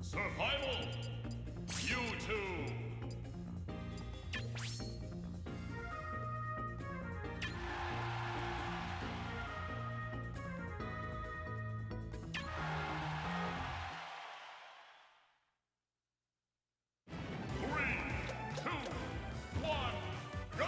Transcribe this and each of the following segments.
Survival! You two! Three, two, one, go!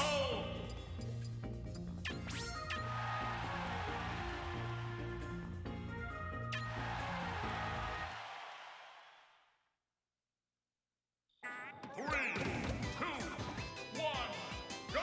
Oh! Three, two, one, go!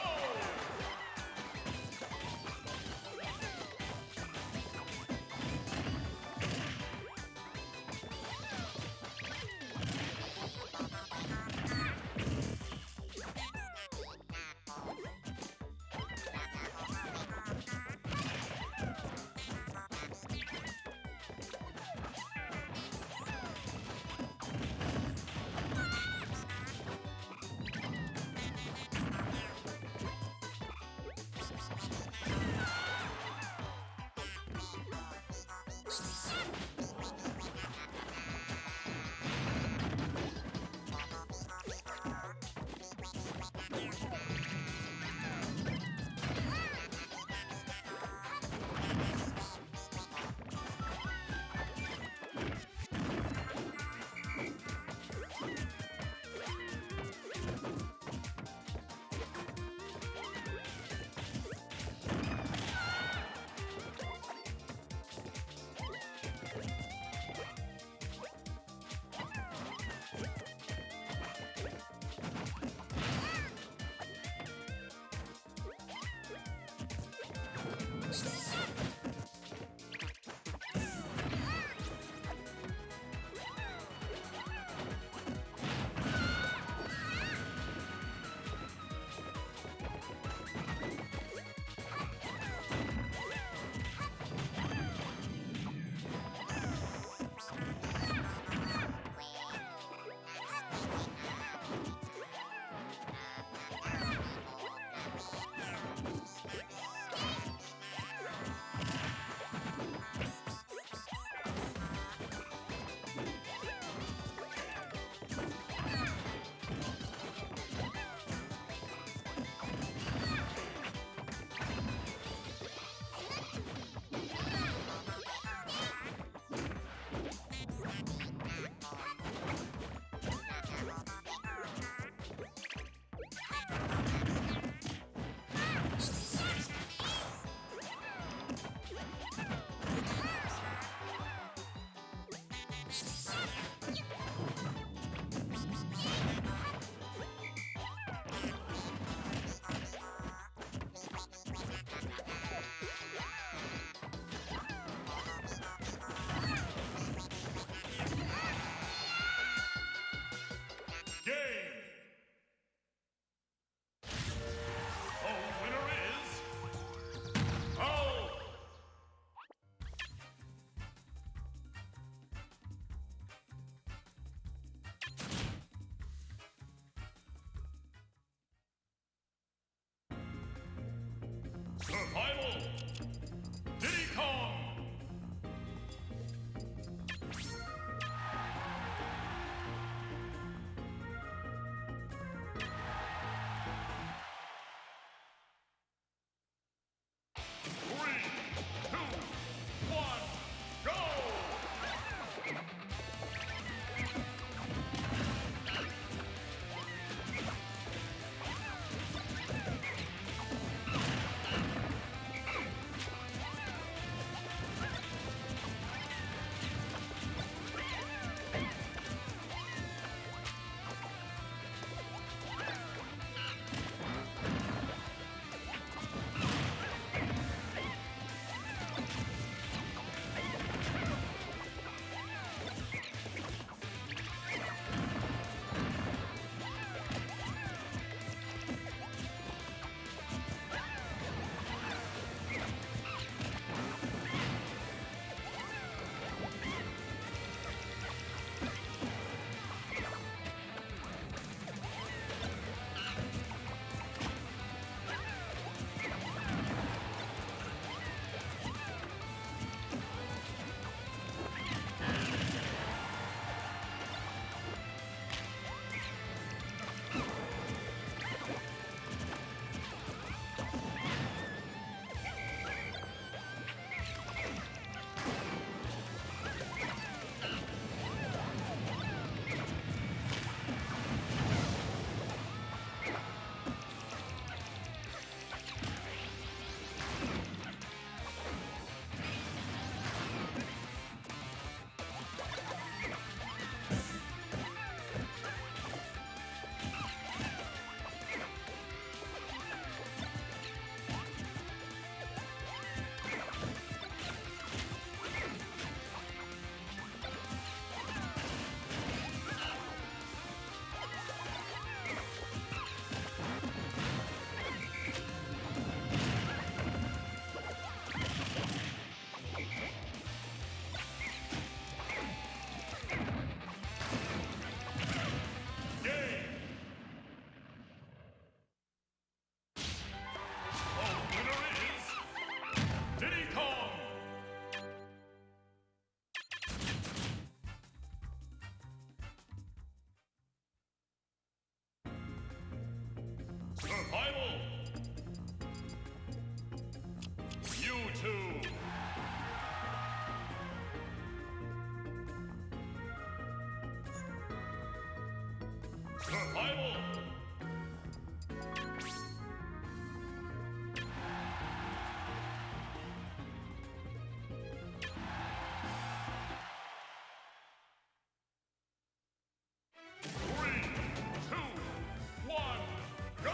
Game! The winner is... Oh! Survival! Diddy Kong! Three, two, one, go! Survival. Three, two, one, go!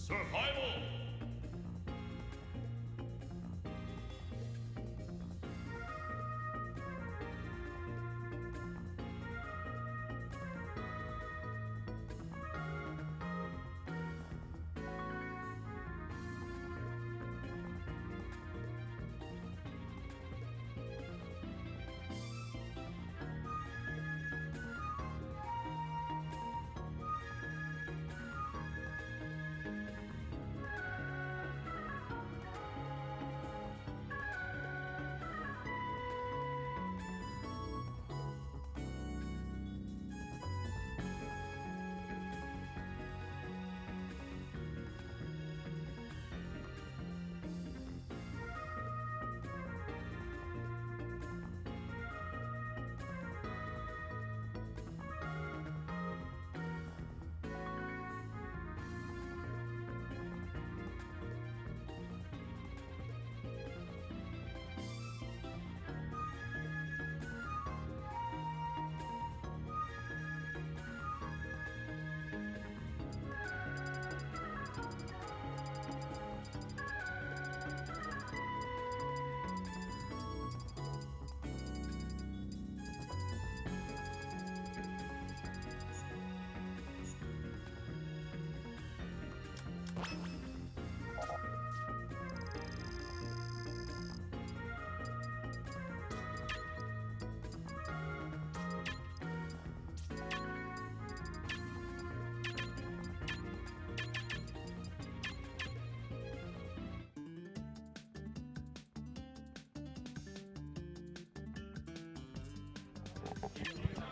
Survival.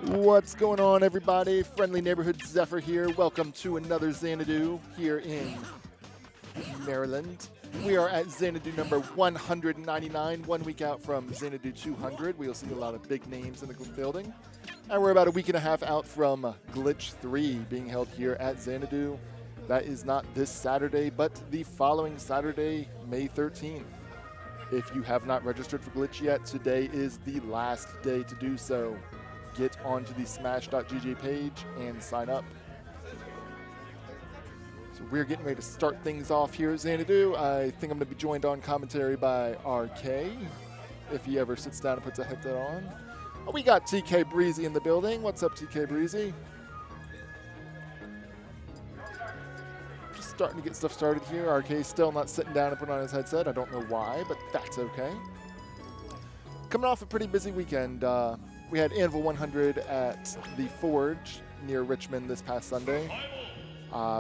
What's going on, everybody? Friendly Neighborhood Zephyr here. Welcome to another Xanadu here in Maryland. We are at Xanadu number 199, 1 week out from Xanadu 200. We'll see a lot of big names in the building. And we're about a week and a half out from Glitch 3 being held here at Xanadu. That is not this Saturday, but the following Saturday, May 13th. If you have not registered for Glitch yet, today is the last day to do so. Get onto the smash.gg page and sign up. So we're getting ready to start things off here at Xanadu. I think I'm going to be joined on commentary by RK, if he ever sits down and puts a headset on. Oh, we got TK Breezy in the building. What's up, TK Breezy? Just starting to get stuff started here. RK still not sitting down and putting on his headset. I don't know why, but that's okay. Coming off a pretty busy weekend. We had Anvil 100 at the Forge near Richmond this past Sunday.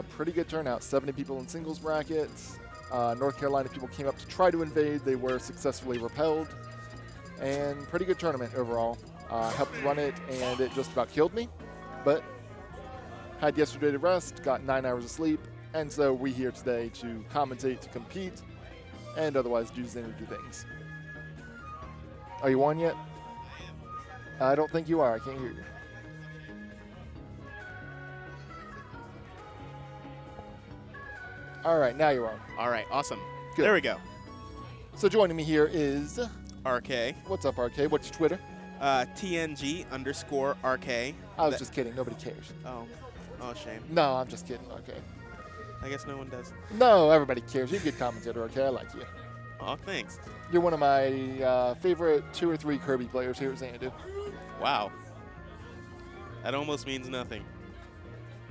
Pretty good turnout, 70 people in singles brackets. North Carolina people came up to try to invade. They were successfully repelled. And pretty good tournament overall. Helped run it, and it just about killed me. But had yesterday to rest, got 9 hours of sleep, and so we're here today to commentate, to compete, and otherwise do Xanadu things. Are you on yet? I don't think you are. I can't hear you. All right, now you are. All right, awesome. Good. There we go. So joining me here is, RK. what's up, RK? What's your Twitter? TNG_RK. I was just kidding. Nobody cares. Oh, shame. No, I'm just kidding. Okay. I guess no one does. No, everybody cares. You're a good commentator, RK. I like you. Oh, thanks. You're one of my favorite 2 or 3 Kirby players here at Xanadu. Wow. That almost means nothing.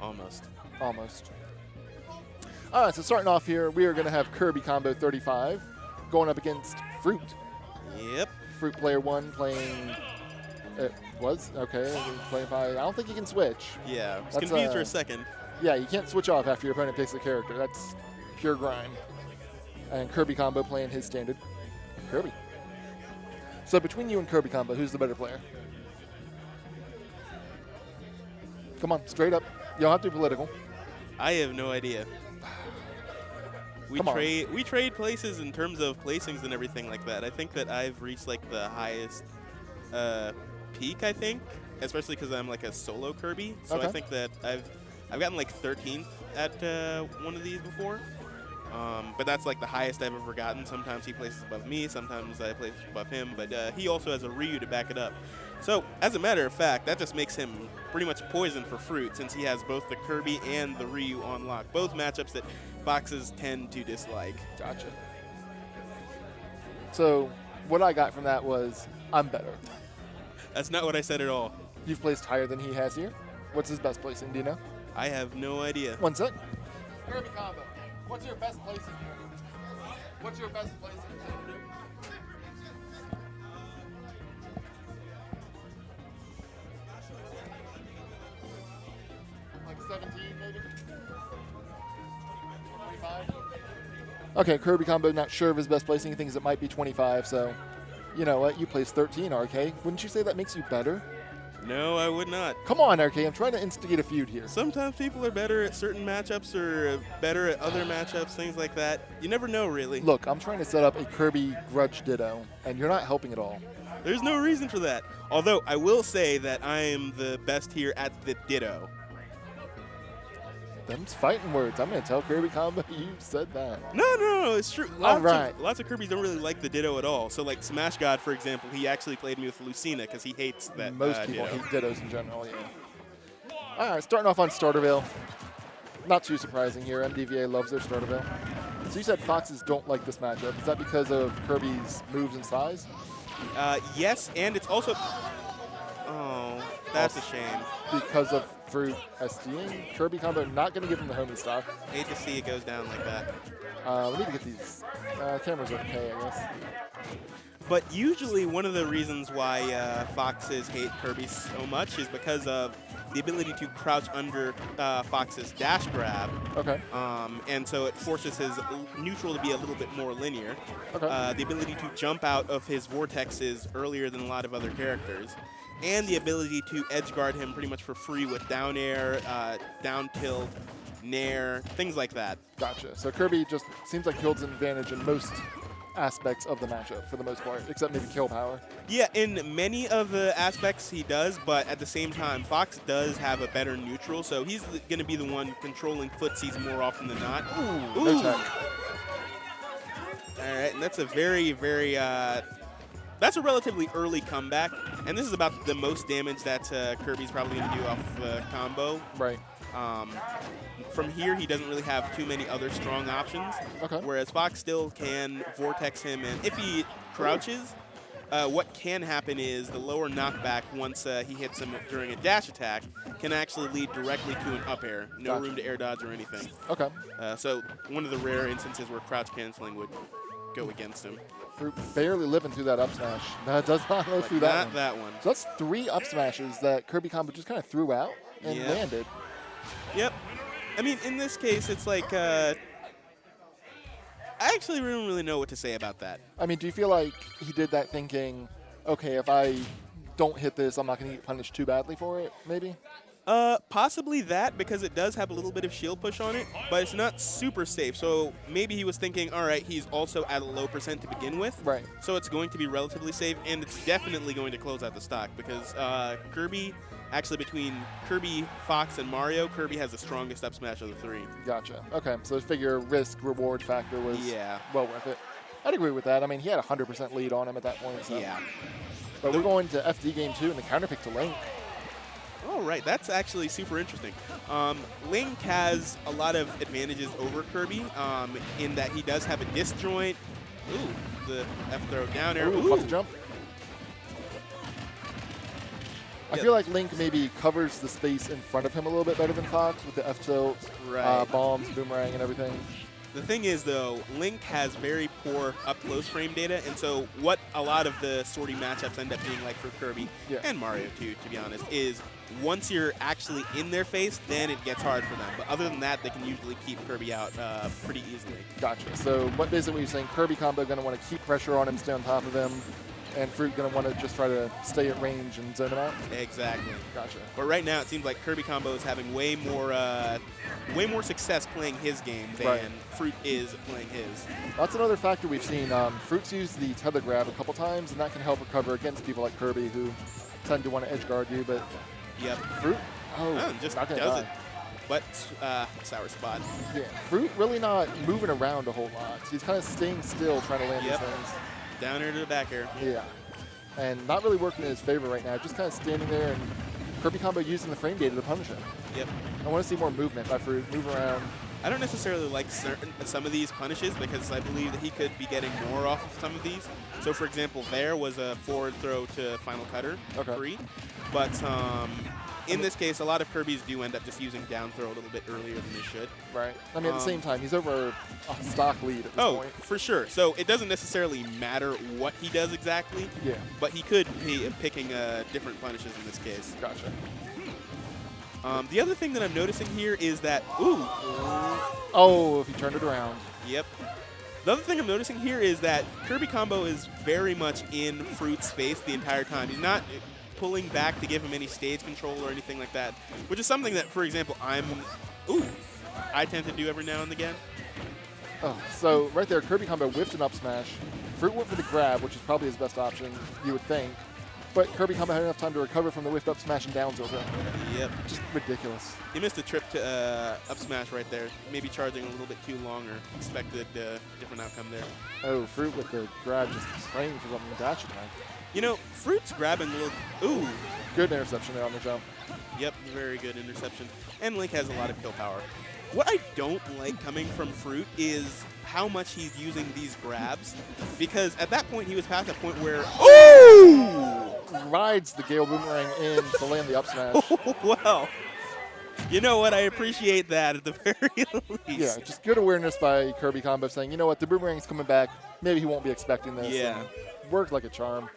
Almost. Almost. All right, so starting off here, we are going to have Kirby Combo 35 going up against Fruit. Yep. Fruit player 1 playing. It was? Okay. Playing by. I don't think you can switch. Yeah, I was That's, confused for a second. Yeah, you can't switch off after your opponent picks a character. That's pure grind. And Kirby Combo playing his standard Kirby. So between you and Kirby Combo, who's the better player? Come on, straight up. You don't have to be political. I have no idea. We Come on. trade places in terms of placings and everything like that. I think that I've reached like the highest peak, I think, especially because I'm like a solo Kirby. So Okay. I think that I've gotten like 13th at one of these before. But that's like the highest I've ever gotten. Sometimes he places above me, sometimes I place above him, but he also has a Ryu to back it up. So, as a matter of fact, that just makes him pretty much poison for Fruit since he has both the Kirby and the Ryu on lock, both matchups that Foxes tend to dislike. Gotcha. So what I got from that was I'm better. That's not what I said at all. You've placed higher than he has here. What's his best placing? Do you know? I have no idea. 1 sec. Kirby combo. What's your best placing here? What's your best placing? Like 17 maybe? 25? Okay, Kirby combo not sure of his best placing. He thinks it might be 25, so you know what? You placed 13, RK. Wouldn't you say that makes you better? No, I would not. Come on, RK. I'm trying to instigate a feud here. Sometimes people are better at certain matchups or better at other matchups, things like that. You never know, really. Look, I'm trying to set up a Kirby Grudge Ditto, and you're not helping at all. There's no reason for that. Although, I will say that I am the best here at the Ditto. Them's fighting words. I'm going to tell Kirby Combo you said that. No, it's true. All right. Lots of Kirbys don't really like the Ditto at all. So, like Smash God, for example, he actually played me with Lucina because he hates that Most people Ditto. hate Dittos in general, yeah. All right, starting off on Starterville. Not too surprising here. MDVA loves their Starterville. So you said Foxes don't like this matchup. Is that because of Kirby's moves and size? Yes, and it's also... Oh, that's a shame. Because of Fruit SDing? Kirby Combo not going to give him the homie stock. Hate to see it goes down like that. We need to get these cameras okay, I guess. But usually one of the reasons why Foxes hate Kirby so much is because of the ability to crouch under Fox's dash grab. Okay. And so it forces his neutral to be a little bit more linear. Okay. The ability to jump out of his vortexes earlier than a lot of other characters. And the ability to edge guard him pretty much for free with down air, down tilt, nair, things like that. Gotcha. So Kirby just seems like he holds an advantage in most aspects of the matchup for the most part, except maybe kill power. Yeah, in many of the aspects he does, but at the same time, Fox does have a better neutral, so he's going to be the one controlling footsies more often than not. Ooh. No tech. All right, and that's a very, very... that's a relatively early comeback, and this is about the most damage that Kirby's probably going to do off the combo. Right. From here, he doesn't really have too many other strong options, Okay. whereas Fox still can vortex him, and if he crouches, what can happen is the lower knockback, once he hits him during a dash attack, can actually lead directly to an up air. No Gotcha. room to air dodge or anything. Okay. So one of the rare instances where crouch canceling would go against him. Fruit barely living through that up smash. That does not go through that Not one. that one. So that's 3 up smashes that Kirby Combo just kind of threw out and Yeah. landed. Yep. I mean, in this case, it's like, I actually don't really know what to say about that. I mean, do you feel like he did that thinking, okay, if I don't hit this, I'm not going to get punished too badly for it, maybe? Possibly that, because it does have a little bit of shield push on it, but it's not super safe. So maybe he was thinking, all right, he's also at a low percent to begin with. Right. So it's going to be relatively safe, and it's definitely going to close out the stock, because Kirby, actually between Kirby, Fox, and Mario, Kirby has the strongest up smash of the 3. Gotcha. Okay, so figure risk-reward factor was Yeah. well worth it. I'd agree with that. I mean, he had a 100% lead on him at that point. So. Yeah. But we're going to FD game 2 and the counter pick to Link. Oh, right. That's actually super interesting. Link has a lot of advantages over Kirby in that he does have a disjoint. Ooh, the F throw down air. Ooh, off the jump. I Yeah. feel like Link maybe covers the space in front of him a little bit better than Fox with the F tilt, Right. bombs, boomerang, and everything. The thing is, though, Link has very poor up-close frame data, and so what a lot of the sortie matchups end up being like for Kirby, Yeah. and Mario too, to be honest, is once you're actually in their face, then it gets hard for them. But other than that, they can usually keep Kirby out pretty easily. Gotcha. So what basically you're saying, Kirby Combo going to want to keep pressure on him, stay on top of him, and Fruit going to want to just try to stay at range and zone him out? Exactly. Gotcha. But right now, it seems like Kirby Combo is having way more success playing his game than Right. Fruit is playing his. That's another factor we've seen. Fruit's used the tether grab a couple times, and that can help recover against people like Kirby who tend to want to edge guard you, but Yep. Fruit, Just not gonna does die. it. But sour spot. Yeah, Fruit really not moving around a whole lot. He's kind of staying still trying to land Yep. these things. Down air to the back air. Yeah. and not really working in his favor right now. Just kind of standing there and Kirby combo using the frame data to punish him. Yep. I want to see more movement by Fruit. Move around. I don't necessarily like some of these punishes because I believe that he could be getting more off of some of these. So, for example, there was a forward throw to Final Cutter free. But in this case, a lot of Kirby's do end up just using down throw a little bit earlier than they should. Right. I mean, at the same time, he's over a stock lead at this point. For sure. So it doesn't necessarily matter what he does exactly. Yeah. But he could be picking different punishes in this case. Gotcha. The other thing that I'm noticing here is that, ooh. Oh, if he turned it around. Yep. The other thing I'm noticing here is that Kirby combo is very much in Fruit's face the entire time. He's not pulling back to give him any stage control or anything like that, which is something that, for example, I tend to do every now and again. Oh, so right there, Kirby combo whiffed an up smash. Fruit went for the grab, which is probably his best option, you would think. But Kirby combo had enough time to recover from the whiffed up smash and down tilt. Yep. Just ridiculous. He missed a trip to up smash right there. Maybe charging a little bit too long or expected a different outcome there. Oh, Fruit with the grab just praying for something dash attack. You know, Fruit's grabbing a little. Ooh. Good interception there on the jump. Yep, very good interception. And Link has a lot of kill power. What I don't like coming from Fruit is how much he's using these grabs, because at that point he was past that point where Rides the Gale Boomerang in to land the up smash. Well, you know what? I appreciate that at the very least. Yeah, just good awareness by Kirby combo saying, you know what, the Boomerang's coming back. Maybe he won't be expecting this. Yeah. And worked like a charm.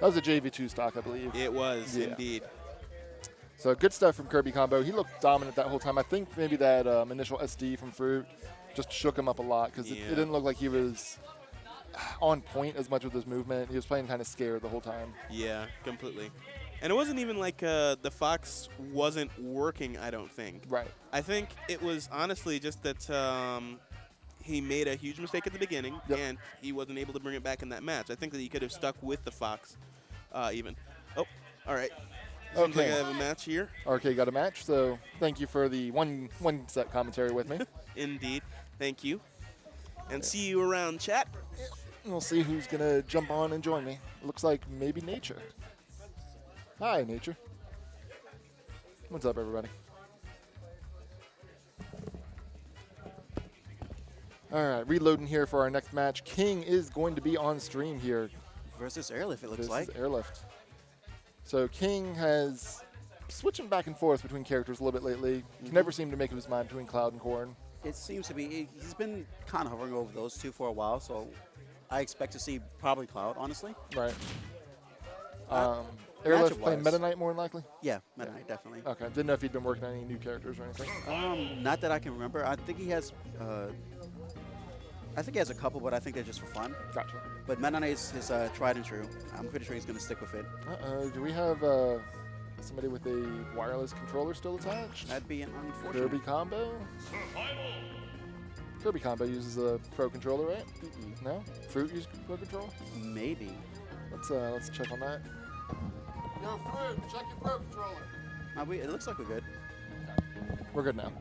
That was a JV2 stock, I believe. It was, Yeah. indeed. So good stuff from Kirby combo. He looked dominant that whole time. I think maybe that initial SD from Fruit just shook him up a lot because it didn't look like he was on point as much with his movement. He was playing kind of scared the whole time. Yeah, completely. And it wasn't even like the Fox wasn't working, I don't think. Right. I think it was honestly just that he made a huge mistake at the beginning, and he wasn't able to bring it back in that match. I think that he could have stuck with the Fox even. Oh, all right. Seems like I have a match here. RK got a match, so thank you for the one set commentary with me. Indeed. Thank you. And see you around, chat. We'll see who's going to jump on and join me. Looks like maybe Nature. Hi, Nature. What's up, everybody? All right, reloading here for our next match. King is going to be on stream here. Versus Airlift, it looks like. This is Airlift. So King has switching back and forth between characters a little bit lately. Can never seem to make up his mind between Cloud and Corrin. It seems to be, he's been kind of hovering over those two for a while, so I expect to see probably Cloud, honestly. Right. Airlift playing matchup-wise. Meta Knight more than likely? Yeah, Meta Knight, definitely. Okay, didn't know if he'd been working on any new characters or anything. Not that I can remember. I think he has, a couple, but I think they're just for fun. Gotcha. But Meta Knight is his tried and true. I'm pretty sure he's going to stick with it. Do we have somebody with a wireless controller still attached? That'd be unfortunate. Kirby combo? Kirby combo uses a pro controller, right? No? Fruit uses pro controller? Maybe. Let's check on that. Yo, Fruit, check your pro controller. It looks like we're good. We're good now.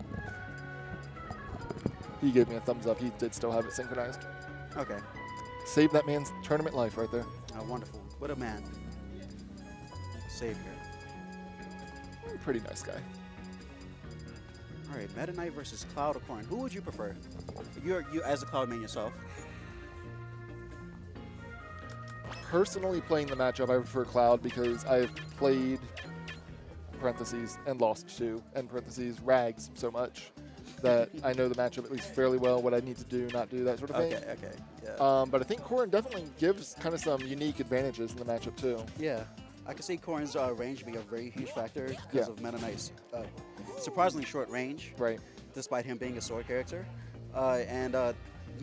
He gave me a thumbs up. He did still have it synchronized. Okay. Saved that man's tournament life right there. Wonderful. What a man. Savior. Pretty nice guy. All right, Meta Knight versus Cloud or Corrin. Who would you prefer? You as a Cloud main yourself. Personally, playing the matchup, I prefer Cloud because I've played parentheses and lost to and parentheses Rags so much that I know the matchup at least fairly well, what I need to do, not do, that sort of thing. Okay, yeah. But I think Corrin definitely gives kind of some unique advantages in the matchup too. Yeah, I can see Corrin's range being a very huge factor because of Meta Knight's surprisingly short range, Right. despite him being a sword character. Meta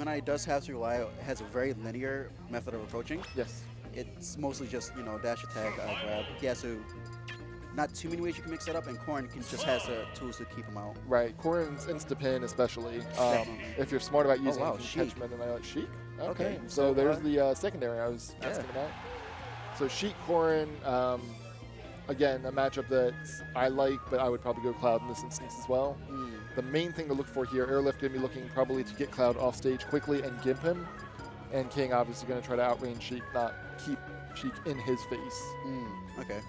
Knight does have to has a very linear method of approaching. Yes. It's mostly just, dash attack, grab. He has to, not too many ways you can mix that up, and Corrin just has the tools to keep him out. Right. Corrin's insta-pin especially. Definitely. If you're smart about using wow, it, you Sheik. can catch Meta Knight. Sheik? Okay. Okay, So so, there's the secondary I was asking about. So Sheik, Corrin, again, a matchup that I like, but I would probably go Cloud in this instance as well. The main thing to look for here, Airlift going to be looking probably to get Cloud off stage quickly and gimp him. And King obviously going to try to outrange Sheik, not keep Sheik in his face. Okay.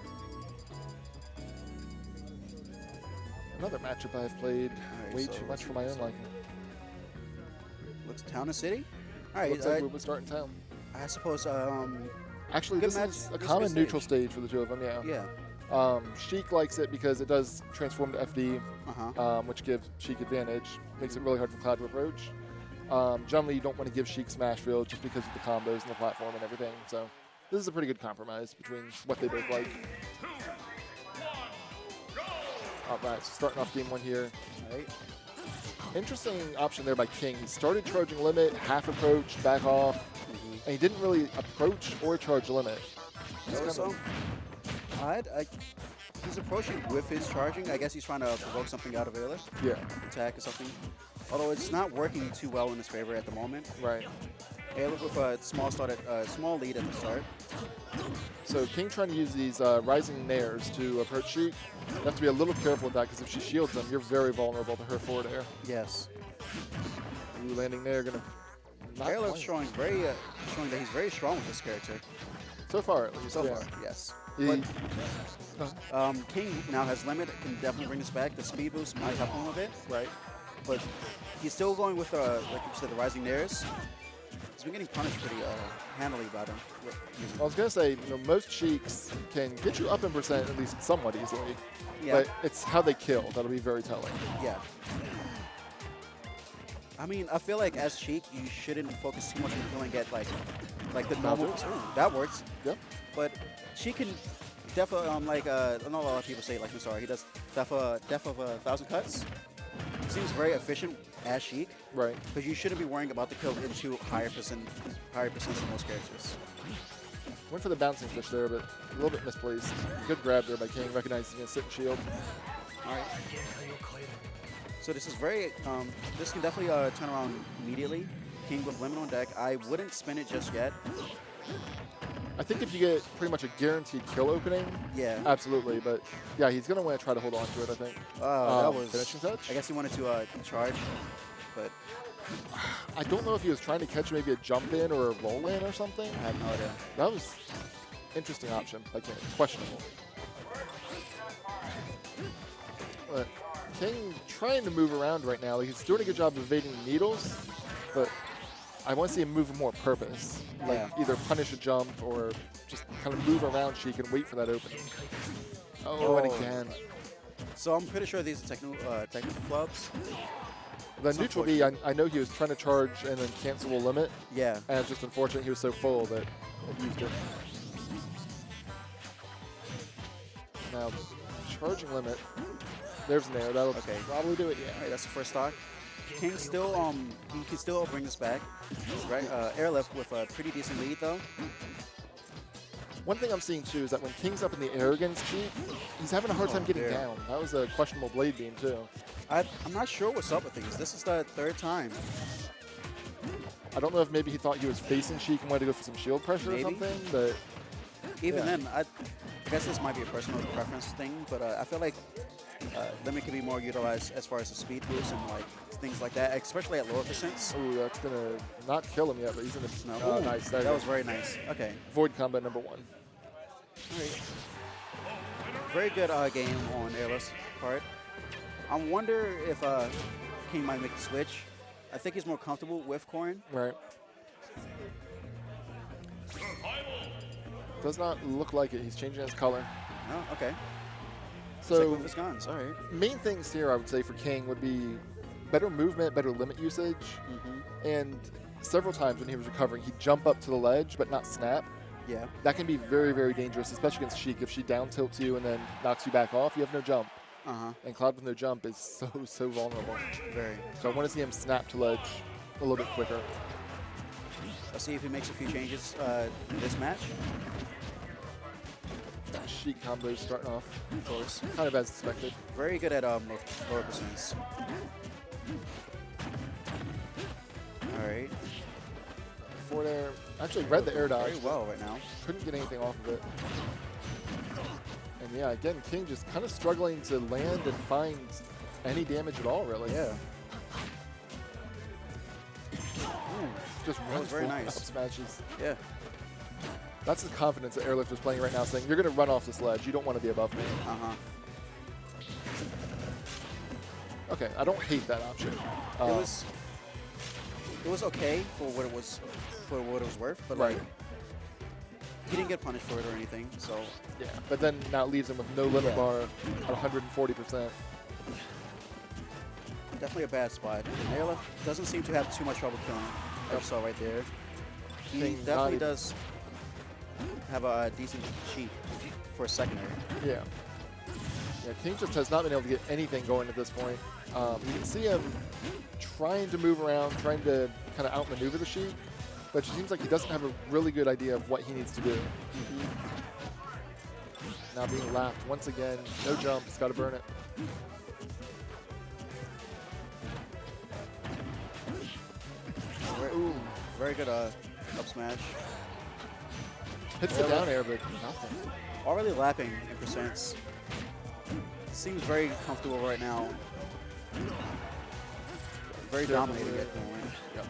Another matchup I've played Alright, way so too let's much for my see, own so- liking. Looks Town and City. All right. Looks like we're starting town. I suppose. Actually, Good this match. is a This is a common good neutral stage for the two of them, yeah. Yeah. Sheik likes it because it does transform to FD, Uh-huh. which gives Sheik advantage. Makes it really hard for Cloud to approach. Generally, you don't want to give Sheik Smash Field just because of the combos and the platform and everything. So this is a pretty good compromise between what they both like. All right, so starting off game one here. All right. Interesting option there by King. He started charging limit, half approach, back off, and he didn't really approach or charge limit. Just That was kind of- he's approaching with his charging. I guess he's trying to provoke something out of Airlift, yeah, attack or something. Although it's not working too well in his favor at the moment. right. Airlift with a small lead at the start. So King trying to use these rising nairs to approach Sheik. You have to be a little careful with that because if she shields them, you're very vulnerable to her forward air. Yes. Ooh, landing there, gonna not Airlift's point. showing that he's very strong with this character So far, at least. so yeah. far. Yes. He- King now has limit, can definitely bring this back. The speed boost might help him a bit, right. but he's still going with, like you said, the rising nairs. He's been getting punished pretty handily by them. I was gonna say, most Sheiks can get you up in percent at least somewhat easily, Yeah. but it's how they kill that'll be very telling. Yeah. I mean, I feel like as Sheik, you shouldn't focus too much on killing at like the normal. Nodus? Ooh, that works. Yep. But she can definitely I know a lot of people say like I'm sorry, he does death of 1,000 cuts. Seems very efficient as Sheik, Right. because you shouldn't be worrying about the kill into higher percent than most characters. Went for the bouncing fish there, but a little bit misplaced. Good grab there by King, recognizing his sit and shield. All right. So this is very, this can definitely turn around immediately. King with limit on deck. I wouldn't spin it just yet. I think if you get pretty much a guaranteed kill opening, Yeah. absolutely. But yeah, he's gonna want to try to hold on to it, I think. That was finishing touch. I guess he wanted to charge, but I don't know if he was trying to catch maybe a jump in or a roll in or something. I have no idea. That was interesting option. Like questionable. But King trying to move around right now. Like he's doing a good job of evading the needles, but I want to see him move with more purpose. Like Yeah. either punish a jump or just kind of move around Sheik and wait for that opening. Oh, and Oh. again. So I'm pretty sure these are technical flubs. The It's neutral B, I know he was trying to charge and then cancel a limit, Yeah. and it's just unfortunate he was so full that it used it. Now, charging limit. There's an air. That'll Okay. probably do it, All yeah. right, that's the first stock. King still he can still bring this back. Right, airlift with a pretty decent lead though. One thing I'm seeing too is that when King's up in the air against Sheik, he's having a hard time getting dear. down. That was a questionable blade beam too. I'm not sure what's up with these. This is the third time. I don't know if maybe he thought he was facing Sheik and wanted to go for some shield pressure Maybe. or something, but Even Yeah. then, I guess this might be a personal preference thing, but I feel like limit can be more utilized as far as the speed boost and like things like that, especially at lower percents. ooh, that's gonna not kill him yet, but he's gonna. No, Oh, ooh, nice. There you that go. was very nice. Okay. Void combat number 1. All right. Very good game on Airlift's part. I wonder if King might make the switch. I think he's more comfortable with Corrin. Right. Does not look like it. He's changing his color. Oh, okay. Stick So with his guns. All right. main things here I would say for King would be better movement, better limit usage, and several times when he was recovering, he'd jump up to the ledge but not snap. Yeah. That can be very, very dangerous, especially against Sheik. If she down tilts you and then knocks you back off, you have no jump. And Cloud with no jump is so vulnerable. Very. So I want to see him snap to ledge a little bit quicker. Let's see if he makes a few changes in this match. Sheik combos starting off, Of course. kind of as expected. Very good at lower percents. All right. Before there, actually read the air dodge. Very well right now. Couldn't get anything off of it. And yeah, again, King just kind of struggling to land and find any damage at all, really. Yeah. Just That was very full nice. up smashes. Yeah. That's the confidence that Airlift is playing right now, saying, you're going to run off this ledge. You don't want to be above me. Uh-huh. Okay, I don't hate that option. It was okay for what it was worth, but Right. like he didn't get punished for it or anything. So Yeah, but then now it leaves him with no limit Yeah. bar at 140%. definitely a bad spot. Airlift doesn't seem to have too much trouble killing. I saw right there. He Thing definitely naughty. does have a decent cheat for a secondary. Yeah. Yeah, King just has not been able to get anything going at this point. You can see him trying to move around, trying to kind of outmaneuver the Sheik, but it seems like he doesn't have a really good idea of what he needs to do. Now being lapped once again, no jump, he's got to burn it. Ooh, Very good up smash. hits the down air, but nothing. Already lapping in percents. Seems very comfortable right now. Very dominating at the moment. Yep.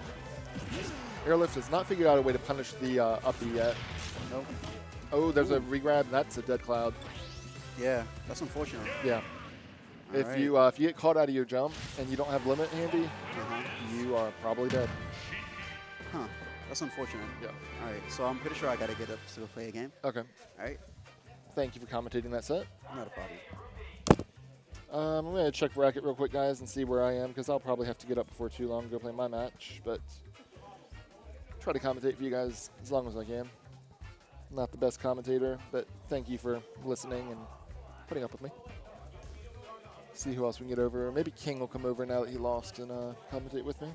Airlift has not figured out a way to punish the up B yet. Nope. Oh, there's a regrab, and that's a dead cloud. Yeah, that's unfortunate. Yeah. All If right. you get caught out of your jump and you don't have limit handy, Uh-huh. you are probably dead. Huh. That's unfortunate. Yeah. All right, so I'm pretty sure I got to get up to go play a game. Okay. All right, Thank you for commentating that set. not a problem. I'm going to check bracket real quick, guys, and see where I am, because I'll probably have to get up before too long to go play my match. But try to commentate for you guys as long as I can. Not the best commentator, but thank you for listening and putting up with me. See who else we can get over. Maybe King will come over now that he lost and commentate with me.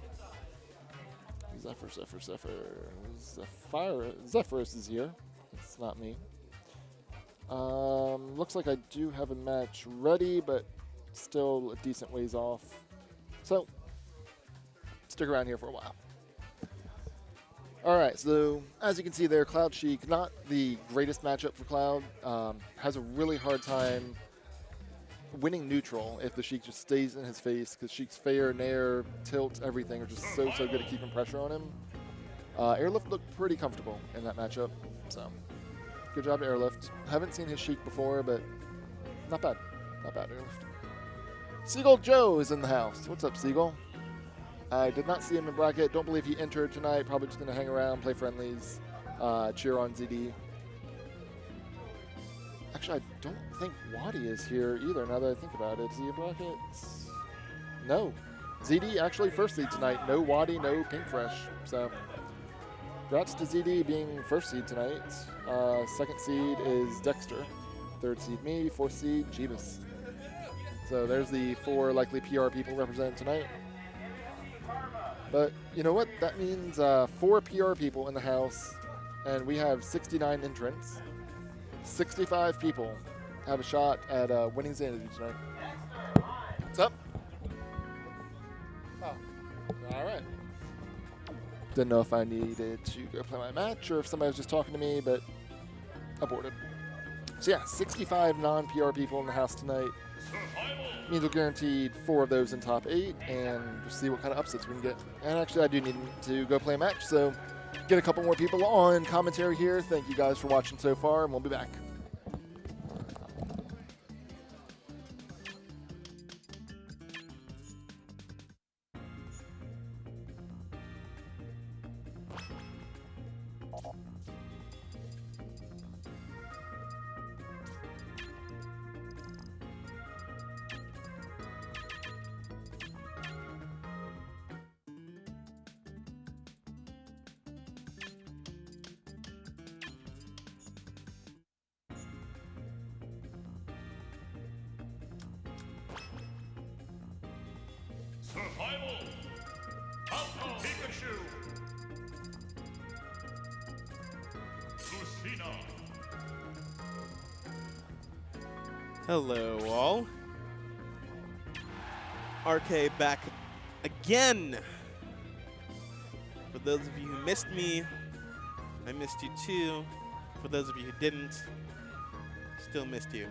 Zephyrus is here. It's not me. Looks like I do have a match ready, but still a decent ways off. So, stick around here for a while. All right, so as you can see there, Cloud Sheik, not the greatest matchup for Cloud. Has a really hard time winning neutral if the Sheik just stays in his face, because Sheik's fair, nair, tilt, everything are just so good at keeping pressure on him. Airlift looked pretty comfortable in that matchup, so good job to Airlift. Haven't seen his Sheik before, but not bad. Not bad, Airlift. Seagull Joe is in the house. What's up, Seagull? I did not see him in bracket. Don't believe he entered tonight. Probably just going to hang around, play friendlies, cheer on ZD. Actually, I don't think Wadi is here either, now that I think about it. Is he in brackets? No. ZD actually first seed tonight. No Wadi, no Pink Fresh. So, congrats to ZD being first seed tonight. Second seed is Dexter. Third seed me. Fourth seed Jeebus. So there's the 4 likely PR people represented tonight. But you know what? That means 4 PR people in the house, and we have 69 entrants. 65 people have a shot at winning Xanadu tonight. What's up? Oh, all right. Didn't know if I needed to go play my match or if somebody was just talking to me, but aborted. So yeah, 65 non-PR people in the house tonight. Means we're guaranteed 4 of those in top 8, and we'll see what kind of upsets we can get. And actually, I do need to go play a match, so get a couple more people on commentary here. Thank you guys for watching so far, and we'll be back. Survival. Alpha Pikachu. Lucina. Hello, all. RK back again. For those of you who missed me, I missed you too. For those of you who didn't, still missed you.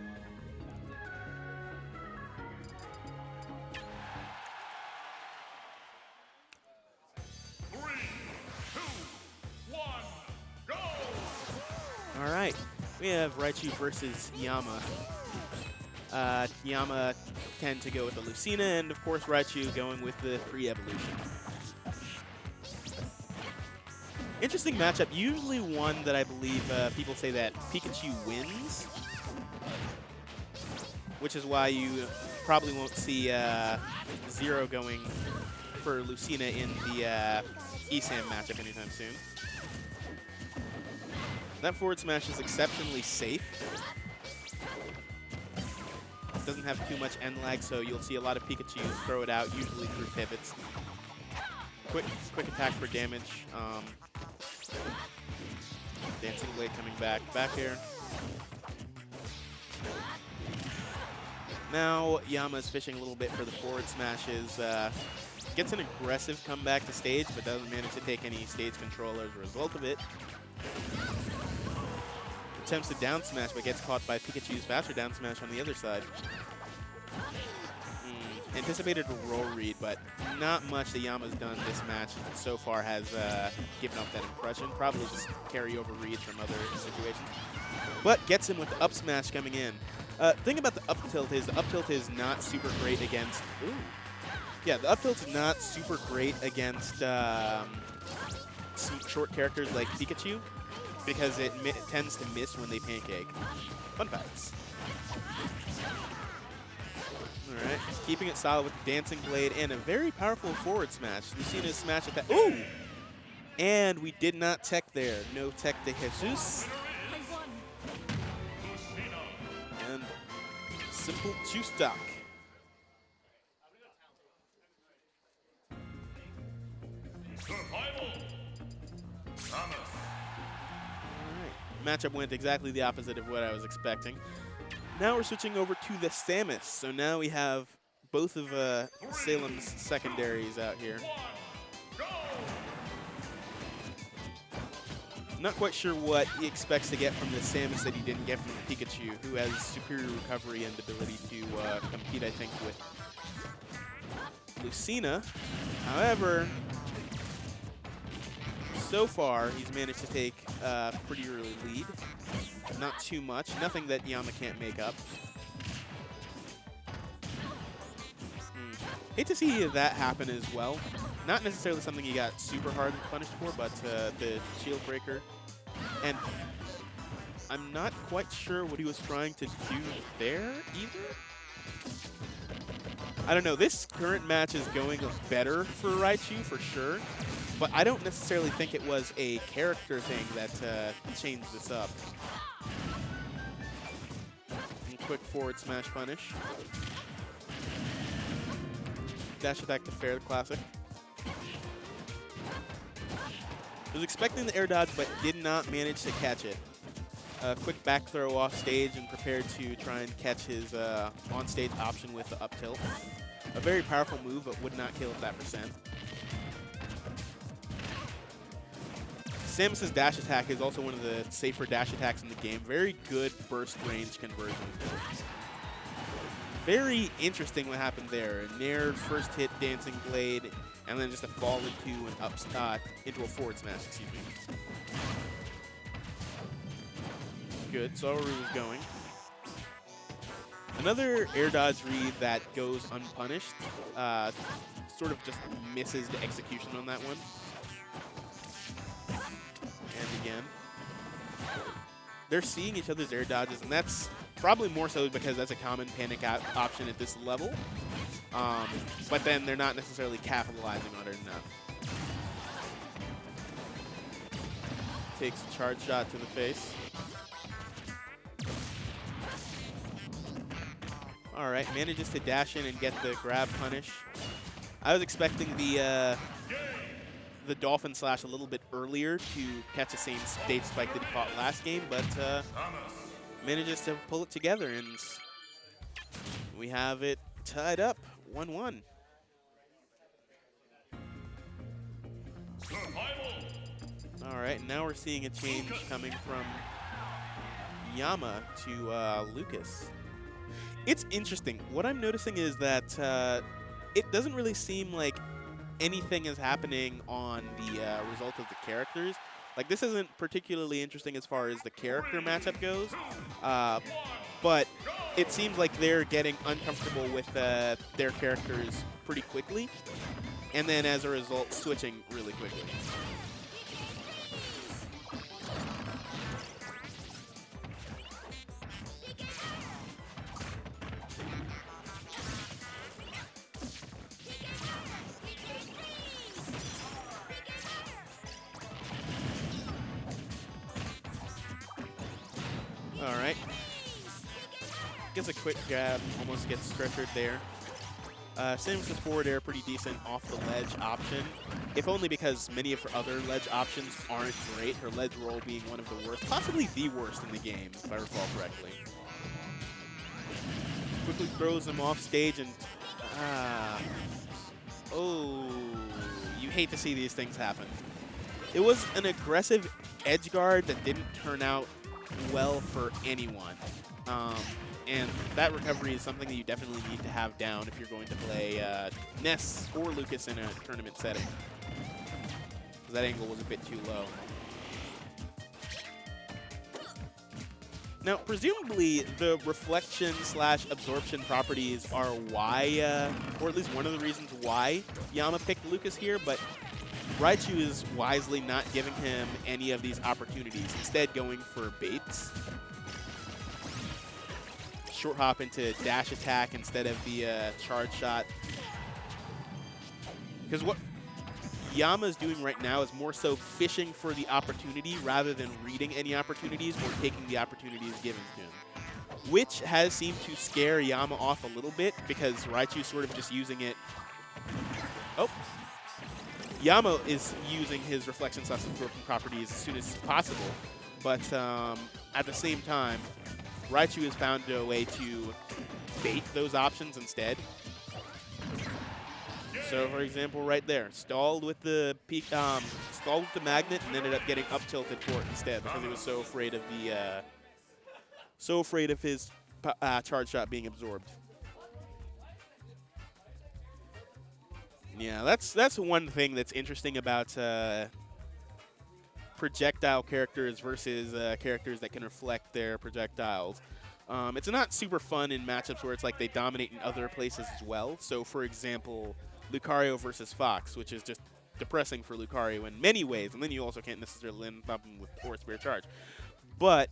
Three, two, one, go! we have Raichu versus Yama. Yama tend to go with the Lucina, and of course Raichu going with the pre-evolution. Interesting matchup, usually one that I believe people say that Pikachu wins, which is why you probably won't see Zero going for Lucina in the ESAM matchup anytime soon. That forward smash is exceptionally safe. Doesn't have too much end lag, so you'll see a lot of Pikachu throw it out, usually through pivots. Quick attack for damage. Dancing Blade coming back air. Now Yama's fishing a little bit for the forward smashes. Gets an aggressive comeback to stage, but doesn't manage to take any stage control as a result of it. Attempts to down smash, but gets caught by Pikachu's faster down smash on the other side. Anticipated a roll read, but not much that Yama's done this match so far has given off that impression. Probably just carryover reads from other situations. But gets him with the up smash coming in. Thing about the up tilt is not super great against... Ooh. Yeah, the up tilt's not super great against some short characters like Pikachu, because it tends to miss when they pancake. Fun facts. All right, keeping it solid with Dancing Blade and a very powerful forward smash. Lucina's smash attack. Ooh! And we did not tech there. No tech to Jesus. And simple two stock. Survival. Samus. Matchup went exactly the opposite of what I was expecting. Now we're switching over to the Samus. So now we have both of Salem's secondaries out here. Not quite sure what he expects to get from the Samus that he didn't get from Pikachu, who has superior recovery and ability to compete, I think, with Lucina. However, so far, he's managed to take a pretty early lead. Not too much. Nothing that Yama can't make up. Hate to see that happen as well. Not necessarily something he got super hard punished for, but the shield breaker. And I'm not quite sure what he was trying to do there either. I don't know. This current match is going better for Raichu for sure. But I don't necessarily think it was a character thing that changed this up. And quick forward smash punish. Dash attack to fair, the classic. Was expecting the air dodge, but did not manage to catch it. Quick back throw off stage and prepared to try and catch his on-stage option with the up tilt. A very powerful move, but would not kill at that percent. Samus's dash attack is also one of the safer dash attacks in the game. Very good burst range conversion. Very interesting what happened there. Nair first hit Dancing Blade, and then just a fall into an into a forward smash, excuse me. Good, Saru was going. Another air dodge read that goes unpunished. Sort of just misses the execution on that one. And again. They're seeing each other's air dodges, and that's probably more so because that's a common panic option at this level. But then they're not necessarily capitalizing on it enough. Takes a charge shot to the face. All right, manages to dash in and get the grab punish. I was expecting the Dolphin Slash a little bit earlier to catch the same stage spike that he caught last game, but manages to pull it together, and we have it tied up 1-1. All right, now we're seeing a change coming from Yama to Lucas. It's interesting. What I'm noticing is that it doesn't really seem like anything is happening on the result of the characters. Like, this isn't particularly interesting as far as the character matchup goes, but it seems like they're getting uncomfortable with their characters pretty quickly, and then as a result, switching really quickly. All right. Gets a quick grab, almost gets stretchered there. Samus's forward air pretty decent off the ledge option, if only because many of her other ledge options aren't great, her ledge roll being one of the worst, possibly the worst in the game, if I recall correctly. Quickly throws him off stage and, oh, you hate to see these things happen. It was an aggressive edge guard that didn't turn out well for anyone. And that recovery is something that you definitely need to have down if you're going to play Ness or Lucas in a tournament setting. Because that angle was a bit too low. Now, presumably, the reflection/absorption properties are why, or at least one of the reasons why Yama picked Lucas here, but Raichu is wisely not giving him any of these opportunities, instead going for baits. Short hop into dash attack instead of the charge shot. Because what Yama's doing right now is more so fishing for the opportunity rather than reading any opportunities or taking the opportunities given to him. Which has seemed to scare Yama off a little bit because Raichu's sort of just using it. Oh. Yama is using his reflection/absorption properties as soon as possible, but at the same time, Raichu has found a way to bait those options instead. So, for example, right there, stalled with the magnet and ended up getting up tilted for it instead because he was so afraid of his charge shot being absorbed. Yeah, that's one thing that's interesting about projectile characters versus characters that can reflect their projectiles. It's not super fun in matchups where it's like they dominate in other places as well. So, for example, Lucario versus Fox, which is just depressing for Lucario in many ways, and then you also can't necessarily land bump him with Aura Spirit Charge. But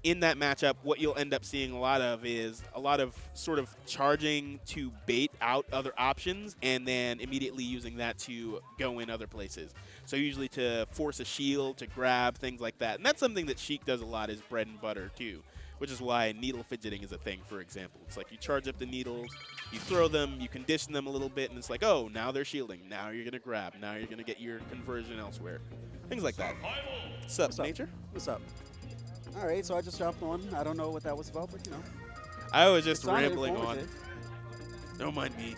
in that matchup, what you'll end up seeing a lot of is a lot of sort of charging to bait out other options and then immediately using that to go in other places. So usually to force a shield, to grab, things like that. And that's something that Sheik does a lot as bread and butter too, which is why needle fidgeting is a thing, for example. It's like you charge up the needles, you throw them, you condition them a little bit, and it's like, oh, now they're shielding. Now you're going to grab. Now you're going to get your conversion elsewhere. Things like that. What's up, Nature? What's up? All right, so I just dropped on. I don't know what that was about, but you know. I was just It sounded rambling on. informative. Don't mind me.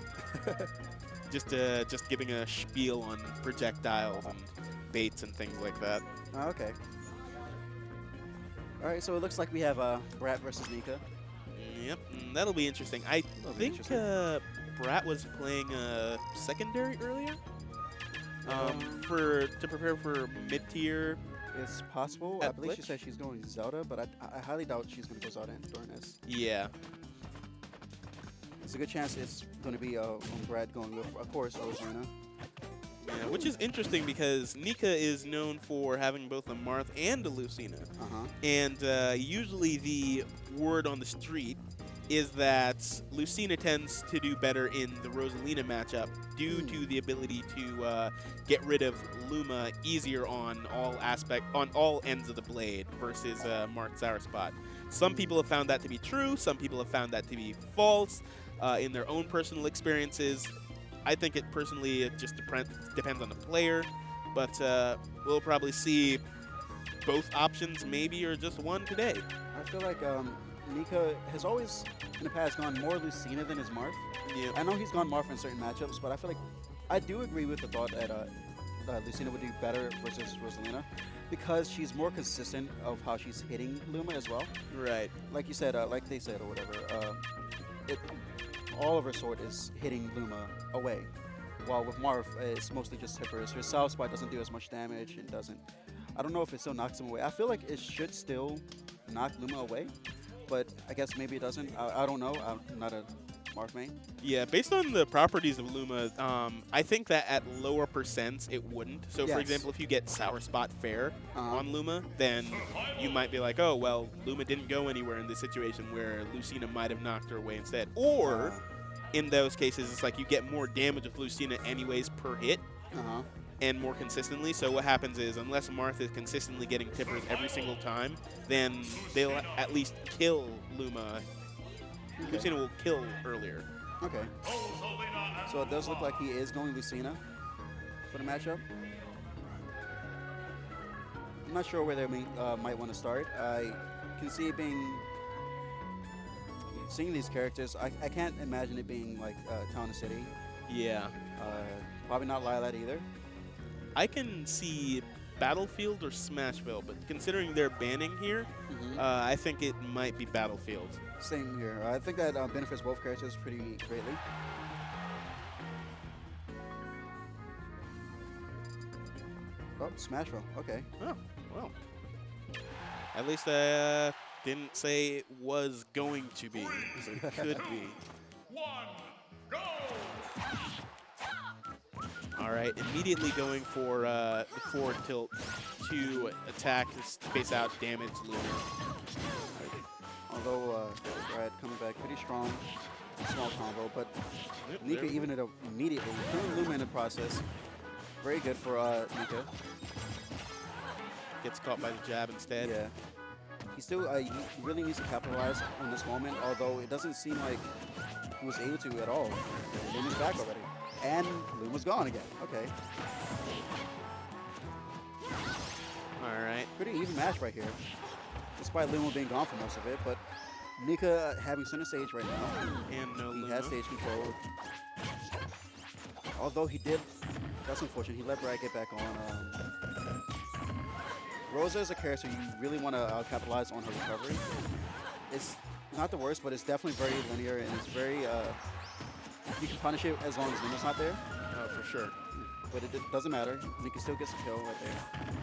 just giving a spiel on projectiles and baits and things like that. Oh, okay. All right, so it looks like we have Brat versus Nika. Yep, that'll be interesting. I That'll be think interesting. Brat was playing secondary earlier to prepare for mid-tier. It's possible. I At believe she Blitz? said she's going Zelda, but I highly doubt she's going to go Zelda during this. Yeah. It's a good chance it's going to be on Brad going with, of course, Rosalina. Yeah, which is interesting because Nika is known for having both a Marth and a Lucina. Uh-huh. And usually the word on the street is that Lucina tends to do better in the Rosalina matchup due to the ability to get rid of Luma easier on all ends of the blade versus Marth's Sour Spot. Some people have found that to be true. Some people have found that to be false in their own personal experiences. I think it just depends on the player, but we'll probably see both options maybe or just one today. I feel like Nika has always, in the past, gone more Lucina than his Marth. Yeah. I know he's gone Marth in certain matchups, but I feel like I do agree with the thought that Lucina would do better versus Rosalina because she's more consistent of how she's hitting Luma as well. Right. Like you said, like they said or whatever, all of her sword is hitting Luma away. well, with Marth, it's mostly just hippers. Her South Spot doesn't do as much damage and doesn't. I don't know if it still knocks him away. I feel like it should still knock Luma away, but I guess maybe it doesn't. I don't know. I'm not a Marth main. Yeah, based on the properties of Luma, I think that at lower percents it wouldn't. So, for Yes. example, if you get Sour Spot Fair Uh-huh. on Luma, then you might be like, oh, well, Luma didn't go anywhere in this situation where Lucina might have knocked her away instead. Or, in those cases, it's like you get more damage with Lucina anyways per hit Uh-huh. and more consistently. So what happens is, unless Marth is consistently getting tippers every single time, then they'll at least kill Luma. Lucina will kill earlier. Okay. So it does look like he is going Lucina for the matchup. I'm not sure where they might want to start. I can see it being... Seeing these characters, I can't imagine it being like Town and City. Yeah. Probably not Lylat either. I can see Battlefield or Smashville, but considering they're banning here, I think it might be Battlefield. Same here. I think that benefits both characters pretty greatly. Oh, Smashville. Okay. Oh, well. At least I didn't say it was going to be, so it could be. All right, immediately going for the forward tilt to attack, space out, damage Luna. Although Brad coming back pretty strong, small combo, but Yep, Nika there- even it up immediately, killing Luma in the process. Very good for Nika. Gets caught by the jab instead. Yeah. He still he really needs to capitalize on this moment, although it doesn't seem like he was able to at all. Luma's back already. And Luma's gone again. Okay. All right. Pretty even match right here. Despite Luma being gone for most of it, but Nika having center stage right now. And no He Luna. has stage control. Although he did, that's unfortunate, he let Brad get back on. Rosa is a character you really want to capitalize on her recovery. It's not the worst, but it's definitely very linear and it's very, you can punish it as long as Luna's not there. Oh, for sure. But it doesn't matter. You can still get some kill right there.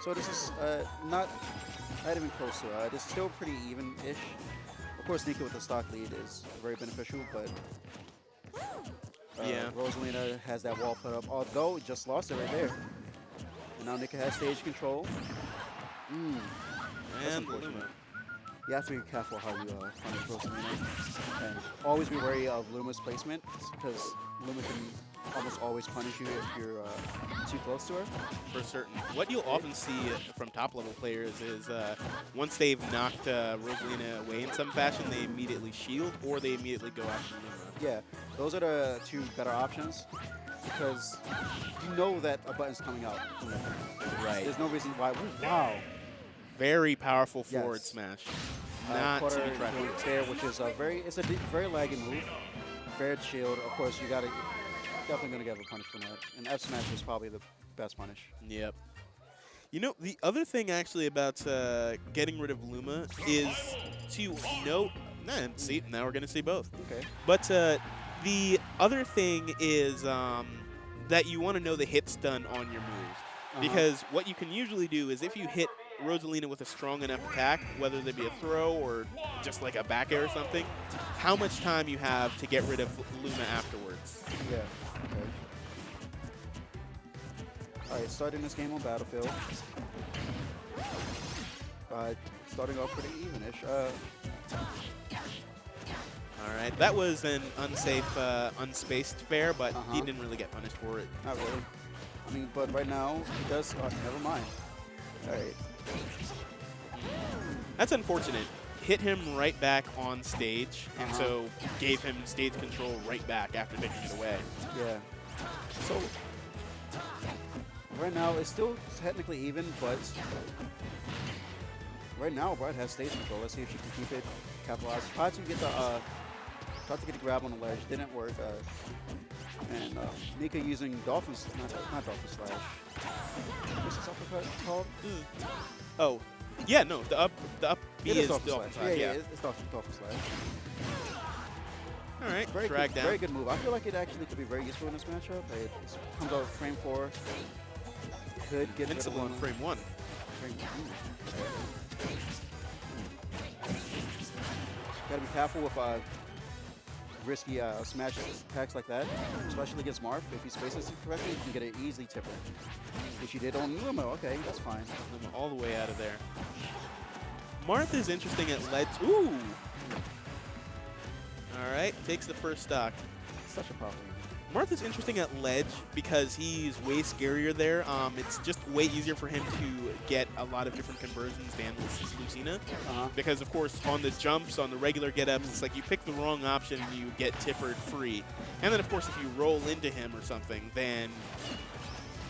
So this is not even close to it. This is still pretty even-ish. Of course, Nika with the stock lead is very beneficial, but Yeah. Rosalina has that wall put up, although it just lost it right there. And now Nika has stage control. That's And unfortunate. Luma. You have to be careful how you punish Rosalina. And always be wary of Luma's placement, because Luma can almost always punish you if you're too close to her. For certain. What you'll often see from top-level players is once they've knocked Rosalina away in some fashion, they immediately shield or they immediately go after Luma. Yeah, those are the two better options, because you know that a button's coming out. Right. There's no reason why. Wow. Very powerful forward Yes. smash. Not to Quarter be trifled joint with. fair, which is a very laggy move. Fair shield. Of course, you gotta definitely gonna get a punish from that. And F smash is probably the best punish. Yep. You know, the other thing actually about getting rid of Luma is to know. See, now we're going to see both. Okay. But the other thing is that you want to know the hits done on your moves. Because what you can usually do is if you hit Rosalina with a strong enough attack, whether they be a throw or just like a back air or something, how much time you have to get rid of Luma afterwards. Yeah. Okay. All right, starting this game on Battlefield. Starting off pretty evenish. All right, that was an unsafe, unspaced fair, but he Uh-huh. didn't really get punished for it. Not really. I mean, but right now he does. Never mind. All right. That's unfortunate. Hit him right back on stage, and so gave him stage control right back after taking it away. Yeah. So right now it's still technically even, but right now Brad has stage control. Let's see if she can keep it capitalized. Tried to get the grab on the ledge, didn't work. And Nika using Dolphin, not Dolphin Slash. What's this uppercut called? Oh, Yeah, no, the up B It is off the slash. off side. Yeah, it's off the slash. All right, Very drag good, down. very good move. I feel like it actually could be very useful in this matchup. It comes out frame 4. Could get rid of Invincible in one. frame 1. Gotta be careful with risky smash attacks like that, especially against Marth. If he spaces it correctly, he can get an easy tipper. Which he did on Lumo. Okay, that's fine. All the way out of there. Marth is interesting at ledge. Ooh! All right, takes the first stock. Such a powerful. Marth is interesting at ledge because he's way scarier there. It's just way easier for him to get a lot of different conversions than Lucina. Because, of course, on the jumps, on the regular get-ups, it's like you pick the wrong option and you get tippered free. And then, of course, if you roll into him or something, then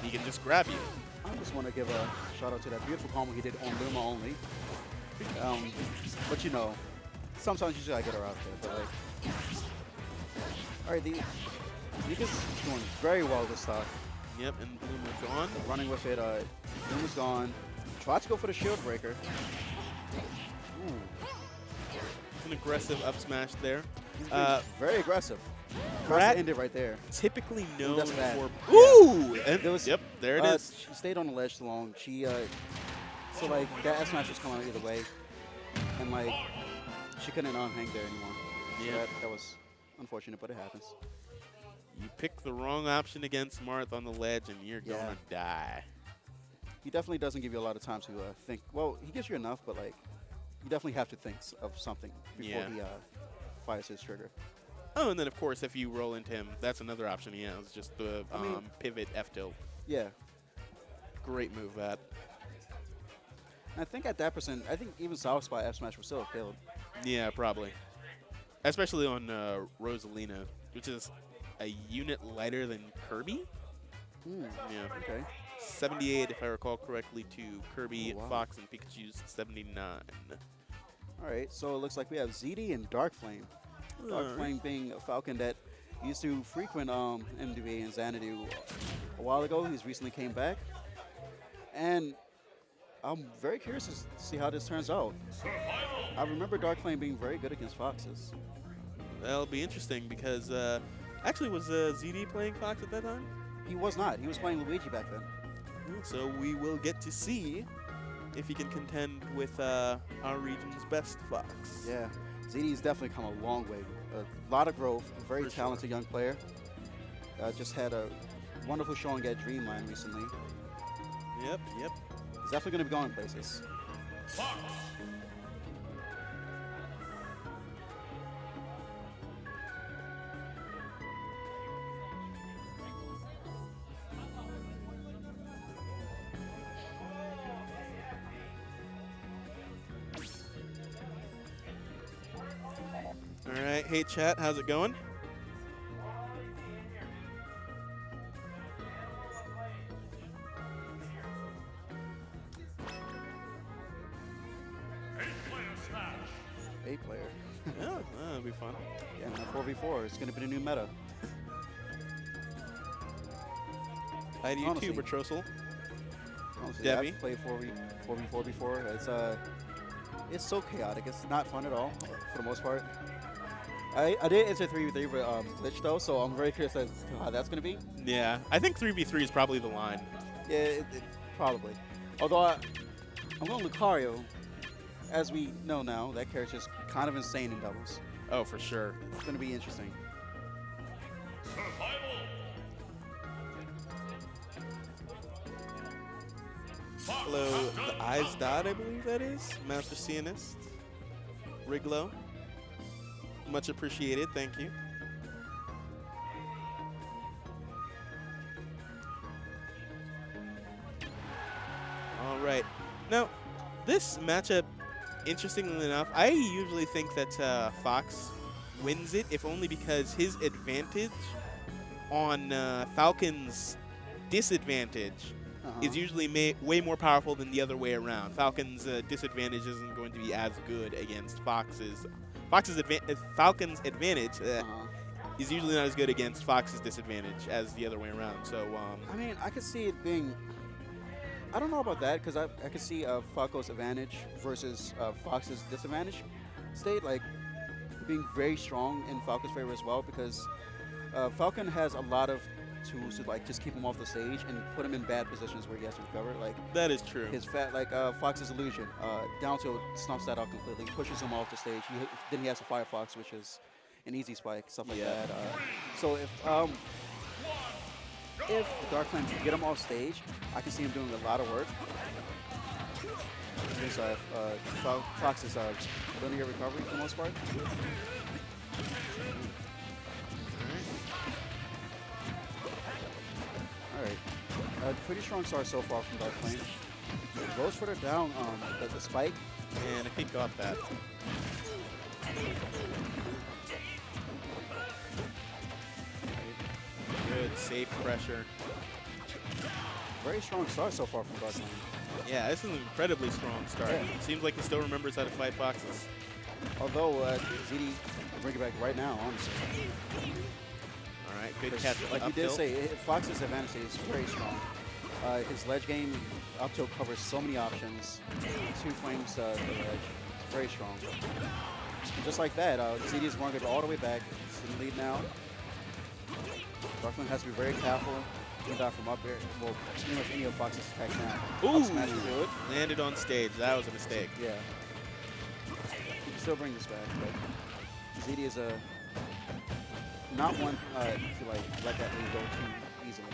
he can just grab you. I just want to give a shout out to that beautiful combo he did on Luma only. But you know, sometimes you just gotta get her out there. But like, all right, Nika's doing very well this stock. Yep, and Luma's gone. Running with it. Luma's gone. Tried to go for the shield breaker. Ooh. An aggressive up smash there. He's being very aggressive. Brad Ended right there. typically known that's bad. for ooh, and There was- yep, there it is. She stayed on the ledge too long. She so like that S smash was coming out either way, and like she couldn't hang there anymore. So Yeah. that was unfortunate, but it happens. You pick the wrong option against Marth on the ledge, and you're Yeah. gonna die. He definitely doesn't give you a lot of time to think. Well, he gives you enough, but like you definitely have to think of something before Yeah. he fires his trigger. Oh, and then of course, if you roll into him, that's another option he has. Just the I mean- pivot F tilt. Yeah. Great move that. And I think at that percent, I think even South Spy F smash was still a killed. Yeah, probably. Especially on Rosalina, which is a unit lighter than Kirby. Hmm. Yeah. Okay. 78, if I recall correctly, to Kirby, Oh, wow. Fox, and Pikachu's 79. All right. So it looks like we have ZD and Dark Flame. Dark Alright. Flame being a Falcon that used to frequent MDB and Xanadu a while ago. He's recently came back. And I'm very curious to see how this turns out. I remember Dark Flame being very good against Foxes. That'll be interesting because actually was ZD playing Fox at that time? He was not. He was playing Luigi back then. So we will get to see if he can contend with our region's best Fox. Yeah. ZD's definitely come a long way. A lot of growth. A very For sure. talented young player. Just had a wonderful showing at Dreamland recently. Yep. He's definitely going to be going places. All right. Hey, chat. How's it going? Eight player. Yeah, that'll be fun. Yeah, man, 4v4. It's going to be the new meta. Hi to you Honestly. too, Bertrosel. Honestly, Debbie? I've played 4v4 before. It's so chaotic. It's not fun at all, for the most part. I did enter 3v3 with Glitch though, so I'm very curious as to how that's going to be. Yeah, I think 3v3 is probably the line. Yeah, probably. Although I'm going Lucario. As we know now, that character's kind of insane in doubles. Oh, for sure. It's going to be interesting. Hello, the Eyes Dot, I believe that is. Master Cianist. Riglo. Much appreciated, thank you. All right. Now, this matchup, interestingly enough, I usually think that Fox wins it, if only because his advantage on Falcon's disadvantage is usually way more powerful than the other way around. Falcon's disadvantage isn't going to be as good against Fox's. Falcon's advantage is usually not as good against Fox's disadvantage as the other way around. So I mean, I could see it being I don't know about that because I could see Falco's advantage versus Fox's disadvantage state, like being very strong in Falco's favor as well, because Falcon has a lot of tools to like just keep him off the stage and put him in bad positions where he has to recover. Like That is true. his Fox's illusion, down tilt snuffs that out completely, pushes him off the stage. Then he has a Firefox, which is an easy spike, stuff like Yeah. that. So if Dark Flame can get him off stage, I can see him doing a lot of work. Since Fox is linear recovery for the most part. All right, pretty strong start so far from Dark Flame. Goes further down the spike. And he got that. Good, safe pressure. Very strong start so far from Dark Flame. Yeah, this is an incredibly strong start. Yeah. Seems like he still remembers how to fight foxes. Although ZD will bring it back right now, honestly. All right, good catch. Like you uphill. did say, Fox's advantage is very strong. His ledge game, up tilt covers so many options. 2 frames to the ledge. It's very strong. And just like that, ZD is going to go all the way back. He's in the lead now. Darkman has to be very careful. He can die from up there. Well, pretty much any of Fox's attacks now. Ooh, Up smash is good. landed on stage. That was a mistake. Yeah. He can still bring this back, but ZD is not one to like let that lead go too easily.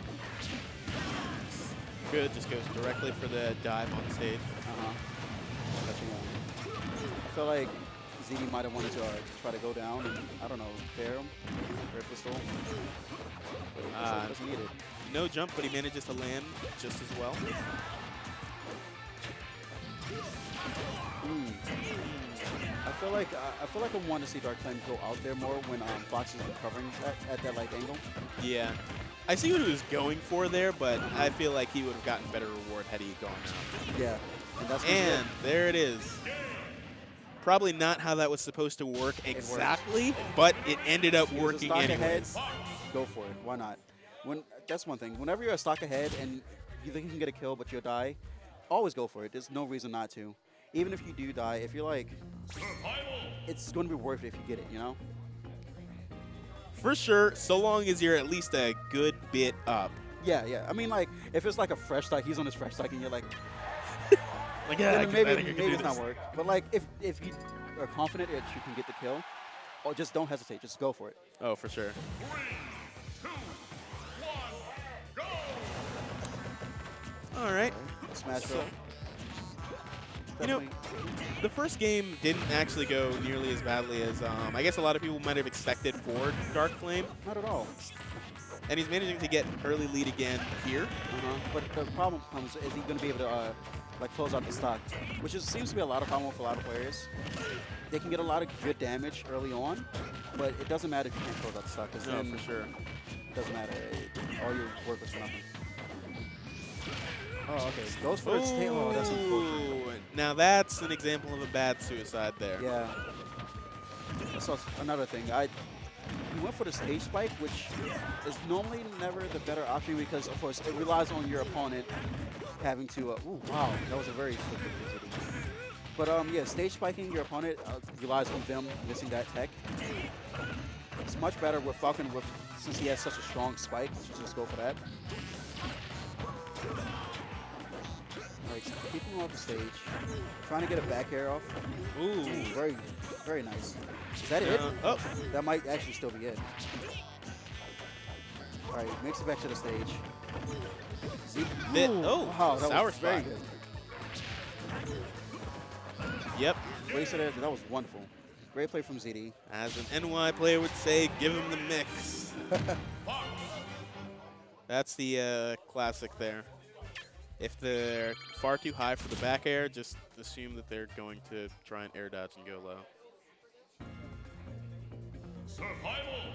Good, just goes directly for the dive on stage. Touching on. I feel like ZD might have wanted to try to go down and, I don't know, fair him. Fair pistol. But it looks like he doesn't need it. No jump, but he manages to land just as well. I feel like I want to see Dark Flame go out there more when Fox is recovering at that like angle. Yeah. I see what he was going for there, but I feel like he would have gotten better reward had he gone out. Yeah, and that's And there it is. Probably not how that was supposed to work exactly, but it ended up working stock anyways. ahead, go for it. Why not? That's one thing. Whenever you're a stock ahead and you think you can get a kill but you'll die, always go for it. There's no reason not to. Even if you do die, if you're like, it's going to be worth it if you get it, you know? For sure, so long as you're at least a good bit up. Yeah, yeah. I mean, like, if it's like a fresh stock, he's on his fresh stock, and you're like, Like, then I maybe think I can do it's not this. work. But like, if you are confident that you can get the kill, or just don't hesitate, just go for it. Oh, for sure. 3, 2, 1, go! All right. Smash So, bro. you know, the first game didn't actually go nearly as badly as I guess a lot of people might have expected for Dark Flame. Not at all. And he's managing to get early lead again here. But the problem comes, is he going to be able to like close out the stock, which seems to be a lot of problem with a lot of players. They can get a lot of good damage early on, but it doesn't matter if you can't close out the stock, because No, then for sure. it doesn't matter. All your work was for nothing. Oh, okay. Goes for its tail. Oh, that's unfortunate. Ooh, now that's an example of a bad suicide there. Yeah. That's also another thing. He went for the stage spike, which is normally never the better option because, of course, it relies on your opponent having to. Ooh, wow, that was a very slick visibility. But yeah, stage spiking your opponent relies on them missing that tech. It's much better with Falcon since he has such a strong spike. So just go for that. Like keeping him off the stage, trying to get a back air off. Ooh. Very, very nice. Is that it? Oh, That might actually still be it. All right, makes it back to the stage. oh, Wow, that sour was very spot. good. Yep. Wasted it. That was wonderful. Great play from ZD. As an NY player would say, give him the mix. That's the classic there. If they're far too high for the back air, just assume that they're going to try and air dodge and go low. Survival!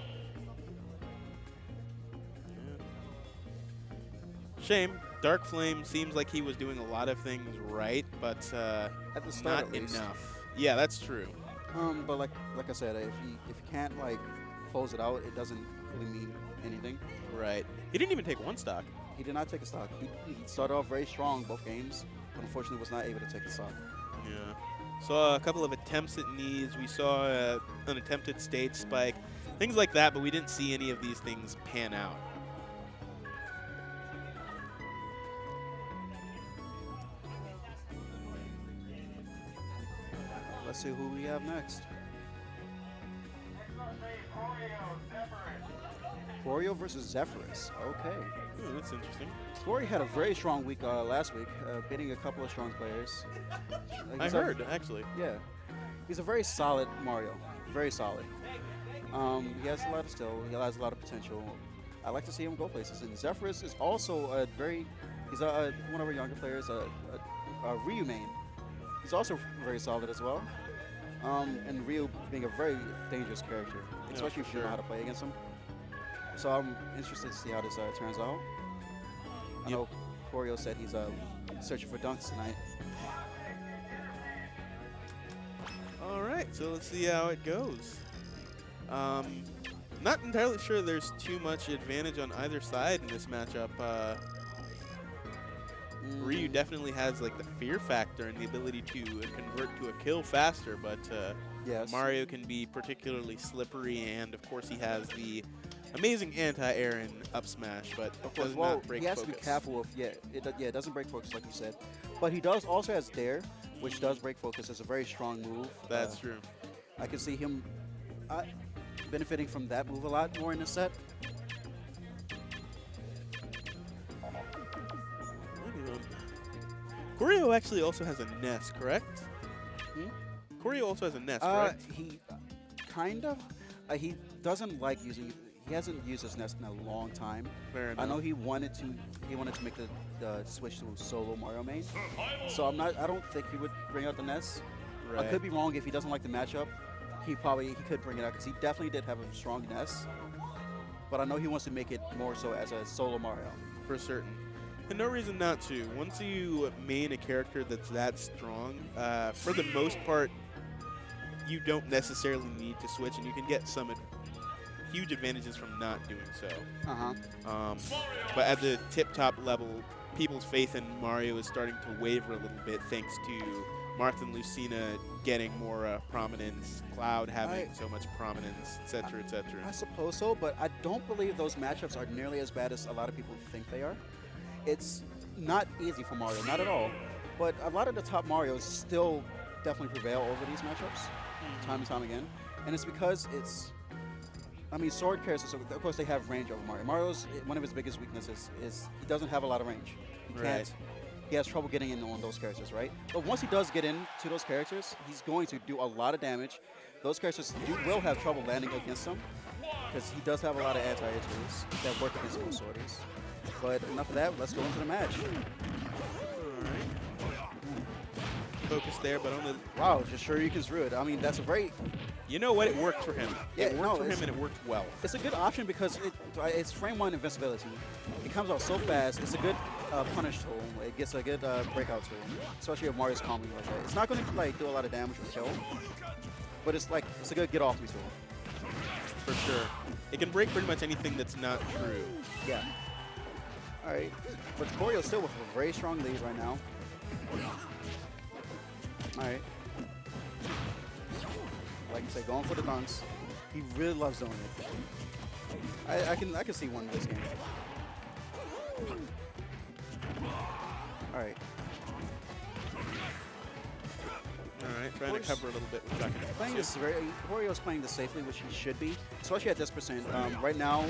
Shame. Dark Flame seems like he was doing a lot of things right, but At the start, not at least. enough. Yeah, that's true. But like I said, if you can't like close it out, it doesn't really mean anything. Right. He didn't even take one stock. He did not take a stock. He started off very strong both games, but unfortunately was not able to take a stock. Yeah. Saw a couple of attempts at knees. We saw an attempted stage spike, things like that, but we didn't see any of these things pan out. Let's see who we have next. Corio versus Zephyrus. Okay. That's interesting. Cory had a very strong week last week, beating a couple of strong players. I heard, actually. Yeah. He's a very solid Mario. Very solid. He has a lot of skill. He has a lot of potential. I like to see him go places. And Zephyrus is also he's one of our younger players, a Ryu main. He's also very solid as well. And Ryu being a very dangerous character, especially if you know how to play against him. So I'm interested to see how this turns out. I know Corio said he's searching for dunks tonight. All right, so let's see how it goes. Not entirely sure there's too much advantage on either side in this matchup. Ryu definitely has like the fear factor and the ability to convert to a kill faster, but Yes. Mario can be particularly slippery, and of course he has the amazing anti-air and up smash, but Of course, does well, not break he has focus. to be careful with, it doesn't break focus like you said. But he does also has Dare, which does break focus. It's a very strong move. That's true. I can see him benefiting from that move a lot more in the set. Corio actually also has a Ness, correct? Hmm? Corio also has a Ness, correct? He kind of. He doesn't like using. He hasn't used his Nest in a long time. Fair I enough. know he wanted to make the switch to solo Mario main. So I don't think he would bring out the Ness. I Right. could be wrong. If he doesn't like the matchup, he could bring it out because he definitely did have a strong Ness. But I know he wants to make it more so as a solo Mario. For certain. And no reason not to. Once you main a character that's that strong, for the most part, you don't necessarily need to switch, and you can get some huge advantages from not doing so. But at the tip-top level, people's faith in Mario is starting to waver a little bit thanks to Martha and Lucina getting more prominence, Cloud having so much prominence, etc., etc. I suppose so, but I don't believe those matchups are nearly as bad as a lot of people think they are. It's not easy for Mario, not at all. But a lot of the top Marios still definitely prevail over these matchups, time and time again. And it's because sword characters, of course, they have range over Mario. Mario's, one of his biggest weaknesses is he doesn't have a lot of range. He has trouble getting in on those characters, right? But once he does get into those characters, he's going to do a lot of damage. Those characters will have trouble landing against him because he does have a lot of anti-air tools that work against most sorties. But enough of that, let's go into the match. Focus there, but on the... Wow, just Shoryuken's Rude. I mean, that's a very... You know what? It worked for him. Yeah, it worked for him, and it worked well. It's a good option because it's frame 1 invincibility. It comes out so fast. It's a good punish tool. It gets a good breakout tool, especially if Mario's calming like that. It's not going to do a lot of damage or kill, but it's a good get off me tool. For sure. It can break pretty much anything that's not true. Yeah. All right, but Corio's still with a very strong lead right now. All right. Like you say, going for the dunks. He really loves doing it. I can see one in this game. All right. All right, trying to cover a little bit with Shotgun. Playing this Corio's playing this safely, which he should be, especially at this percent. Right now,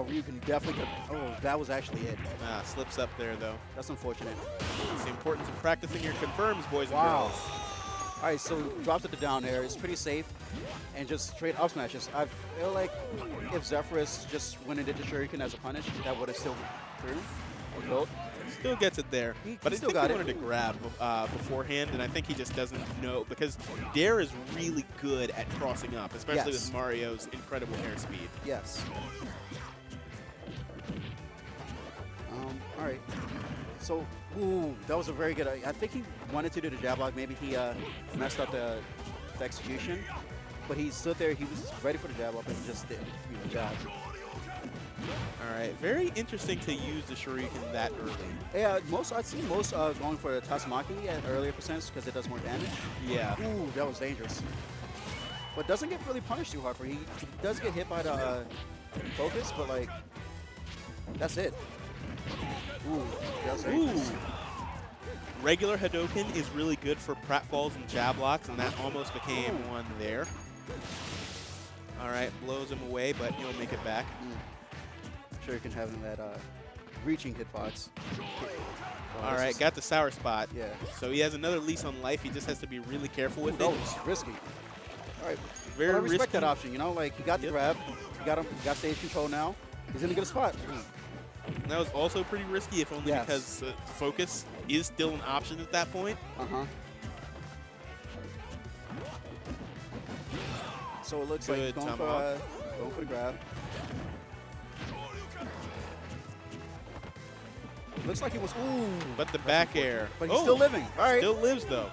Ryu can definitely. Oh, that was actually it. Slips up there though. That's unfortunate. It's the importance of practicing your confirms, boys and Wow. girls. All right, so dropped it to down air. It's pretty safe, and just straight up smashes. I feel like if Zephyrus just went and did the Shuriken as a punish, that would have still through or killed. Still gets it there, but I still think got he it. wanted to grab beforehand, and I think he just doesn't know because Dare is really good at crossing up, especially Yes. with Mario's incredible airspeed. Yes. All right. So, that was a very good. I think he wanted to do the jab block. Maybe he messed up the execution, but he stood there. He was ready for the jab block, but he just didn't. Jab. All right, very interesting to use the Shoryuken that early. Yeah, I'd see most going for the Tatsumaki at earlier percents because it does more damage. Yeah. Ooh, that was dangerous. But doesn't get really punished too hard for he does get hit by the focus, but like that's it. Ooh, that's dangerous. Ooh. Regular Hadoken is really good for pratfalls and jab locks, and that almost became one there. All right, blows him away, but he'll make it back. Sure, you can have him that reaching hitbox. All right, got the sour spot. Yeah. So he has another lease on life. He just has to be really careful with That it. was risky. All right, Very but I respect risky. that option. You know, like he got the grab, he got stage control now. He's in a good spot. And that was also pretty risky, if only Yes. because focus is still an option at that point. So it looks like he's Good going tomahawk. for the grab. Looks like he was. Ooh. But the back air. But he's still living. All right. Still lives, though.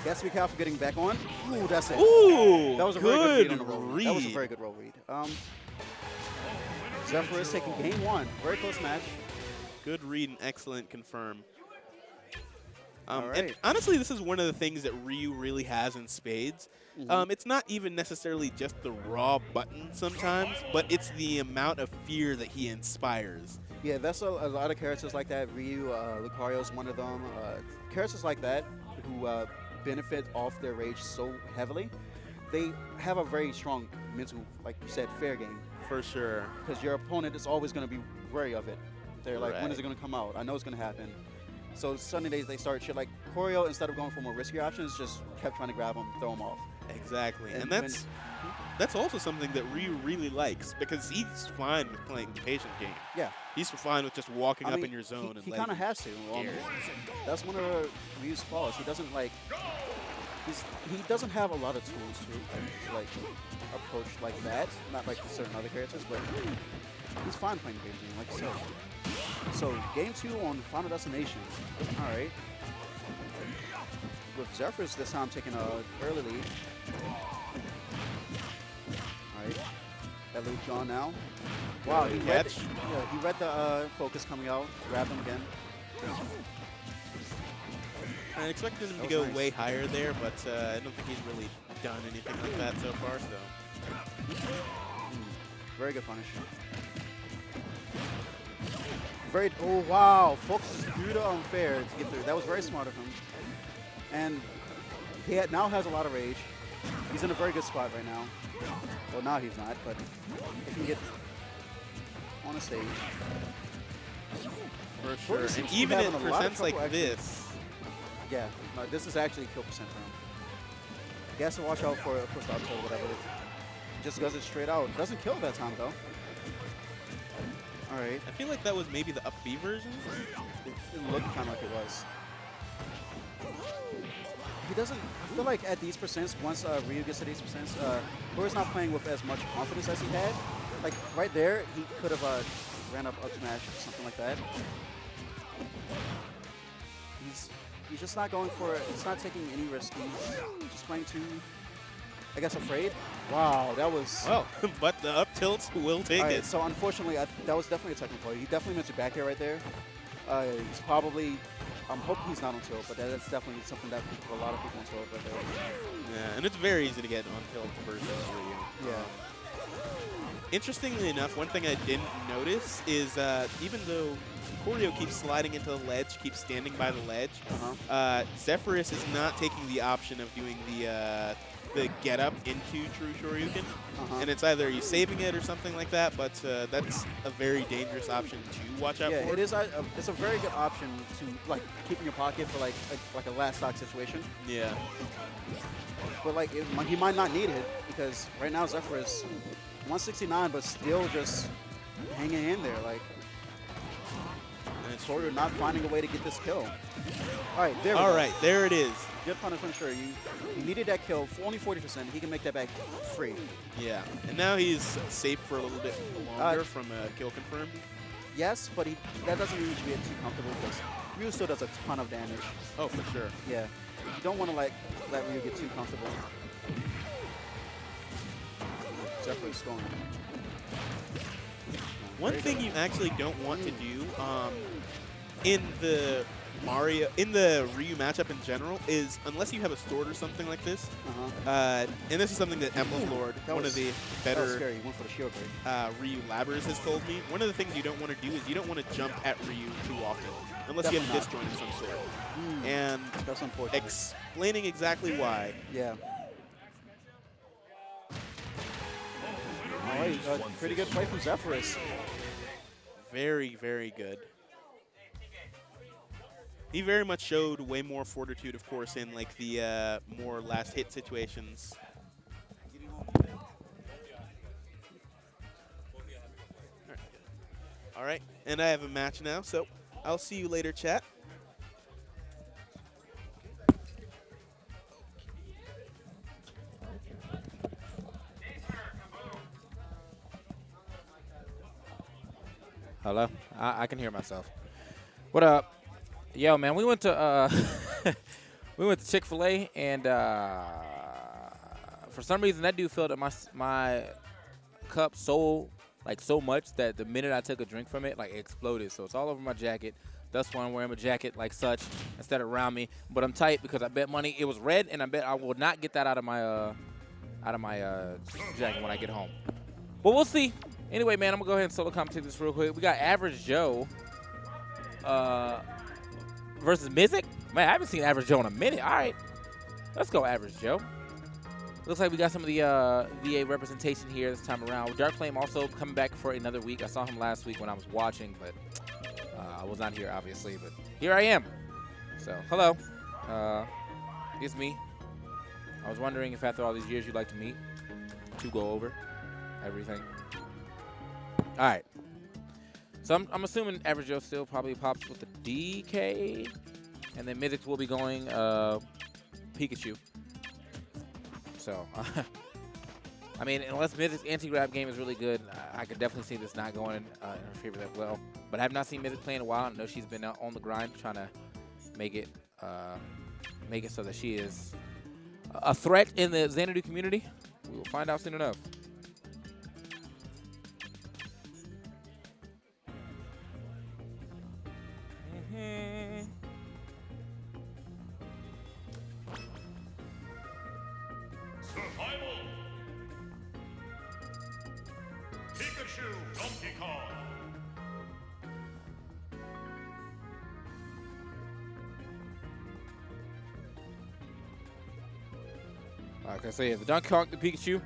Got to be careful getting back on. Ooh, that's it. Ooh, That was a very good read good on the roll. read. That was a very good roll read. Zephyrus taking game one. Very close match. Good read and excellent confirm. All And right. honestly, this is one of the things that Ryu really has in spades. It's not even necessarily just the raw button sometimes, but it's the amount of fear that he inspires. Yeah, that's a lot of characters like that. Ryu, Lucario's one of them. Characters like that who benefit off their rage so heavily, they have a very strong mental, like you said, fair game. For sure. Because your opponent is always going to be wary of it. They're like, when Right. is it going to come out? I know it's going to happen. So suddenly they start shit like Choreo, instead of going for more risky options, just kept trying to grab him, throw him off. Exactly. And when- that's also something that Ryu really likes, because he's fine with playing the patient game. Yeah. He's fine with just walking I up mean, in your zone and he letting kind of you has to. scared. That's one of Ryu's flaws. He doesn't like. He doesn't have a lot of tools to like approach like that. Not like certain other characters, but he's fine playing the game, like you said. So game 2 on Final Destination. All right. With Zephyrus this time taking a early lead. All right. That lead gone now. Wow, he read, Catch. he read the focus coming out, grabbed him again. I expected him to That go was nice. way higher there, but I don't think he's really done anything like that so far. So Very good punish. Very, oh wow, Focus is through the unfair to get through. That was very smart of him. And he now has a lot of rage. He's in a very good spot right now. Well, now he's not, but if he can get on a stage. for sure. Focus And seems to be even having in a lot of percents like trouble actually. this, Yeah, no, this is actually a kill percent for him. He has to watch out for stop or whatever. Just does it straight out. Doesn't kill that time though. All right. I feel like that was maybe the up B version. It looked kind of like it was. He doesn't. I feel like at these percents, once Ryu gets to these percents, Roy's not playing with as much confidence as he had. Like right there, he could have ran up smash or something like that. He's just not going for it. He's not taking any risks. He's just playing too, I guess, afraid. Wow, that was. Well, but the up tilts will take All right, it. so unfortunately, that was definitely a technical. He definitely meant to back air right there. He's probably. I'm hoping he's not on tilt, but that's definitely something that a lot of people on tilt right there. Yeah, and it's very easy to get on tilt versus Ryu. Yeah. Interestingly enough, one thing I didn't notice is even though Choreo keeps sliding into the ledge, keeps standing by the ledge, Zephyrus is not taking the option of doing the get up into True Shoryuken. And it's either he's saving it or something like that, but that's a very dangerous option to watch out Yeah, for. it is. It's a very good option to like keep in your pocket for like a last stock situation. Yeah. But like he might not need it because right now Zephyrus 169, but still just hanging in there. Like Choreo not finding a way to get this kill. All right, there we go. All right, there it is. Good punishment, sure. You needed that kill for only 40%. He can make that back free. Yeah, and now he's safe for a little bit longer from a kill confirmed. Yes, but that doesn't mean you should get too comfortable because Ryu still does a ton of damage. Oh, for sure. Yeah, you don't want to let Ryu get too comfortable. Zephyrus going. One thing you actually don't want to do in the Ryu matchup in general is, unless you have a sword or something like this, and this is something that Emblem Lord, one of the That was better scary. You went for the shield break. Ryu labbers, has told me, one of the things you don't want to do is you don't want to jump at Ryu too often, unless you have a Definitely disjoint of some sort. And That's unfortunate. explaining exactly why. Yeah. All right, pretty good play from Zephyrus. Very, very good. He very much showed way more fortitude, of course, in like the more last hit situations. All right, and I have a match now, so I'll see you later, chat. Hello? I can hear myself. What up? Yo, man, we went to Chick-fil-A, and for some reason that dude filled up my cup so much that the minute I took a drink from it, like, it exploded. So it's all over my jacket. Thus why I'm wearing my jacket like such instead of around me. But I'm tight because I bet money it was red, and I bet I will not get that out of my jacket when I get home. But we'll see. Anyway, man, I'm going to go ahead and solo commentate this real quick. We got Average Joe versus Mizik. Man, I haven't seen Average Joe in a minute. All right. Let's go, Average Joe. Looks like we got some of the VA representation here this time around. Dark Flame also coming back for another week. I saw him last week when I was watching, but I was not here, obviously. But here I am. So, hello. It's me. I was wondering if after all these years you'd like to meet to go over everything. All right. So I'm assuming Average Joe still probably pops with the DK. And then Mizik will be going Pikachu. So, I mean, unless Mizik's anti-grab game is really good, I could definitely see this not going in her favor that well. But I have not seen Mizik play in a while. I know she's been on the grind trying to make it so that she is a threat in the Xanadu community. We will find out soon enough. Survival. Pikachu, Donkey Kong. Okay, so yeah, the Donkey Kong, the Pikachu.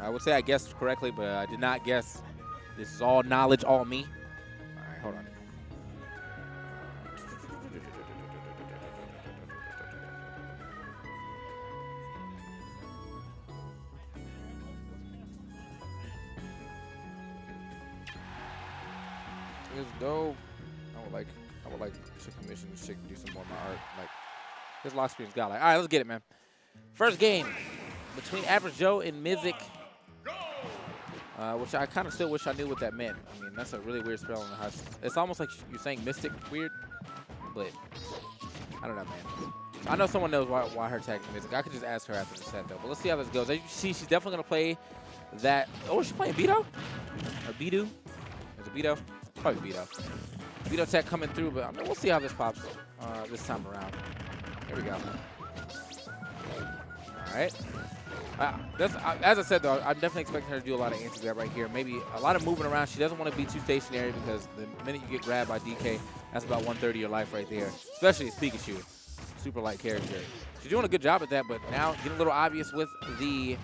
I would say I guessed correctly, but I did not guess. This is all knowledge, all me. All right, hold on. It's dope. I would like to commission this chick to do some more of my art. Like, his lock screen's got like, all right, let's get it, man. First game between Average Joe and Mizik, which I kind of still wish I knew what that meant. I mean, that's a really weird spell on the house. It's almost like you're saying Mystic weird, but I don't know, man. I know someone knows why her tagging Mizik. I could just ask her after the set, though. But let's see how this goes. As you see, she's definitely going to play that. Oh, is she playing Beto? Or Bidu? Is it Beto? Probably Beto. Beto tech coming through, but I mean, we'll see how this pops this time around. Here we go. All right. As I said, though, I'm definitely expecting her to do a lot of anti-grab right here. Maybe a lot of moving around. She doesn't want to be too stationary because the minute you get grabbed by DK, that's about 1/3 of your life right there, especially as Pikachu. Super light character. She's doing a good job at that, but now getting a little obvious with the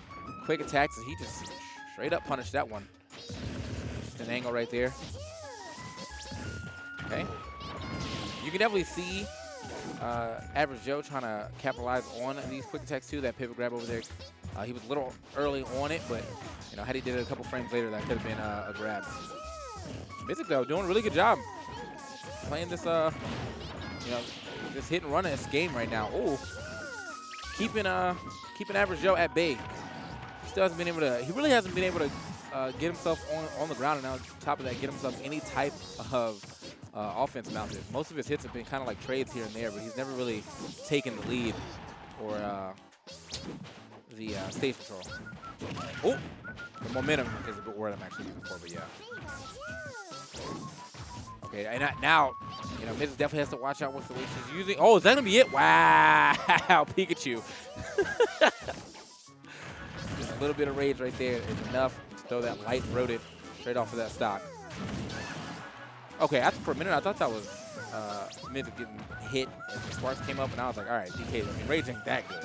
quick attacks. He just straight up punished that one. Just an angle right there. Okay. You can definitely see Average Joe trying to capitalize on these quick attacks too. That pivot grab over there. He was a little early on it, but you know, had he did it a couple frames later, that could have been a grab. Mizik though, doing a really good job playing this, you know, this hit and run in this game right now. Oh, keeping Average Joe at bay. He still hasn't been able to. He really hasn't been able to get himself on the ground, and now on top of that, get himself any type of offense mounted. Most of his hits have been kind of like trades here and there, but he's never really taken the lead or the stage control. Oh, the momentum is a good word I'm actually looking for, but yeah. Okay, and now, you know, Miz definitely has to watch out with the way she's using. Oh, is that gonna be it? Wow, Pikachu. Just a little bit of rage right there is enough to throw that light rodent straight off of that stock. Okay, for a minute I thought that was Miz getting hit as the sparks came up, and I was like, all right, DK, I mean, rage ain't that good.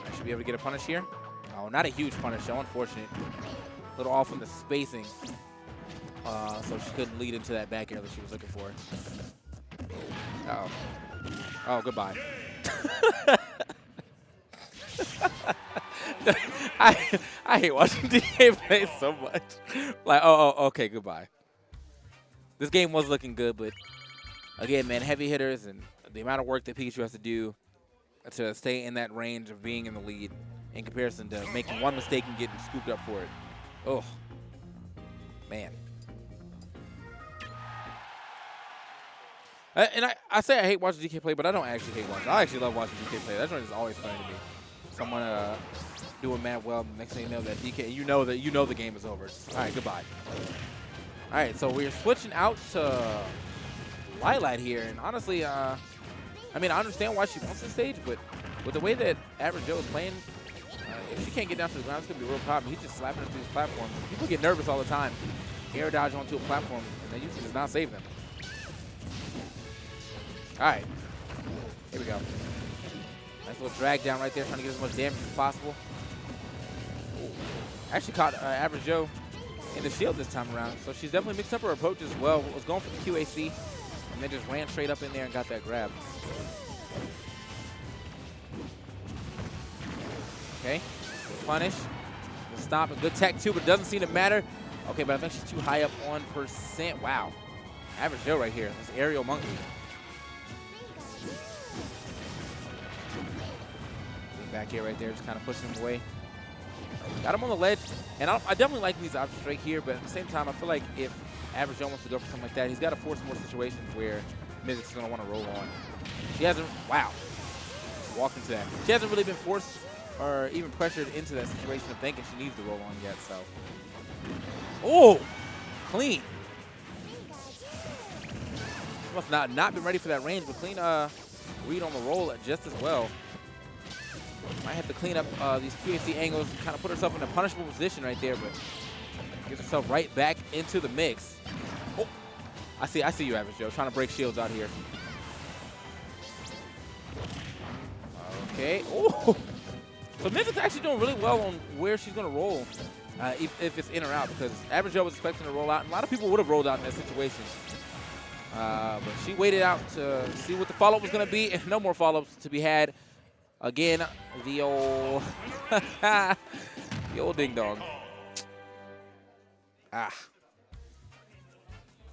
I should be able to get a punish here. Oh, not a huge punish, though, unfortunate. A little off on the spacing. So she couldn't lead into that back air that she was looking for. Uh-oh. Oh, goodbye. I hate watching DK play so much. Like, okay, goodbye. This game was looking good, but again, man, heavy hitters and the amount of work that Pikachu has to do to stay in that range of being in the lead in comparison to making one mistake and getting scooped up for it. Oh, man. And I say I hate watching DK play, but I don't actually hate watching. I actually love watching DK play. That joint is always funny to me. Someone doing mad well, next thing you know that DK, you know the game is over. All right, goodbye. All right, so we're switching out to Light here, and honestly, I mean, I understand why she wants this stage, but with the way that Average Joe is playing, if she can't get down to the ground, it's gonna be a real problem. He's just slapping her through these platforms. People get nervous all the time. Air dodge onto a platform, and that usually does not save them. All right, here we go. Nice little drag down right there, trying to get as much damage as possible. Ooh. Actually caught Average Joe in the shield this time around, so she's definitely mixed up her approach as well. Was going for the QAC, and then just ran straight up in there and got that grab. Okay, punish, the stop, a good tech too, but it doesn't seem to matter. Okay, but I think she's too high up on percent. Wow, Average Joe right here, this aerial monkey. Back here right there, just kind of pushing him away. Got him on the ledge, and I definitely like these options right here, but at the same time, I feel like if Average Joe wants to go for something like that, he's got to force more situations where Mizik's going to want to roll on. She hasn't, wow, walked into that. She hasn't really been forced or even pressured into that situation of thinking she needs to roll on yet, so. Oh, clean. She must not been ready for that range, but clean read on the roll just as well. Might have to clean up these QAC angles and kind of put herself in a punishable position right there, but gets herself right back into the mix. Oh, I see you, Average Joe, trying to break shields out here. Okay. Oh, so Mizik's actually doing really well on where she's going to roll, if it's in or out, because Average Joe was expecting to roll out, and a lot of people would have rolled out in that situation. But she waited out to see what the follow-up was going to be, and no more follow-ups to be had. Again, the old, the old ding dong. Ah.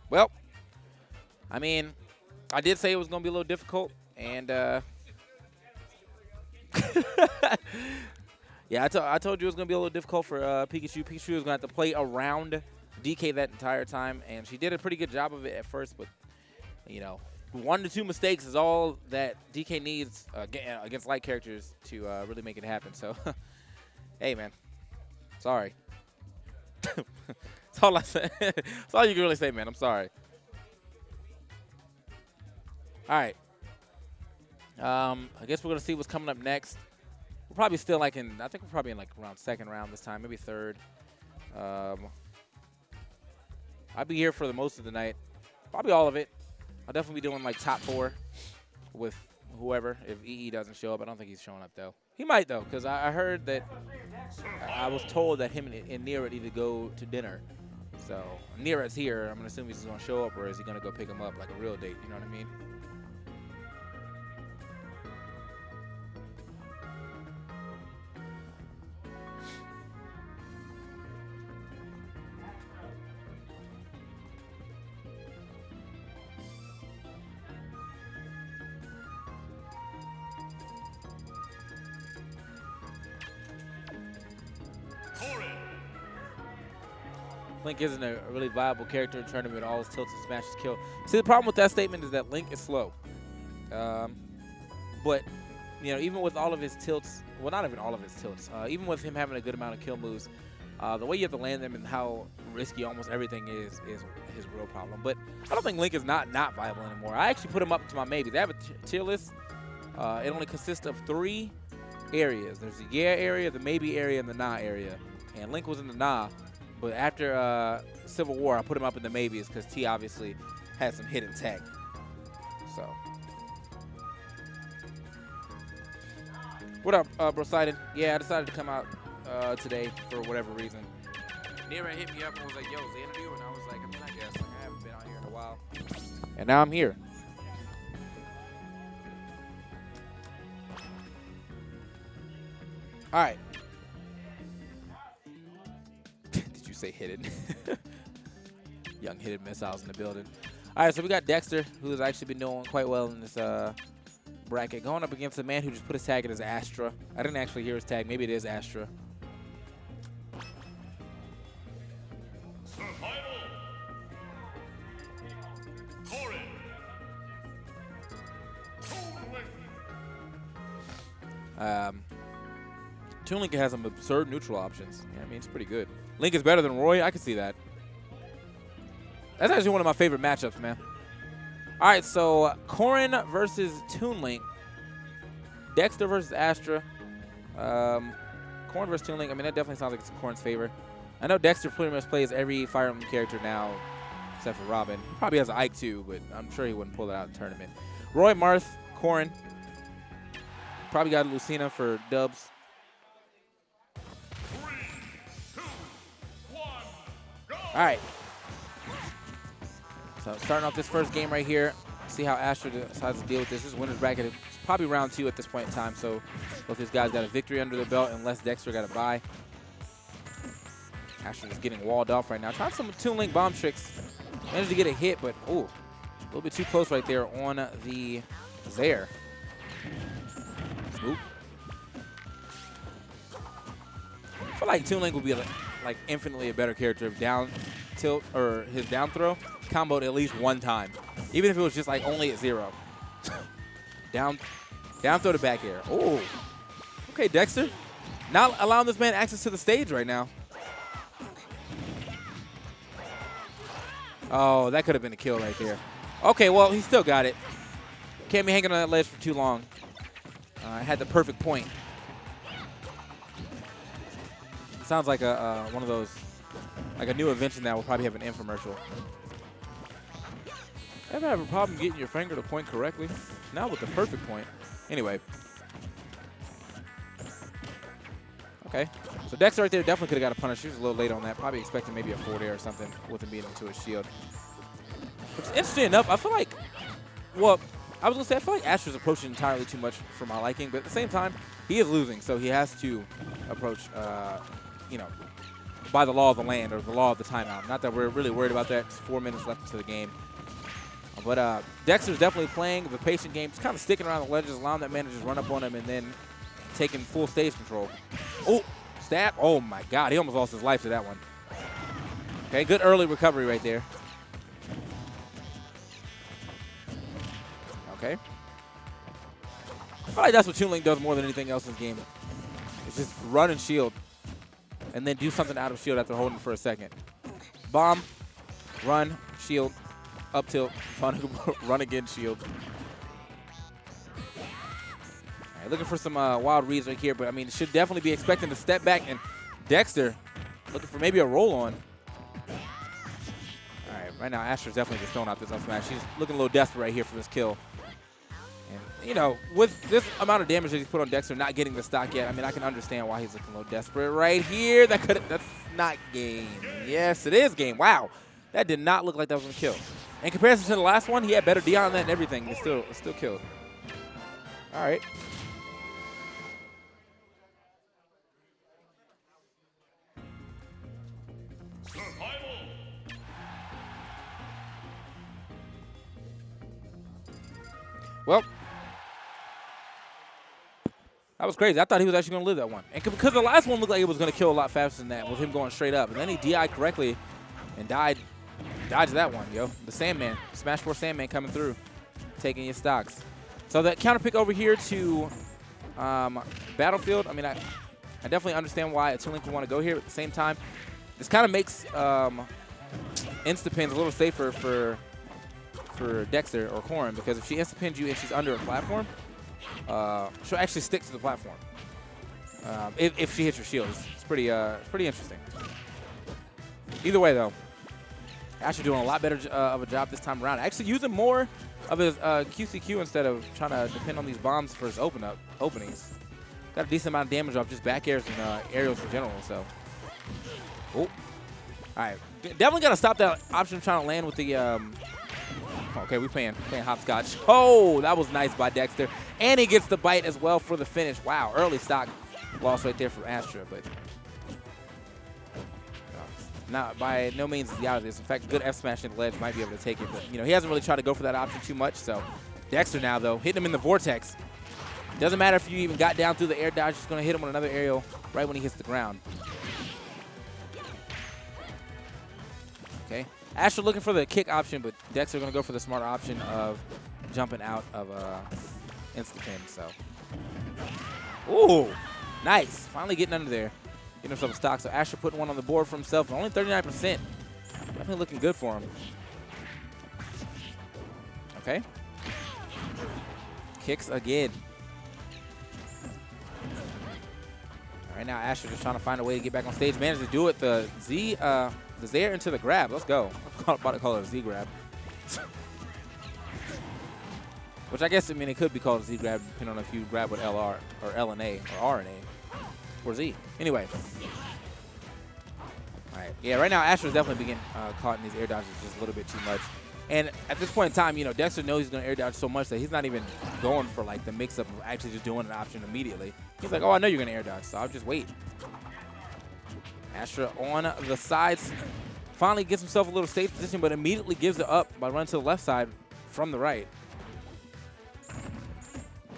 Well, I mean, I did say it was going to be a little difficult, and yeah, I told you it was going to be a little difficult for Pikachu. Pikachu was going to have to play around DK that entire time, and she did a pretty good job of it at first, but, you know, 1 to 2 mistakes is all that DK needs against light characters to really make it happen. So, hey, man, sorry. That's all I say. That's all you can really say, man. I'm sorry. All right. I guess we're gonna see what's coming up next. We're probably still I think we're probably in like around 2nd round this time, maybe 3rd. I'll be here for the most of the night, probably all of it. I'll definitely be doing like top 4 with whoever if EE doesn't show up. I don't think he's showing up though. He might though, because I heard that I was told that him and Nira need to go to dinner. So Nira's here. I'm gonna assume he's gonna show up, or is he gonna go pick him up like a real date? You know what I mean? Link isn't a really viable character in tournament. All his tilts and smashes kill. See, the problem with that statement is that Link is slow. But you know, even with all of his tilts, well, not even all of his tilts, even with him having a good amount of kill moves, the way you have to land them and how risky almost everything is his real problem. But I don't think Link is not viable anymore. I actually put him up to my maybes. They have a tier list. It only consists of 3 areas. There's the yeah area, the maybe area, and the nah area. And Link was in the nah, but after Civil War, I put him up in the maybes because T obviously had some hidden tech. So, what up, Brosidon? Yeah, I decided to come out today for whatever reason. Nira hit me up and was like, "Yo, is the interview?" And I was like, "I mean, I guess. Like, I haven't been out here in a while." And now I'm here. All right. Did you say hidden? Young hidden missiles in the building. All right, so we got Dexter, who has actually been doing quite well in this bracket, going up against a man who just put his tag in as Astra. I didn't actually hear his tag. Maybe it is Astra. Survival. Corrin. Toon Link has some absurd neutral options. Yeah, I mean, it's pretty good. Link is better than Roy. I can see that. That's actually one of my favorite matchups, man. All right, so Corrin versus Toon Link. Dexter versus Astra. Corrin versus Toon Link. I mean, that definitely sounds like it's in Corrin's favor. I know Dexter pretty much plays every Fire Emblem character now, except for Robin. He probably has Ike too, but I'm sure he wouldn't pull it out in the tournament. Roy, Marth, Corrin. Probably got Lucina for dubs. 3, 2, 1, go. All right. So starting off this first game right here, see how Astra decides to deal with this. This is winner's bracket. It's probably round 2 at this point in time, so both these guys got a victory under their belt unless Dexter got a bye. Astra is getting walled off right now. Trying some Toon Link bomb tricks. Managed to get a hit, but ooh, a little bit too close right there on the Zaire. Swoop. I feel like Toon Link would be like infinitely a better character if down tilt or his down throw comboed at least one time, even if it was just like only at 0. down throw to back air. Oh, okay, Dexter, not allowing this man access to the stage right now. Oh, that could have been a kill right there. Okay, well, he still got it. Can't be hanging on that ledge for too long. Had the perfect point. Sounds like a one of those, like a new invention that will probably have an infomercial. Ever have a problem getting your finger to point correctly? Now with the perfect point. Anyway. Okay. So Dexter right there definitely could have got a punish. He was a little late on that. Probably expecting maybe a forward air or something with him being into his shield. Which is interesting enough. I feel like, well, I was going to say, I feel like Astra's approaching entirely too much for my liking. But at the same time, he is losing. So he has to approach, you know, by the law of the land or the law of the timeout. Not that we're really worried about that. It's 4 minutes left into the game. But Dexter's definitely playing the patient game. Just kind of sticking around the ledges, allowing that man to just run up on him and then taking full stage control. Oh, stab. Oh, my God. He almost lost his life to that one. Okay, good early recovery right there. Okay. I feel like that's what Toon Link does more than anything else in this game. It's just run and shield and then do something out of shield after holding for a second. Bomb, run, shield, up tilt, run again, shield. All right, looking for some wild reads right here, but I mean, should definitely be expecting to step back, and Dexter looking for maybe a roll on. All right, right now Astra's definitely just throwing out this up smash. She's looking a little desperate right here for this kill. And, you know, with this amount of damage that he's put on Dexter, not getting the stock yet, I mean, I can understand why he's looking a little desperate right here. That's not game. Yes, it is game. Wow. That did not look like that was going to kill. In comparison to the last one, he had better DI on that and everything. It still killed. All right. Survival. Well, that was crazy. I thought he was actually going to live that one. And because the last one looked like it was going to kill a lot faster than that with him going straight up. And then he DI'd correctly and dodged that one, yo. The Sandman, Smash 4 Sandman coming through, taking your stocks. So that counter pick over here to Battlefield, I mean, I definitely understand why a Toon Link would want to go here. At the same time, this kind of makes insta-pins a little safer for Dexter or Corrin, because if she insta-pins you and she's under a platform, she'll actually stick to the platform. If she hits your shields. It's pretty interesting. Either way, though, Asher doing a lot better of a job this time around. Actually using more of his QCQ instead of trying to depend on these bombs for his openings. Got a decent amount of damage off just back airs and aerials in general. So, oh, all right, definitely gotta stop that option trying to land with the. Okay, we playing hopscotch. Oh, that was nice by Dexter, and he gets the bite as well for the finish. Wow, early stock loss right there from Astra, but. Not by no means is he out of this. In fact, good F smash in the ledge might be able to take it, but he hasn't really tried to go for that option too much. So Dexter now though hitting him in the vortex. Doesn't matter if you even got down through the air dodge, just gonna hit him with another aerial right when he hits the ground. Okay, Asher looking for the kick option, but Dexter gonna go for the smarter option of jumping out of insta-pin. So, ooh, nice, finally getting under there. Getting himself a stock, so Asher putting one on the board for himself. Only 39%. Definitely looking good for him. Okay. Kicks again. All right, now Asher just trying to find a way to get back on stage. Managed to do it. The Zaire into the grab. Let's go. I'm about to call it a Z grab. Which I guess, it could be called a Z grab depending on if you grab with LR or LNA or RNA. Or Z. Anyway. All right. Yeah, right now Asher's definitely being caught in these air dodges just a little bit too much. And at this point in time, Dexter knows he's going to air dodge so much that he's not even going for like the mix-up of actually just doing an option immediately. He's like, oh, I know you're going to air dodge, so I'll just wait. Asher on the sides. Finally gets himself a little stage position, but immediately gives it up by running to the left side from the right.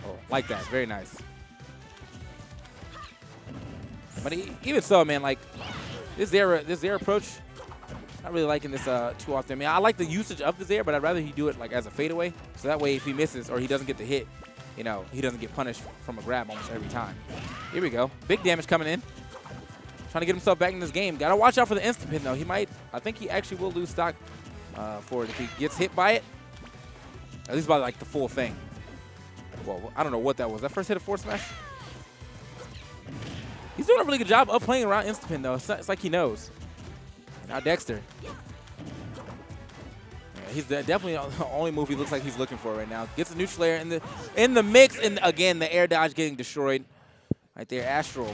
Oh, like that. Very nice. But even so, man, like this air approach, not really liking this too often. I like the usage of the air, but I'd rather he do it like as a fadeaway, so that way if he misses or he doesn't get the hit, he doesn't get punished from a grab almost every time. Here we go, big damage coming in, trying to get himself back in this game. Gotta watch out for the instant pin though. I think he actually will lose stock for it if he gets hit by it, at least by like the full thing. Well, I don't know what that was. That first hit of forward smash. He's doing a really good job of playing around Instapin, though. It's like he knows. Now Dexter. Yeah, he's definitely the only move he looks like he's looking for right now. Gets a neutral air in the mix, and again the air dodge getting destroyed. Right there, Astra.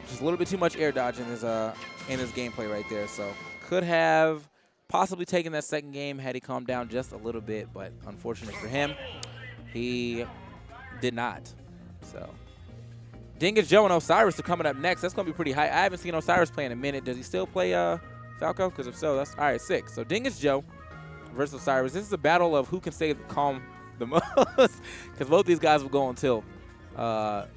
Just a little bit too much air dodge in his gameplay right there. So could have possibly taken that second game had he calmed down just a little bit, but unfortunate for him, he did not. So. Dingus Joe and Osiris are coming up next. That's going to be pretty high. I haven't seen Osiris play in a minute. Does he still play Falco? Because if so, that's all right, 6. So Dingus Joe versus Osiris. This is a battle of who can stay calm the most, because both these guys will go on tilt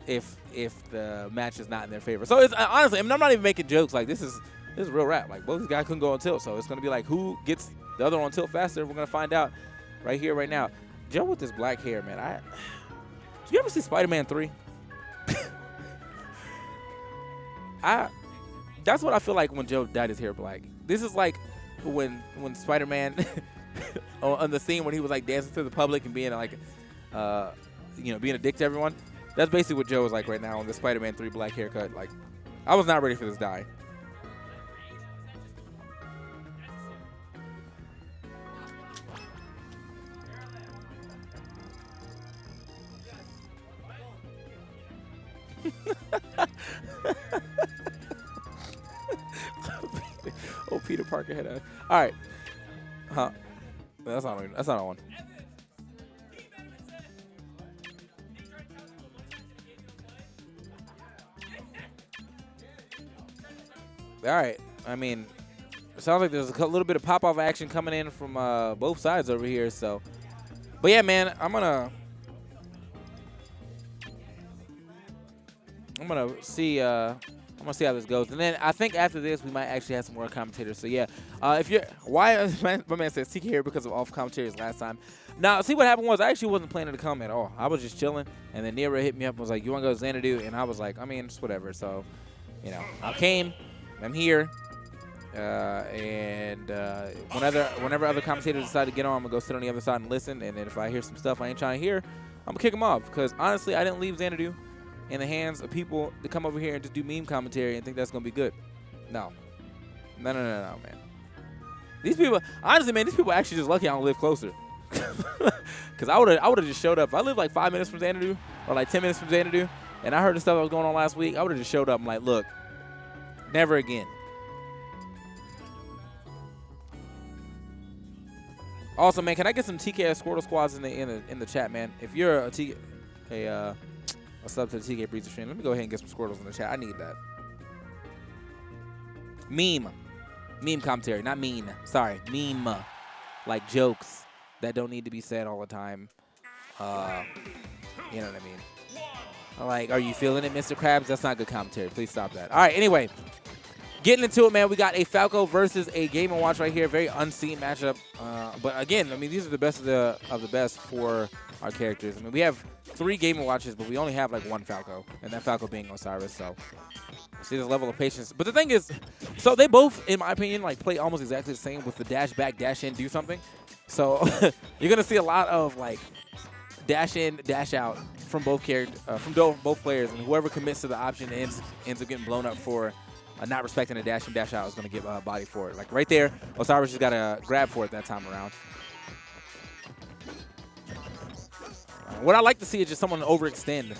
if the match is not in their favor. So it's honestly, I'm not even making jokes. Like this is real rap. Like both these guys couldn't go on tilt, so it's going to be like who gets the other on tilt faster. We're going to find out right here, right now. Joe with this black hair, man. Did you ever see Spider-Man 3? That's what I feel like when Joe dyed his hair black. This is like when Spider-Man on the scene when he was like dancing to the public and being like, being a dick to everyone. That's basically what Joe is like right now on the Spider-Man 3 black haircut. Like, I was not ready for this dye. Oh, Peter Parker had a. All right. Huh. That's not on. All right. It sounds like there's a little bit of pop-off action coming in from both sides over here. So, but yeah, man, I'm gonna see. I'm gonna see how this goes, and then I think after this we might actually have some more commentators. So yeah, if you're why my man says TK here because of off commentators last time. Now see what happened was I actually wasn't planning to come at all. I was just chilling, and then Nero hit me up and was like, "You want to go to Xanadu?" And I was like, "I mean, it's whatever." So, you know, I came, I'm here, and whenever other commentators decide to get on, I'm gonna go sit on the other side and listen. And then if I hear some stuff I ain't trying to hear, I'm gonna kick them off because honestly, I didn't leave Xanadu in the hands of people to come over here and just do meme commentary and think that's gonna be good. No, man. These people, honestly, man, these people are actually just lucky I don't live closer. Cause I would have just showed up. If I lived like 5 minutes from Xanadu or like 10 minutes from Xanadu, and I heard the stuff that was going on last week, I would have just showed up. I'm like, look, never again. Also, man, can I get some TK Squirtle squads in the chat, man? If you're a sub to the TK Breezer stream, let me go ahead and get some Squirtles in the chat. I need that. Meme commentary, not mean. Sorry, meme. Like jokes that don't need to be said all the time. You know what I mean? Like, are you feeling it, Mr. Krabs? That's not good commentary. Please stop that. All right, anyway. Getting into it, man, we got a Falco versus a Game & Watch right here. Very unseen matchup. But again, I mean, these are the best of the best for our characters. I mean, we have 3 Game & Watches, but we only have like 1 Falco, and that Falco being Osiris. So see this level of patience. But the thing is, so they both, in my opinion, like play almost exactly the same with the dash back, dash in, do something. So you're gonna see a lot of like dash in, dash out from both both players, and whoever commits to the option ends up getting blown up for not respecting a dash and dash out is going to get body for it. Like right there, Osiris just got to grab for it that time around. What I like to see is just someone overextend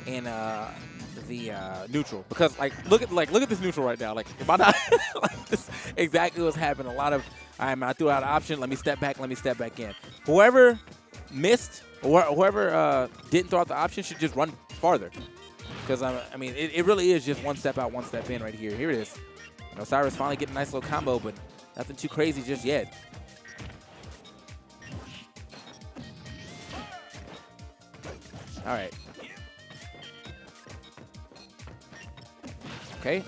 in the neutral, because look at this neutral right now. Like if I not like this exactly what's happening. A lot of I threw out an option. Let me step back in. Whoever missed or whoever didn't throw out the option should just run farther. Because, I mean, it really is just one step out, one step in right here. Here it is. And Osiris finally getting a nice little combo, but nothing too crazy just yet. All right. Okay.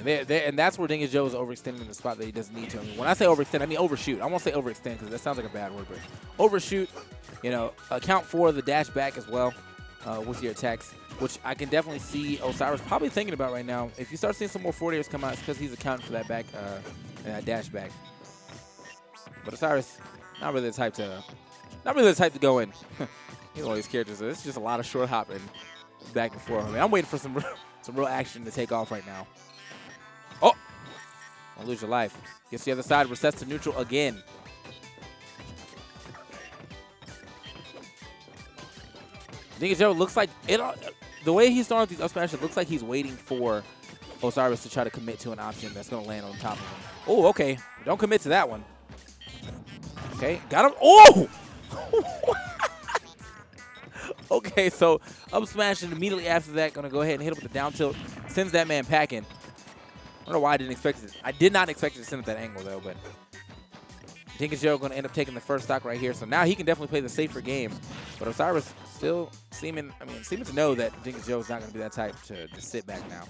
And that's where Dingus Joe is overextending in the spot that he doesn't need to. I mean, when I say overextend, I mean overshoot. I won't say overextend because that sounds like a bad word, but overshoot, you know, account for the dash back as well with your attacks, which I can definitely see Osiris probably thinking about right now. If you start seeing some more forward airs come out, it's because he's accounting for that back and that dash back. But Osiris, not really the type to go in. He's one of these characters. So it's just a lot of short hopping back and forth. I mean, I'm waiting for some real action to take off right now. Oh, don't lose your life. Gets the other side, resets to neutral again. Dingus Joe looks like it. The way he's throwing these up smashes, looks like he's waiting for Osiris to try to commit to an option that's going to land on top of him. Oh, okay. Don't commit to that one. Okay, got him. Oh! Okay, so up smash, and immediately after that, going to go ahead and hit him with the down tilt. Sends that man packing. I don't know why I didn't expect it. I did not expect it to send at that angle, though, but Dingus Joe going to end up taking the first stock right here. So now he can definitely play the safer game. But Osiris still seeming to know that Dingus Joe is not going to be that type to sit back now.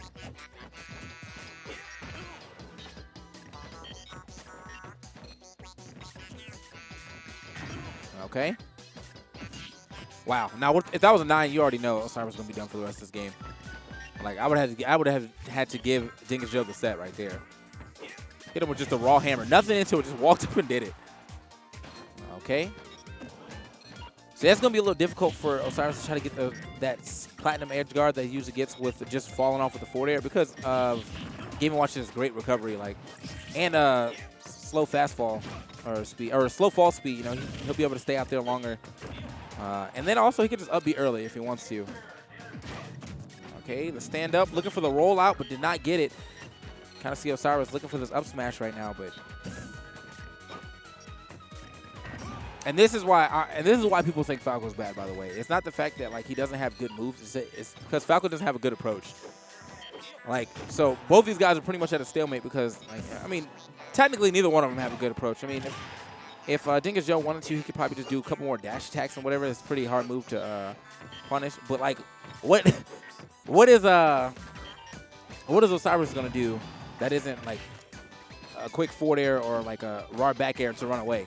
Okay. Wow. Now, if that was a 9, you already know Osiris is going to be done for the rest of this game. Like I would have had to give Dingus Joe the set right there. Hit him with just a raw hammer. Nothing into it. Just walked up and did it. Okay. So that's going to be a little difficult for Osiris to try to get that platinum edge guard that he usually gets with just falling off with the forward air, because of Game & Watch's great recovery, and slow fast fall or speed, or slow fall speed. You know, he'll be able to stay out there longer. And then also he can just up B early if he wants to. Okay, the stand up, looking for the rollout, but did not get it. Kind of see Osiris looking for this up smash right now, but and this is why people think Falco's bad, by the way. It's not the fact that he doesn't have good moves. It's because Falco doesn't have a good approach. So both these guys are pretty much at a stalemate because I mean, technically neither one of them have a good approach. I mean, if Dingus Joe wanted to, he could probably just do a couple more dash attacks and whatever. It's a pretty hard move to punish. But what is What is Osiris going to do that isn't like a quick forward air or like a raw back air to run away?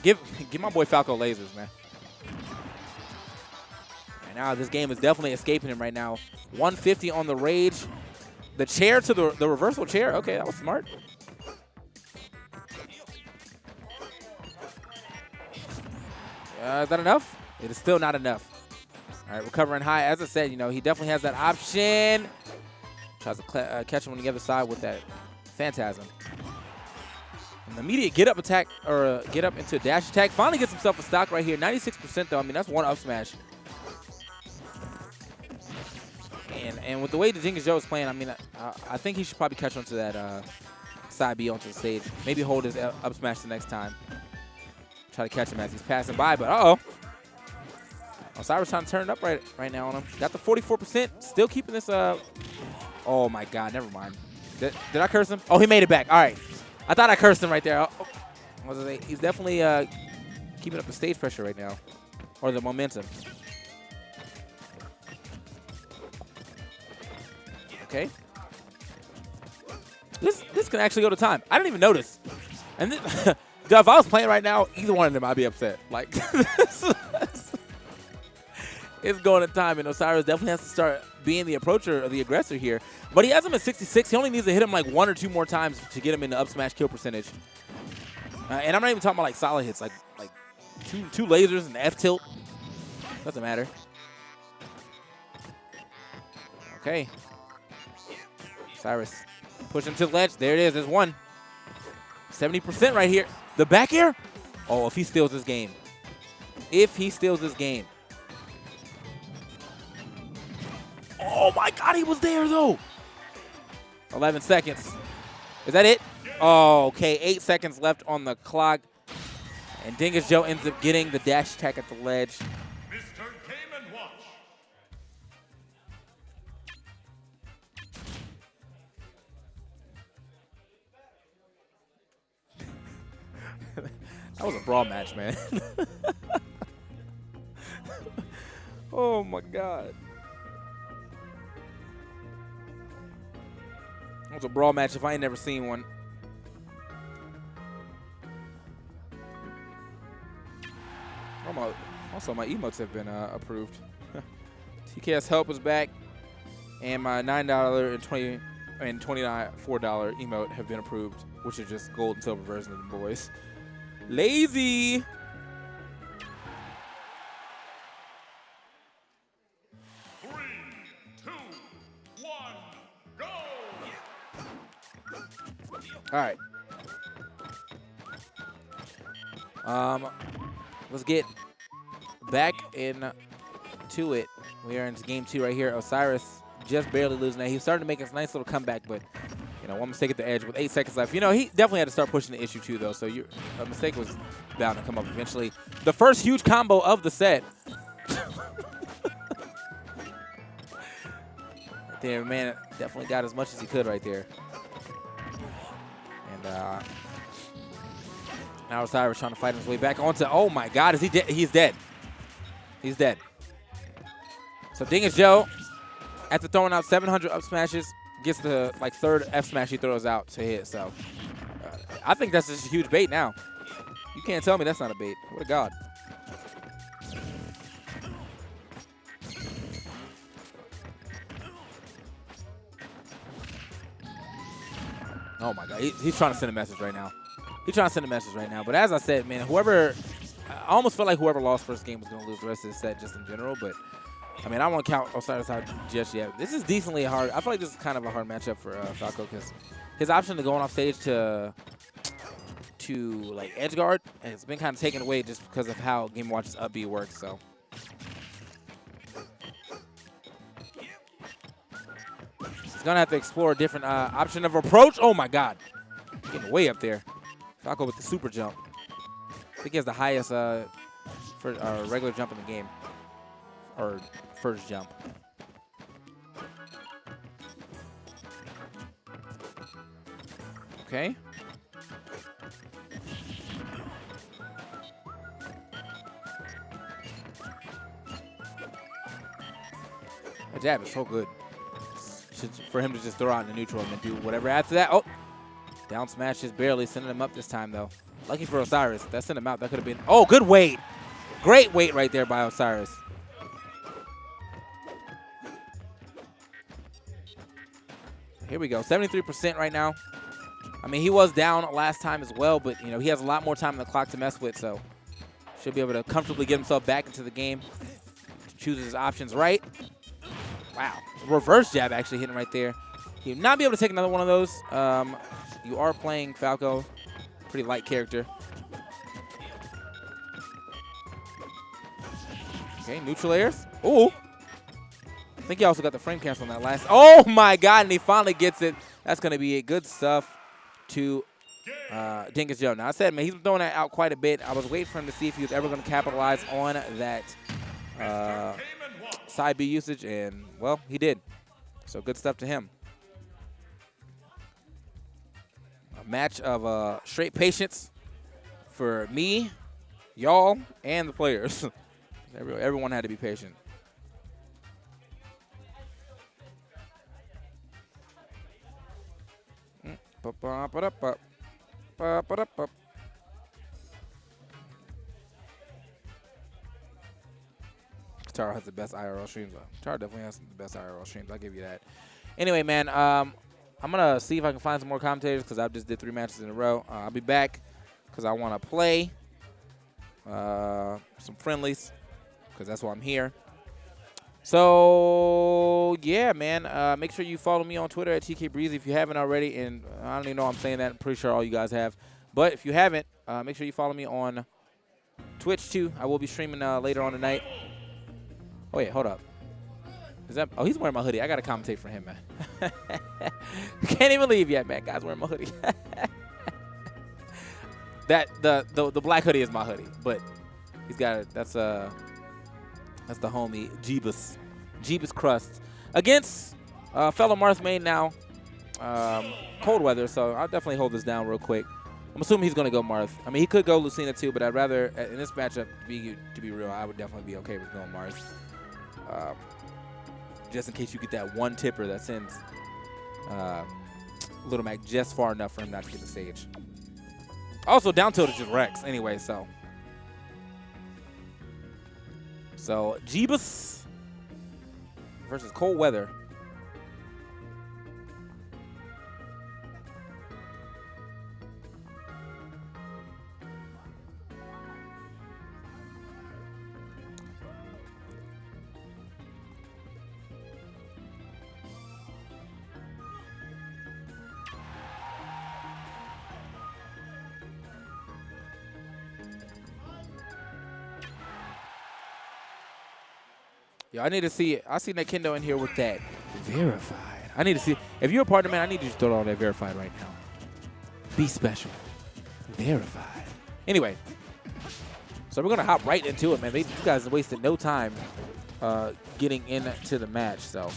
Give my boy Falco lasers, man. And now this game is definitely escaping him right now. 150 on the Rage. The chair to the reversal chair. Okay, that was smart. Is that enough? It is still not enough. All right, recovering high. As I said, you know, he definitely has that option. Tries to catch him on the other side with that Phantasm. An immediate get up attack, or get up into a dash attack. Finally gets himself a stock right here. 96% though. I mean, that's one up smash. And with the way the Dingus Joe is playing, I mean, I think he should probably catch onto that side B onto the stage. Maybe hold his up smash the next time. Try to catch him as he's passing by, but Osiris trying to turn it up right now on him. Got the 44%. Still keeping this. Oh my God, never mind. Did I curse him? Oh, he made it back. All right. I thought I cursed him right there. He's definitely keeping up the stage pressure right now, or the momentum. Okay. This can actually go to time. I didn't even notice. And then, if I was playing right now, either one of them, I'd be upset. Like, it's going to time, and Osiris definitely has to start being the approacher or the aggressor here. But he has him at 66. He only needs to hit him like 1 or 2 more times to get him into up smash kill percentage. And I'm not even talking about like solid hits, like two lasers and F tilt. Doesn't matter. Okay. Osiris pushing to the ledge. There it is. There's one. 70% right here. The back air? Oh, if he steals this game. If he steals this game. Oh, my God. He was there, though. 11 seconds. Is that it? Oh, okay. 8 seconds left on the clock. And Dingus Joe ends up getting the dash attack at the ledge. Mr. Game & Watch. That was a brawl match, man. Oh, my God. That was a brawl match if I ain't never seen one. Also, my emotes have been approved. TKS Help is back, and my $9 and $24 emote have been approved, which are just gold and silver version of the boys. Lazy. 3, 2, 1, go! All right. Let's get back into it. We are in game 2 right here. Osiris just barely losing that. He started to make a nice little comeback, but you know, one mistake at the edge with 8 seconds left. You know, he definitely had to start pushing the issue too, though. So a mistake was bound to come up eventually. The first huge combo of the set. Right there, man, definitely got as much as he could right there. And now Osiris trying to fight his way back onto. Oh my God, is he dead? He's dead. He's dead. So Dingus Joe, after throwing out 700 up smashes, gets the like 3rd F smash he throws out to hit. So I think that's just a huge bait now. You can't tell me that's not a bait. What a God. Oh my God, he's trying to send a message right now. He's trying to send a message right now. But as I said, man, I almost felt like whoever lost first game was going to lose the rest of the set just in general. But I mean, I don't want to count Osiris out just yet. This is decently hard. I feel like this is kind of a hard matchup for Falco because his option to going off stage to like edge guard has been kind of taken away just because of how Game & Watch's up B works. So. He's going to have to explore a different option of approach. Oh, my God. Getting way up there. Falco with the super jump. I think he has the highest regular jump in the game. Or first jump. Okay. That jab is so good. for him to just throw out in the neutral and then do whatever after that. Oh, down smash just barely sending him up this time, though. Lucky for Osiris. That sent him out. That could have been. Oh, good weight. Great weight right there by Osiris. Here we go. 73% right now. I mean, he was down last time as well, but, you know, he has a lot more time on the clock to mess with, so should be able to comfortably get himself back into the game. Chooses his options right. Wow. Reverse jab actually hitting right there. You'll not be able to take another one of those. You are playing Falco. Pretty light character. Okay, neutral airs. Ooh. I think he also got the frame cancel on that last. Oh, my God, and he finally gets it. That's going to be good stuff to Dingus Joe. Now, I said, man, he's been throwing that out quite a bit. I was waiting for him to see if he was ever going to capitalize on that side B usage, and, well, he did. So good stuff to him. A match of straight patience for me, y'all, and the players. Everyone had to be patient. Taro has the best IRL streams. Taro definitely has the best IRL streams. I'll give you that. Anyway, man, I'm going to see if I can find some more commentators because I just did 3 matches in a row. I'll be back because I want to play some friendlies because that's why I'm here. So, yeah, man, make sure you follow me on Twitter at TKBreezy if you haven't already. And I don't even know I'm saying that. I'm pretty sure all you guys have. But if you haven't, make sure you follow me on Twitch, too. I will be streaming later on tonight. Oh, yeah, hold up. Is that? Oh, he's wearing my hoodie. I got to commentate for him, man. Can't even leave yet, man. Guy's wearing my hoodie. The black hoodie is my hoodie, but he's got it. That's the homie Jeebus Crust against fellow Marth main now, Cold Weather. So I'll definitely hold this down real quick. I'm assuming he's gonna go Marth. I mean, he could go Lucina too, but I'd rather in this matchup to be real, I would definitely be okay with going Marth. Just in case you get that one tipper that sends Little Mac just far enough for him not to get the stage. Also, down tilt is just Rex anyway, so. So, Jeebus versus Cold Weather. Yo, I need to see it. I see Nakendo in here with that verified. I need to see. If you're a partner, man, I need you to throw all that verified right now. Be special. Verified. Anyway, so we're going to hop right into it, man. You guys wasted no time getting into the match. So,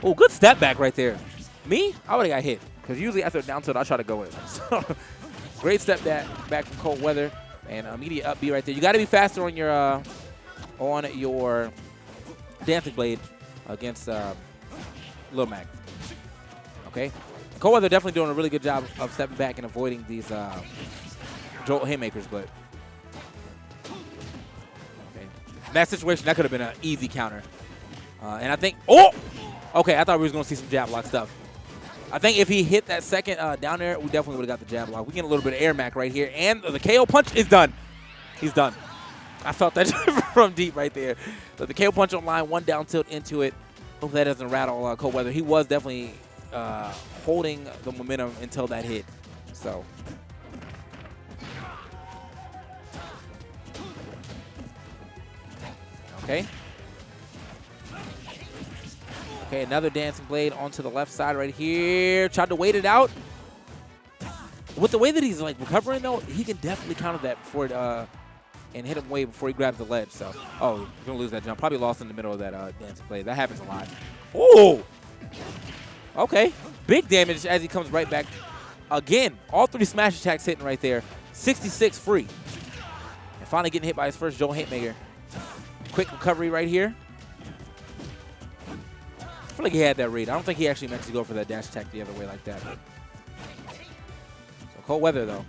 oh, good step back right there. Me, I would have got hit because usually after a down tilt, I try to go in. So, great step back from Cold Weather and immediate up B right there. You got to be faster on your Dancing Blade against Lil Mac. Okay? Cold Weather definitely doing a really good job of stepping back and avoiding these Jolt haymakers, but okay. In that situation, that could have been an easy counter. And I think, oh! Okay, I thought we was going to see some jab lock stuff. I think if he hit that second down there, we definitely would have got the jab lock. We get a little bit of air mac right here, and the KO punch is done. He's done. I felt that from deep right there. So the KO punch on line, one down tilt into it. Hope that doesn't rattle Cold Weather. He was definitely holding the momentum until that hit. So. Okay. Okay, another Dancing Blade onto the left side right here. Tried to wait it out. With the way that he's like recovering though, he can definitely counter that before it, and hit him way before he grabs the ledge. So, oh, you're going to lose that jump. Probably lost in the middle of that Dancing Blade. That happens a lot. Oh! Okay. Big damage as he comes right back. Again, all 3 smash attacks hitting right there. 66 free. And finally getting hit by his first Jolt Hitmaker. Quick recovery right here. feel like he had that read. I don't think he actually meant to go for that dash attack the other way like that. So Cold Weather, though,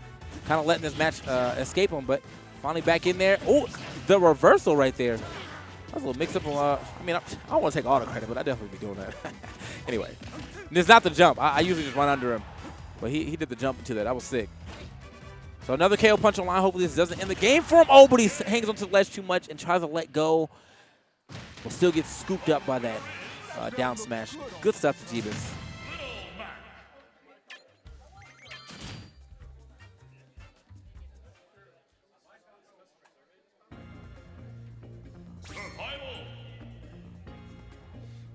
kind of letting this match escape him, but finally back in there. Oh, the reversal right there. That was a little mix-up. I mean, I don't want to take all the credit, but I definitely be doing that. Anyway, it's not the jump. I usually just run under him, but he did the jump into that. That was sick. So another KO punch online. Hopefully this doesn't end the game for him. Oh, but he hangs onto the ledge too much and tries to let go. Will still get scooped up by that down smash. Good stuff to Jeebus.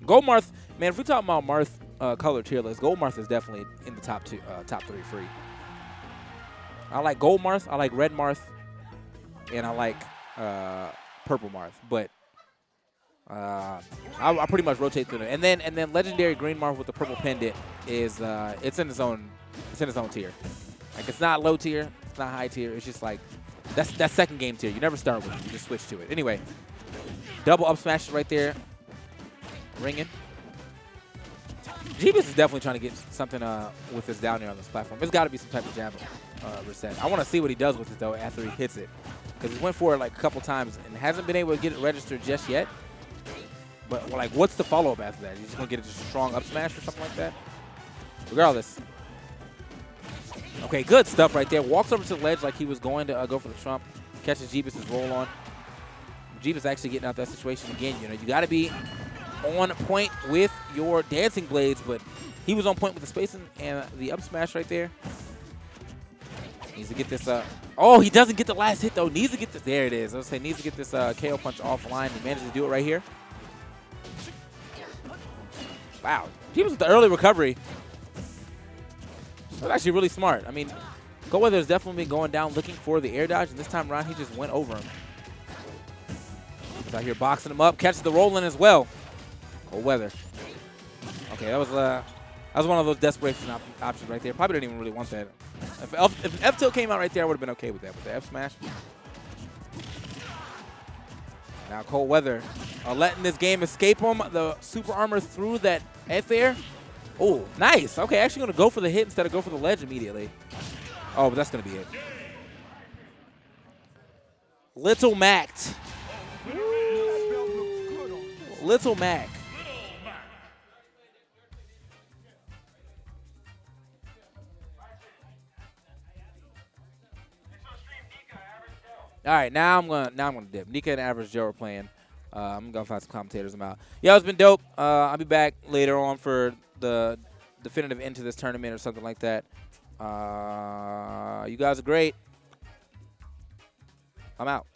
Goldmarth, man, if we're talking about Marth color tier list, Goldmarth is definitely in the top 3 free. I like Gold Marth, I like Red Marth, and I like Purple Marth. But I pretty much rotate through them. And then Legendary Green Marth with the purple pendant is it's in its own tier. Like, it's not low tier, it's not high tier. It's just like that's second game tier. You never start with it, you just switch to it. Anyway, double up smashes right there. Ringing. Jeebus is definitely trying to get something with this down there on this platform. There's got to be some type of jab reset. I want to see what he does with it, though, after he hits it. Because he went for it like a couple times and hasn't been able to get it registered just yet. But, like, what's the follow-up after that? He's just going to get just a strong up smash or something like that? Regardless. Okay, good stuff right there. Walks over to the ledge like he was going to go for the trump. Catches Jeebus' roll on. Jeebus actually getting out that situation again. You know, you got to be on point with your dancing blades, but he was on point with the spacing and the up smash right there. Needs to get this oh, he doesn't get the last hit though. Needs to get this. There it is. I was saying needs to get this KO punch offline. He managed to do it right here. Wow. He was with the early recovery. That's actually really smart. I mean, Goldweather's definitely been going down looking for the air dodge, and this time around he just went over him. He's out here boxing him up, catches the roll in as well. Cold Weather. Okay, that was one of those desperation options right there. Probably didn't even really want that. If F-tilt came out right there, I would have been okay with that. With the F smash. Now Cold Weather letting this game escape him. The super armor through that F air. Oh, nice. Okay, actually going to go for the hit instead of go for the ledge immediately. Oh, but that's going to be it. Little Mac. Little Mac. All right, now I'm gonna dip. Nika and Average Joe are playing. I'm gonna find some commentators. I'm out. Yeah, it's been dope. I'll be back later on for the definitive end to this tournament or something like that. You guys are great. I'm out.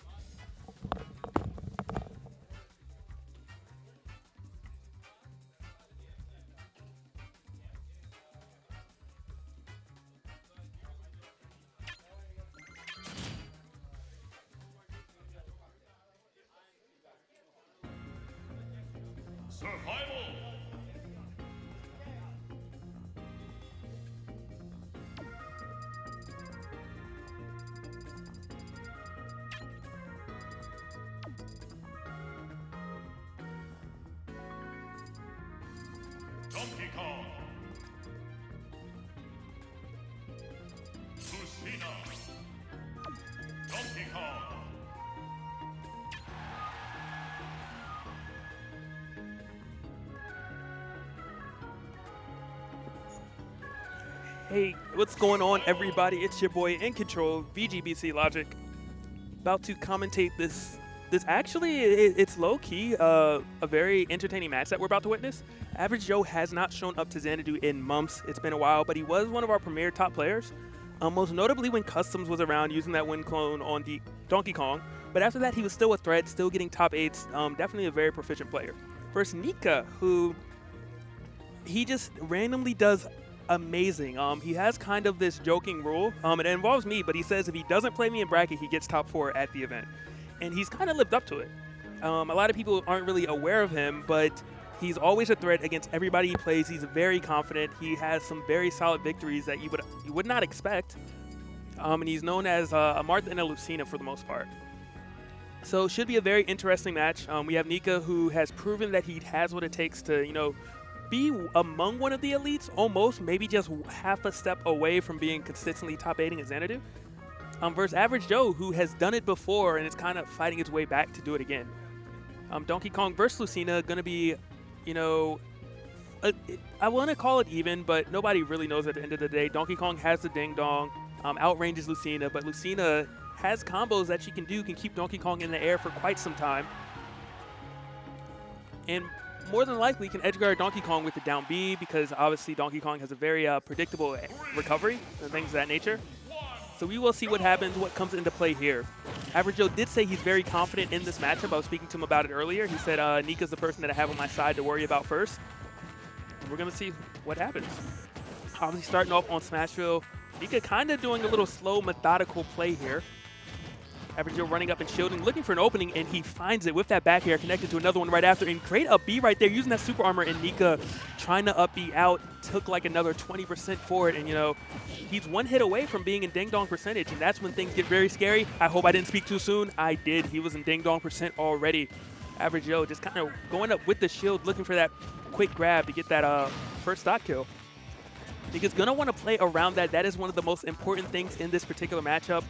Survival. Donkey Kong. Sustina. Donkey Kong. Hey, what's going on, everybody? It's your boy In Control, VGBC Logic, about to commentate this. Actually, it's low key a very entertaining match that we're about to witness. Average Joe has not shown up to Xanadu in months. It's been a while, but he was one of our premier top players. Most notably when Customs was around using that wind clone on the Donkey Kong. But after that, he was still a threat, still getting top 8s. Definitely a very proficient player. First, Nika, who he just randomly does amazing. He has kind of this joking rule. It involves me, but he says if he doesn't play me in bracket, he gets top 4 at the event. And he's kind of lived up to it. A lot of people aren't really aware of him, but he's always a threat against everybody he plays. He's very confident. He has some very solid victories that you would not expect. And he's known as a Martha and a Lucina for the most part. So should be a very interesting match. We have Nika, who has proven that he has what it takes to, be among one of the elites, almost, maybe just half a step away from being consistently top 8ing at Xanadu. Versus Average Joe, who has done it before and is kind of fighting its way back to do it again. Donkey Kong versus Lucina, going to be, you know, I want to call it even, but nobody really knows at the end of the day. Donkey Kong has the Ding Dong, outranges Lucina, but Lucina has combos that she can do, can keep Donkey Kong in the air for quite some time. And more than likely can edgeguard Donkey Kong with the down B, because obviously Donkey Kong has a very predictable recovery and things of that nature. So we will see what happens, what comes into play here. Average Joe did say he's very confident in this matchup. I was speaking to him about it earlier. He said Nika's the person that I have on my side to worry about first. And we're going to see what happens. Obviously starting off on Smashville. Nika kind of doing a little slow, methodical play here. Average Joe running up and shielding, looking for an opening, and he finds it with that back air, connected to another one right after. And great up B right there, using that super armor, and Nika trying to up B out, took like another 20% for it. And, you know, he's one hit away from being in Ding Dong percentage, and that's when things get very scary. I hope I didn't speak too soon. I did. He was in Ding Dong percent already. Average Joe just kind of going up with the shield, looking for that quick grab to get that first stock kill. Nika's going to want to play around that. That is one of the most important things in this particular matchup.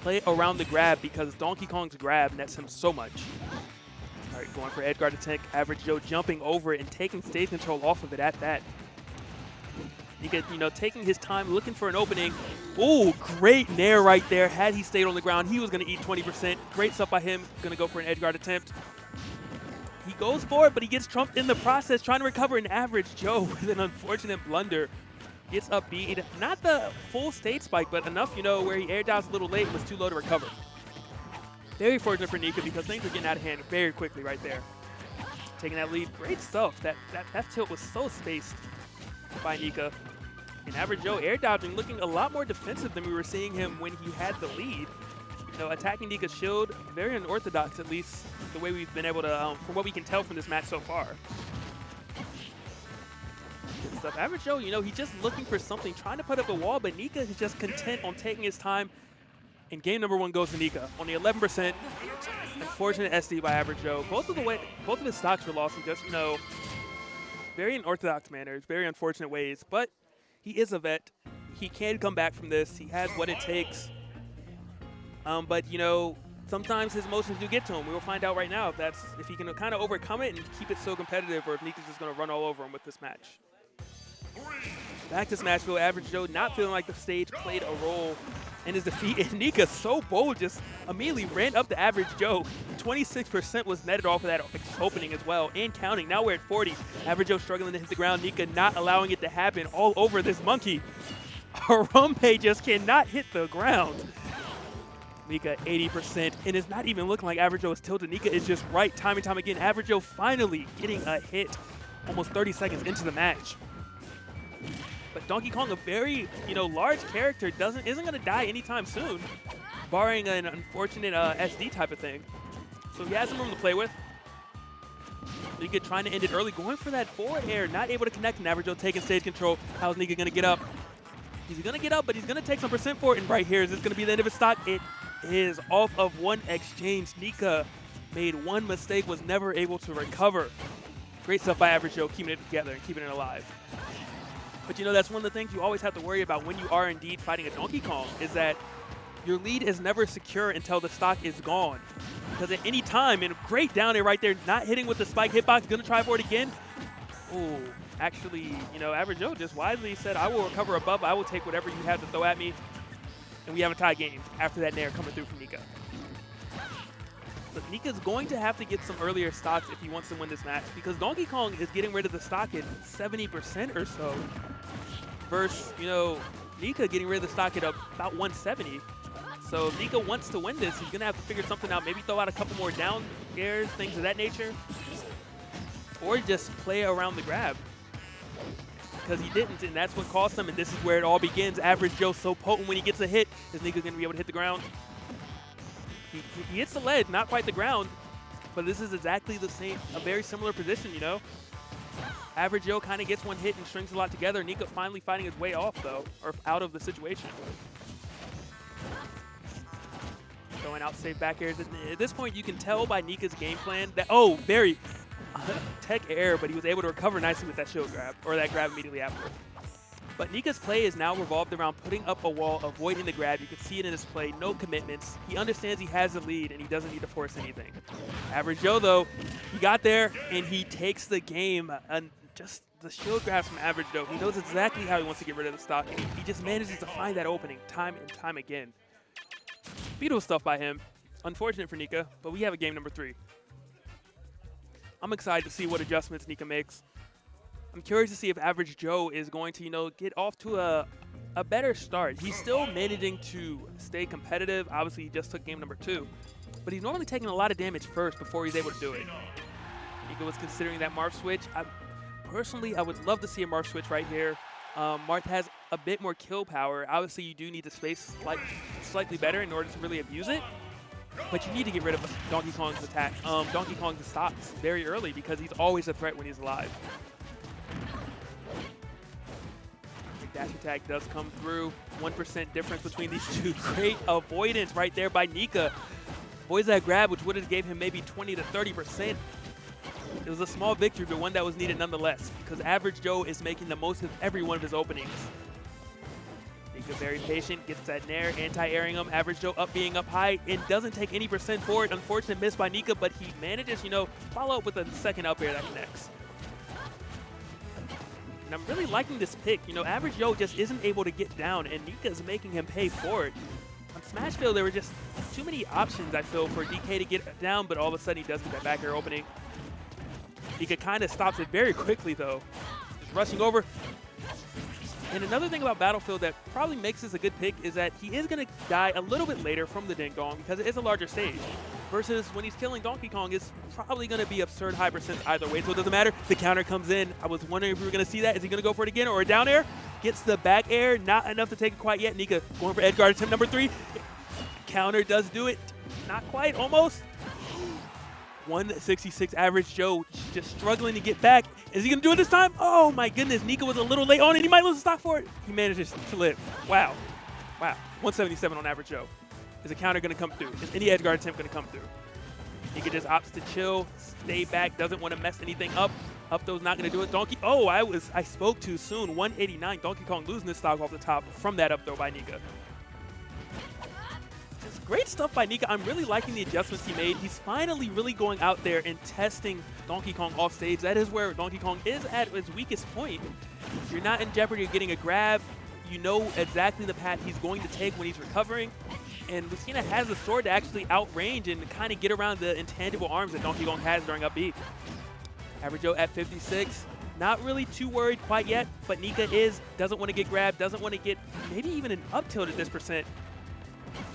Play around the grab, because Donkey Kong's grab nets him so much. All right, going for Edguard attack. Average Joe jumping over it and taking stage control off of it at that. Nika, you know, taking his time, looking for an opening. Ooh, great nair right there. Had he stayed on the ground, he was going to eat 20%. Great stuff by him. Going to go for an Edguard attempt. He goes for it, but he gets trumped in the process, trying to recover. An Average Joe with an unfortunate blunder. Gets up B, not the full stage spike, but enough, you know, where he air dodged a little late and was too low to recover. Very fortunate for Nika, because things are getting out of hand very quickly right there. Taking that lead, great stuff. That tilt was so spaced by Nika. And Average Joe air dodging, looking a lot more defensive than we were seeing him when he had the lead. You know, attacking Nika's shield, very unorthodox, at least the way we've been able to, from what we can tell from this match so far. Stuff. Average Joe, you know, he's just looking for something, trying to put up a wall, but Nika is just content on taking his time. And game number 1 goes to Nika. Only 11%. Unfortunate SD by Average Joe. Both of his stocks were lost in just, you know, very unorthodox manners, very unfortunate ways. But he is a vet. He can come back from this. He has what it takes. But, you know, sometimes his emotions do get to him. We will find out right now if he can kind of overcome it and keep it so competitive, or if Nika's just going to run all over him with this match. Back to Smashville. Average Joe not feeling like the stage played a role in his defeat. And Nika, so bold, just immediately ran up to Average Joe. 26% was netted off of that opening as well, and counting. Now we're at 40. Average Joe struggling to hit the ground. Nika not allowing it to happen all over this monkey. Harambe just cannot hit the ground. Nika 80%, and it's not even looking like Average Joe is tilted. Nika is just right time and time again. Average Joe finally getting a hit almost 30 seconds into the match. But Donkey Kong, a very, you know, large character, isn't going to die anytime soon, barring an unfortunate SD type of thing. So he has some room to play with. Nika trying to end it early, going for that forward air, not able to connect, and Average Joe taking stage control. How's Nika going to get up? He's going to get up, but he's going to take some percent for it. And right here, is this going to be the end of his stock? It is off of one exchange. Nika made one mistake, was never able to recover. Great stuff by Average Joe, keeping it together and keeping it alive. But, you know, that's one of the things you always have to worry about when you are indeed fighting a Donkey Kong, is that your lead is never secure until the stock is gone. Because at any time, and great down there right there, not hitting with the spike hitbox, going to try for it again. Ooh, actually, you know, Average Joe just wisely said, I will recover above, I will take whatever you have to throw at me. And we have a tie game after that nair coming through from Nika. But Nika's going to have to get some earlier stocks if he wants to win this match, because Donkey Kong is getting rid of the stock at 70% or so, versus, you know, Nika getting rid of the stock at about 170. So if Nika wants to win this, he's going to have to figure something out, maybe throw out a couple more down airs, things of that nature, or just play around the grab. Because he didn't, and that's what cost him, and this is where it all begins. Average Joe so potent when he gets a hit, is Nika going to be able to hit the ground? He hits the ledge, not quite the ground, but this is exactly the same, a very similar position, you know? Average Joe kind of gets one hit and strings a lot together. Nika finally fighting his way off, though, or out of the situation. Throwing out safe back airs. At this point, you can tell by Nika's game plan that, oh, very tech air, but he was able to recover nicely with that shield grab, or that grab immediately after. But Nika's play is now revolved around putting up a wall, avoiding the grab. You can see it in his play, no commitments. He understands he has the lead, and he doesn't need to force anything. Average Joe, though, he got there, and he takes the game. And just the shield grabs from Average Joe. He knows exactly how he wants to get rid of the stock, and he just manages to find that opening time and time again. Beautiful stuff by him. Unfortunate for Nika, but we have a game number 3. I'm excited to see what adjustments Nika makes. I'm curious to see if Average Joe is going to, get off to a better start. He's still managing to stay competitive. Obviously, he just took game number 2. But he's normally taking a lot of damage first before he's able to do it. Nika was considering that Marth switch. Personally, I would love to see a Marth switch right here. Marth has a bit more kill power. Obviously, you do need to space slightly better in order to really abuse it. But you need to get rid of Donkey Kong's attack, Donkey Kong's stocks very early because he's always a threat when he's alive. The dash attack does come through. 1% difference between these two. Great avoidance right there by Nika. Avoids that grab, which would have gave him maybe 20 to 30%. It was a small victory, but one that was needed nonetheless because Average Joe is making the most of every one of his openings. Nika very patient, gets that nair, anti-airing him. Average Joe being up high and doesn't take any percent for it. Unfortunate miss by Nika, but he manages, follow up with a second up air that connects. And I'm really liking this pick. Average Joe just isn't able to get down, and Nika's making him pay for it. On Smashville, there were just too many options, I feel, for DK to get down, but all of a sudden he does get that back air opening. Nika kind of stops it very quickly, though. Just rushing over. And another thing about Battlefield that probably makes this a good pick is that he is going to die a little bit later from the Ding Dong because it is a larger stage. Versus when he's killing Donkey Kong, it's probably going to be absurd high percent either way, so it doesn't matter. The counter comes in. I was wondering if we were going to see that. Is he going to go for it again or a down air? Gets the back air. Not enough to take it quite yet. Nika going for edge guard attempt number 3. Counter does do it. Not quite, almost. 166 Average Joe just struggling to get back. Is he going to do it this time? Oh my goodness, Nika was a little late on it. He might lose the stock for it. He manages to live. Wow. 177 on Average Joe. Is a counter going to come through? Is any edge guard attempt going to come through? Nika just opts to chill, stay back, doesn't want to mess anything up. Up throw's not going to do it. Donkey, I spoke too soon. 189, Donkey Kong losing this stock off the top from that up throw by Nika. Great stuff by Nika. I'm really liking the adjustments he made. He's finally really going out there and testing Donkey Kong off stage. That is where Donkey Kong is at his weakest point. You're not in jeopardy of getting a grab. You know exactly the path he's going to take when he's recovering. And Lucina has the sword to actually outrange and kind of get around the intangible arms that Donkey Kong has during up B. Average Joe at 56. Not really too worried quite yet, but Nika doesn't want to get grabbed, doesn't want to get maybe even an up tilt at this percent.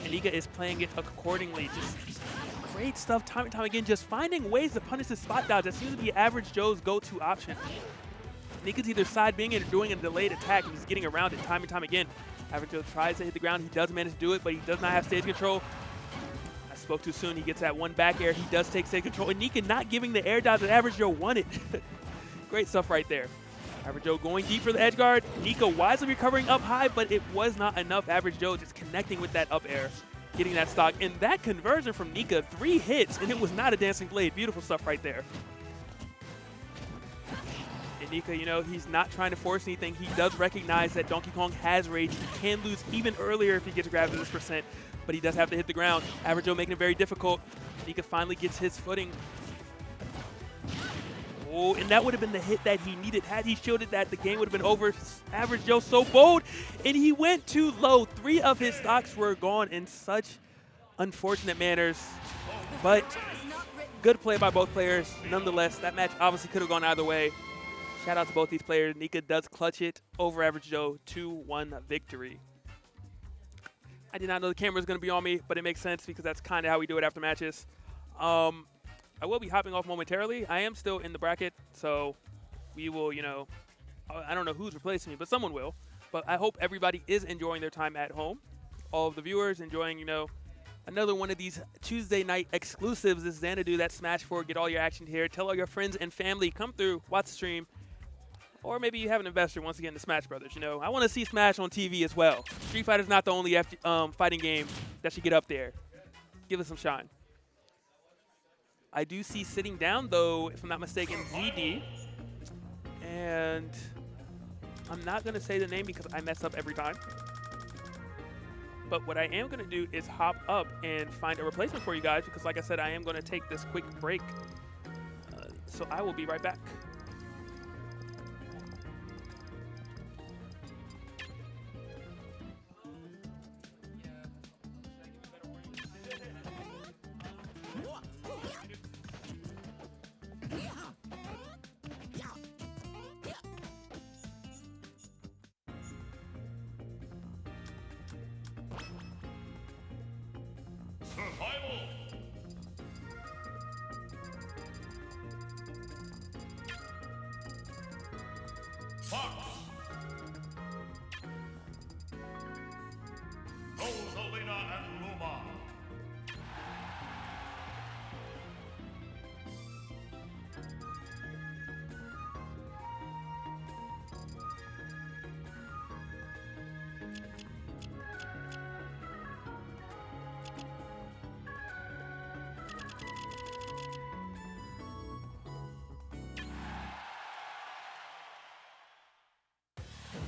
And Nika is playing it accordingly. Just great stuff time and time again, just finding ways to punish his spot dodge. That seems to be Average Joe's go-to option. Nika's either side being it or doing a delayed attack, and he's getting around it time and time again. Average Joe tries to hit the ground. He does manage to do it, but he does not have stage control. I spoke too soon. He gets that one back air. He does take stage control, and Nika not giving the air dodge that Average Joe wanted. Great stuff right there. Average Joe going deep for the edge guard. Nika wisely recovering up high, but it was not enough. Average Joe just connecting with that up air, getting that stock. And that conversion from Nika, 3 hits, and it was not a dancing blade. Beautiful stuff right there. And Nika, he's not trying to force anything. He does recognize that Donkey Kong has rage. He can lose even earlier if he gets grabbed at this percent, but he does have to hit the ground. Average Joe making it very difficult. Nika finally gets his footing. Oh, and that would have been the hit that he needed. Had he shielded that, the game would have been over. Average Joe so bold, and he went too low. 3 of his stocks were gone in such unfortunate manners. But good play by both players. Nonetheless, that match obviously could have gone either way. Shout out to both these players. Nika does clutch it over Average Joe. 2-1 victory. I did not know the camera was going to be on me, but it makes sense because that's kind of how we do it after matches. I will be hopping off momentarily. I am still in the bracket, so we will, I don't know who's replacing me, but someone will. But I hope everybody is enjoying their time at home. All of the viewers enjoying, another one of these Tuesday night exclusives. This is Xanadu, that's Smash 4. Get all your action here. Tell all your friends and family, come through, watch the stream. Or maybe you have an investor once again to Smash Brothers. I want to see Smash on TV as well. Street Fighter's not the only fighting game that should get up there. Give us some shine. I do see sitting down, though, if I'm not mistaken, ZD. And I'm not going to say the name because I mess up every time. But what I am going to do is hop up and find a replacement for you guys because, like I said, I am going to take this quick break. So I will be right back. Survival. Fox. Rosalina and Luma.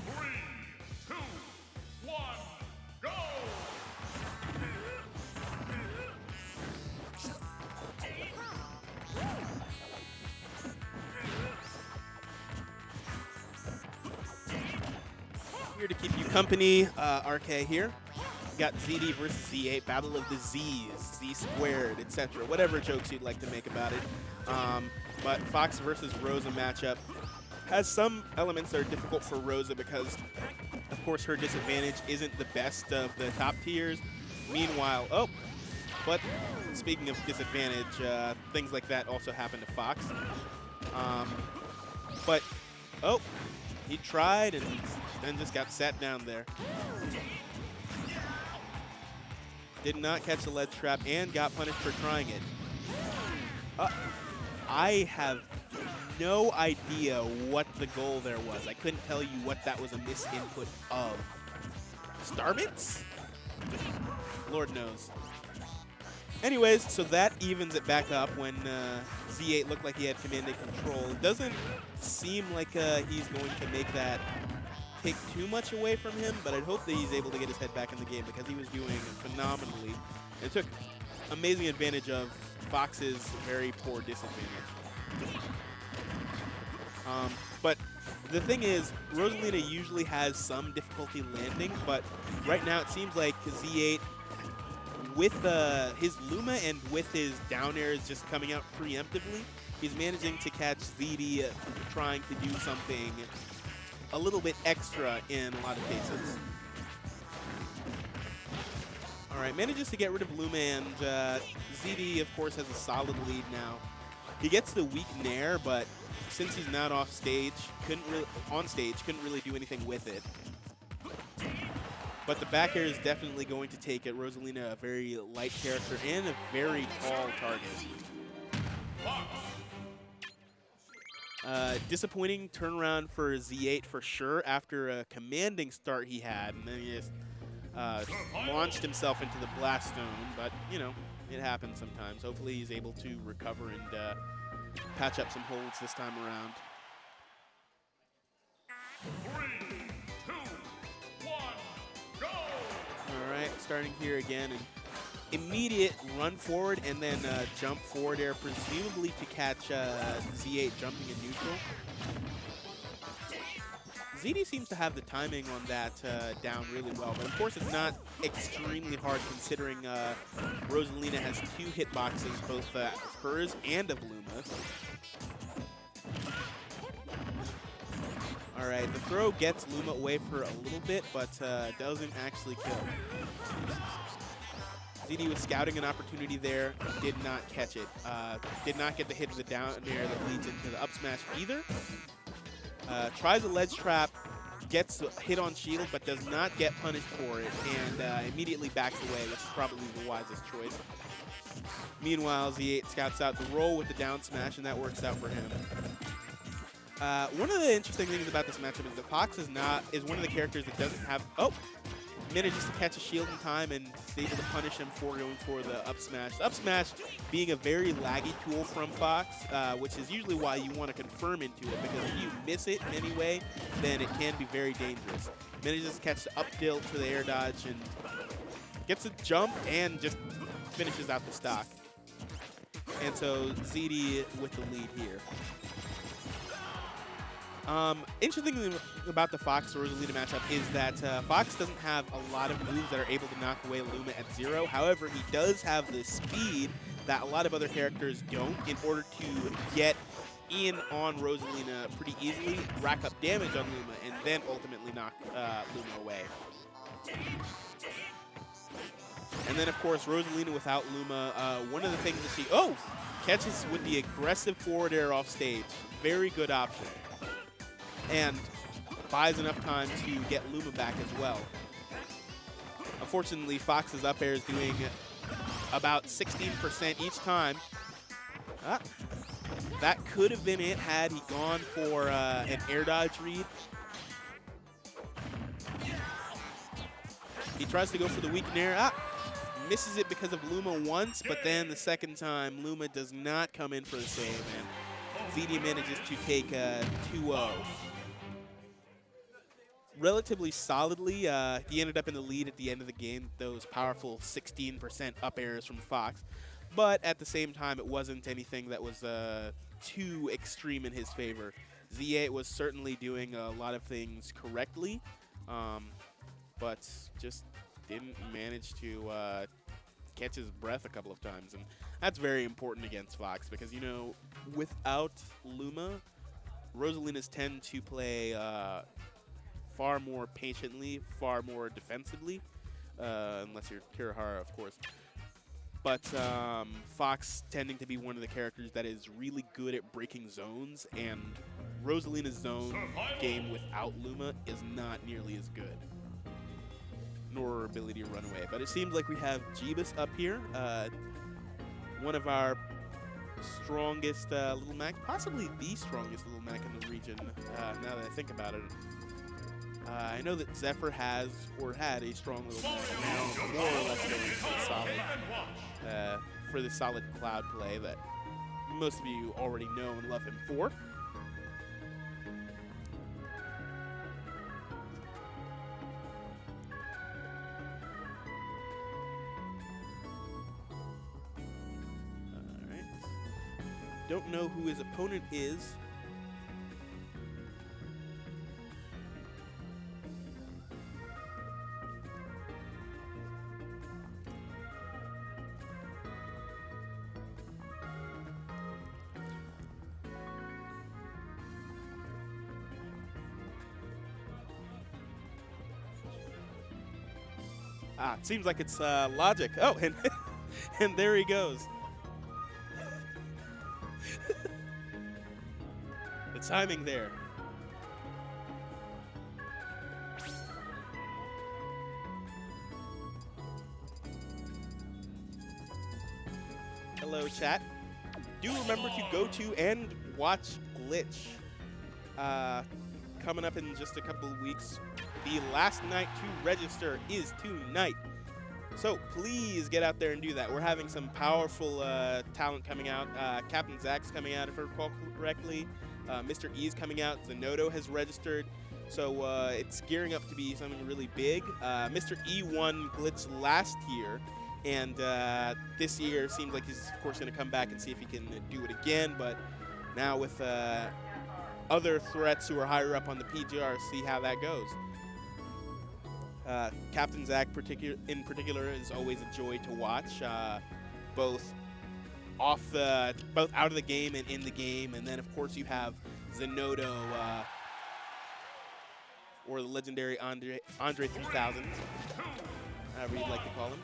Three, two, one, go! Here to keep you company, RK here. Got ZD versus Z8, Battle of the Z's, Z squared, etc. Whatever jokes you'd like to make about it. But Fox versus Rosa matchup has some elements that are difficult for Rosa because, of course, her disadvantage isn't the best of the top tiers. Meanwhile, but speaking of disadvantage, things like that also happen to Fox. He tried and then just got sat down there. Did not catch the ledge trap and got punished for trying it. I have no idea what the goal there was. I couldn't tell you what that was a misinput of. Starmits? Lord knows. Anyways, so that evens it back up when Z8 looked like he had command and control. It doesn't seem like he's going to make that take too much away from him, but I'd hope that he's able to get his head back in the game because he was doing phenomenally. It took amazing advantage of Fox's very poor disadvantage. But the thing is, Rosalina usually has some difficulty landing, but right now it seems like Z8, with his Luma and with his down airs just coming out preemptively, he's managing to catch ZD trying to do something a little bit extra in a lot of cases. All right, manages to get rid of Luma, and ZD, of course, has a solid lead now. He gets the weak Nair, but since he's not off stage, couldn't really do anything with it. But the back air is definitely going to take it. Rosalina, a very light character and a very tall target. Disappointing turnaround for Z8 for sure after a commanding start he had, and then he just launched himself into the Blast Zone. But, you know, it happens sometimes. Hopefully he's able to recover and patch up some holds this time around. 3, 2, 1, go! All right, starting here again. And immediate run forward and then jump forward air, presumably to catch Z8 jumping in neutral. ZD seems to have the timing on that down really well, but of course it's not extremely hard considering Rosalina has 2 hitboxes, both hers and of Luma. All right, the throw gets Luma away for a little bit, but doesn't actually kill. ZD was scouting an opportunity there, did not catch it. Did not get the hit of the down air that leads into the up smash either. Tries a ledge trap, gets a hit on shield, but does not get punished for it, and immediately backs away, which is probably the wisest choice. Meanwhile, Z8 scouts out the roll with the down smash, and that works out for him. One of the interesting things about this matchup is that Fox is one of the characters that doesn't have manages to catch a shield in time and is able to punish him for going for the up smash. The up smash being a very laggy tool from Fox, which is usually why you want to confirm into it, because if you miss it in any way, then it can be very dangerous. Manages to catch the up tilt to the air dodge and gets a jump and just finishes out the stock. And so ZD with the lead here. Interesting thing about the Fox Rosalina matchup is that Fox doesn't have a lot of moves that are able to knock away Luma at 0. However, he does have the speed that a lot of other characters don't in order to get in on Rosalina pretty easily, rack up damage on Luma, and then ultimately knock Luma away. And then, of course, Rosalina without Luma, one of the things that she catches with the aggressive forward air off stage. Very good option. And buys enough time to get Luma back as well. Unfortunately, Fox's up air is doing about 16% each time. That could have been it had he gone for an air dodge read. He tries to go for the weakened air. Misses it because of Luma once, but then the second time, Luma does not come in for the save, and ZD manages to take 2-0. Relatively solidly, he ended up in the lead at the end of the game, those powerful 16% up airs from Fox. But at the same time, it wasn't anything that was too extreme in his favor. Z8 was certainly doing a lot of things correctly, but just didn't manage to catch his breath a couple of times. And that's very important against Fox because, you know, without Luma, Rosalinas tend to play far more patiently, far more defensively, unless you're Kirihara, of course. But Fox tending to be one of the characters that is really good at breaking zones, and Rosalina's zone game without Luma is not nearly as good, nor her ability to run away. But it seems like we have Jeebus up here, one of our strongest Little Mac, possibly the strongest Little Mac in the region, now that I think about it. I know that Zephyr has or had a strong Little Mac, now more or less going for the solid, for the solid Cloud play that most of you already know and love him for. Alright. Don't know who his opponent is. It seems like it's Logic. Oh, and, and there he goes. The timing there. Hello, chat. Do remember to go to and watch Glitch. Coming up in just a couple of weeks. The last night to register is tonight. So please get out there and do that. We're having some powerful talent coming out. Captain Zach's coming out, if I recall correctly. Mr. E's coming out. Zenodo has registered. So it's gearing up to be something really big. Mr. E won Glitch last year. And this year seems like he's, of course, going to come back and see if he can do it again. But now with other threats who are higher up on the PGR, see how that goes. Captain Zach in particular is always a joy to watch, both out of the game and in the game. And then, of course, you have Zenodo, or the legendary Andre 3000, however you'd like to call him.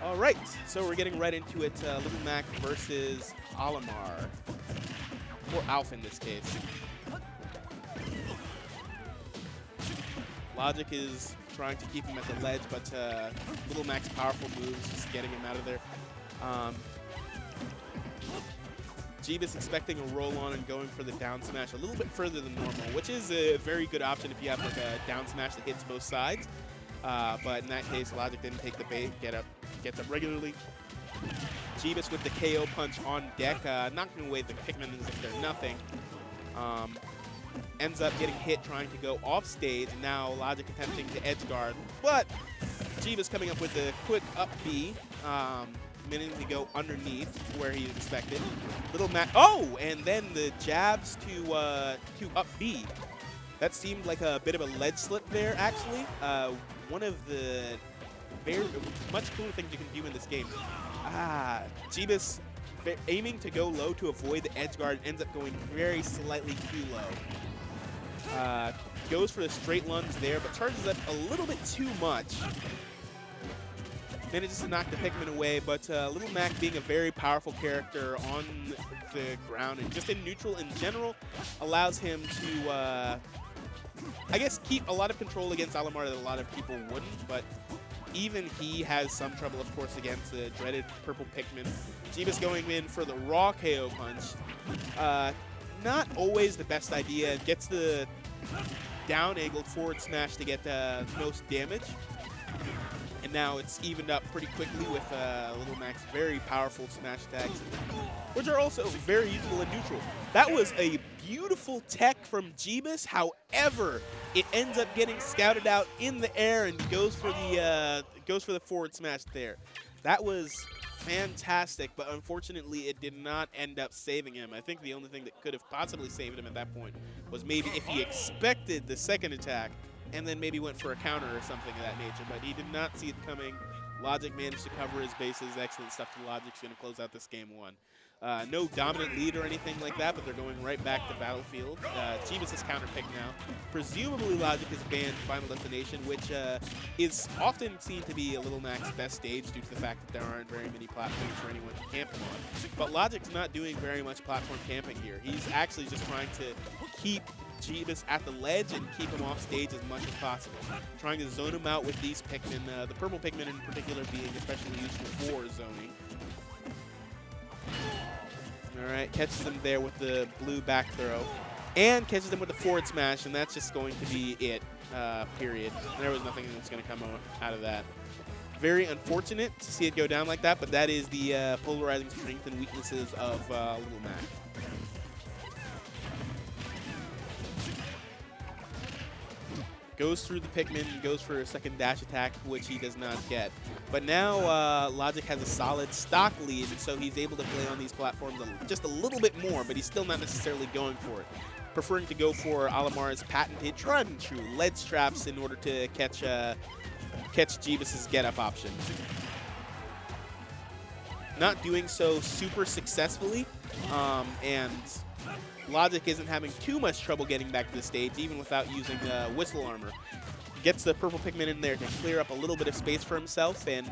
All right, so we're getting right into it. Little Mac versus Olimar, or Alf in this case. Logic is trying to keep him at the ledge, but Little Mac's powerful moves just getting him out of there. Jeebus expecting a roll on and going for the down smash a little bit further than normal, which is a very good option if you have like a down smash that hits both sides. But in that case, Logic didn't take the bait, gets up regularly. Jeebus with the KO punch on deck, knocking away the Pikmin as if they're nothing. Ends up getting hit trying to go off stage. Now Logic attempting to edge guard, but Jeebus coming up with a quick up B, managing to go underneath where he expected. Little Mac, oh, and then the jabs to up B. That seemed like a bit of a ledge slip there, actually. One of the very much cooler things you can do in this game. Jeebus aiming to go low to avoid the edge guard, ends up going very slightly too low. Goes for the straight lunge there, but charges up a little bit too much. Manages to knock the Pikmin away, but Little Mac being a very powerful character on the ground and just in neutral in general allows him to, I guess, keep a lot of control against Olimar that a lot of people wouldn't, but even he has some trouble, of course, against the dreaded purple Pikmin. Jeebus going in for the raw KO punch. Not always the best idea. Gets the down-angled forward smash to get the most damage. And now it's evened up pretty quickly with Little Mac's very powerful smash attacks, which are also very useful in neutral. That was a beautiful tech from Jeebus. However, it ends up getting scouted out in the air and goes for the forward smash there. That was fantastic, but unfortunately it did not end up saving him. I think the only thing that could have possibly saved him at that point was maybe if he expected the second attack and then maybe went for a counter or something of that nature, but he did not see it coming. Logic managed to cover his bases. Excellent stuff to Logic's going to close out this game 1. No dominant lead or anything like that, but they're going right back to Battlefield. Jeebus is counterpicked now. Presumably Logic has banned Final Destination, which is often seen to be a Little Mac's best stage due to the fact that there aren't very many platforms for anyone to camp him on. But Logic's not doing very much platform camping here. He's actually just trying to keep Jeebus at the ledge and keep him off stage as much as possible. Trying to zone him out with these Pikmin, the purple Pikmin in particular being especially useful for zoning. Alright, catches him there with the blue back throw. And catches him with the forward smash, and that's just going to be it, period. There was nothing that's going to come out of that. Very unfortunate to see it go down like that, but that is the polarizing strengths and weaknesses of Little Mac. Goes through the Pikmin, goes for a second dash attack, which he does not get. But now Logic has a solid stock lead, and so he's able to play on these platforms just a little bit more, but he's still not necessarily going for it. Preferring to go for Olimar's patented, tried and true ledge traps in order to catch Jeebus' get-up option. Not doing so super successfully, and Logic isn't having too much trouble getting back to the stage, even without using Whistle Armor. Gets the purple Pikmin in there to clear up a little bit of space for himself, and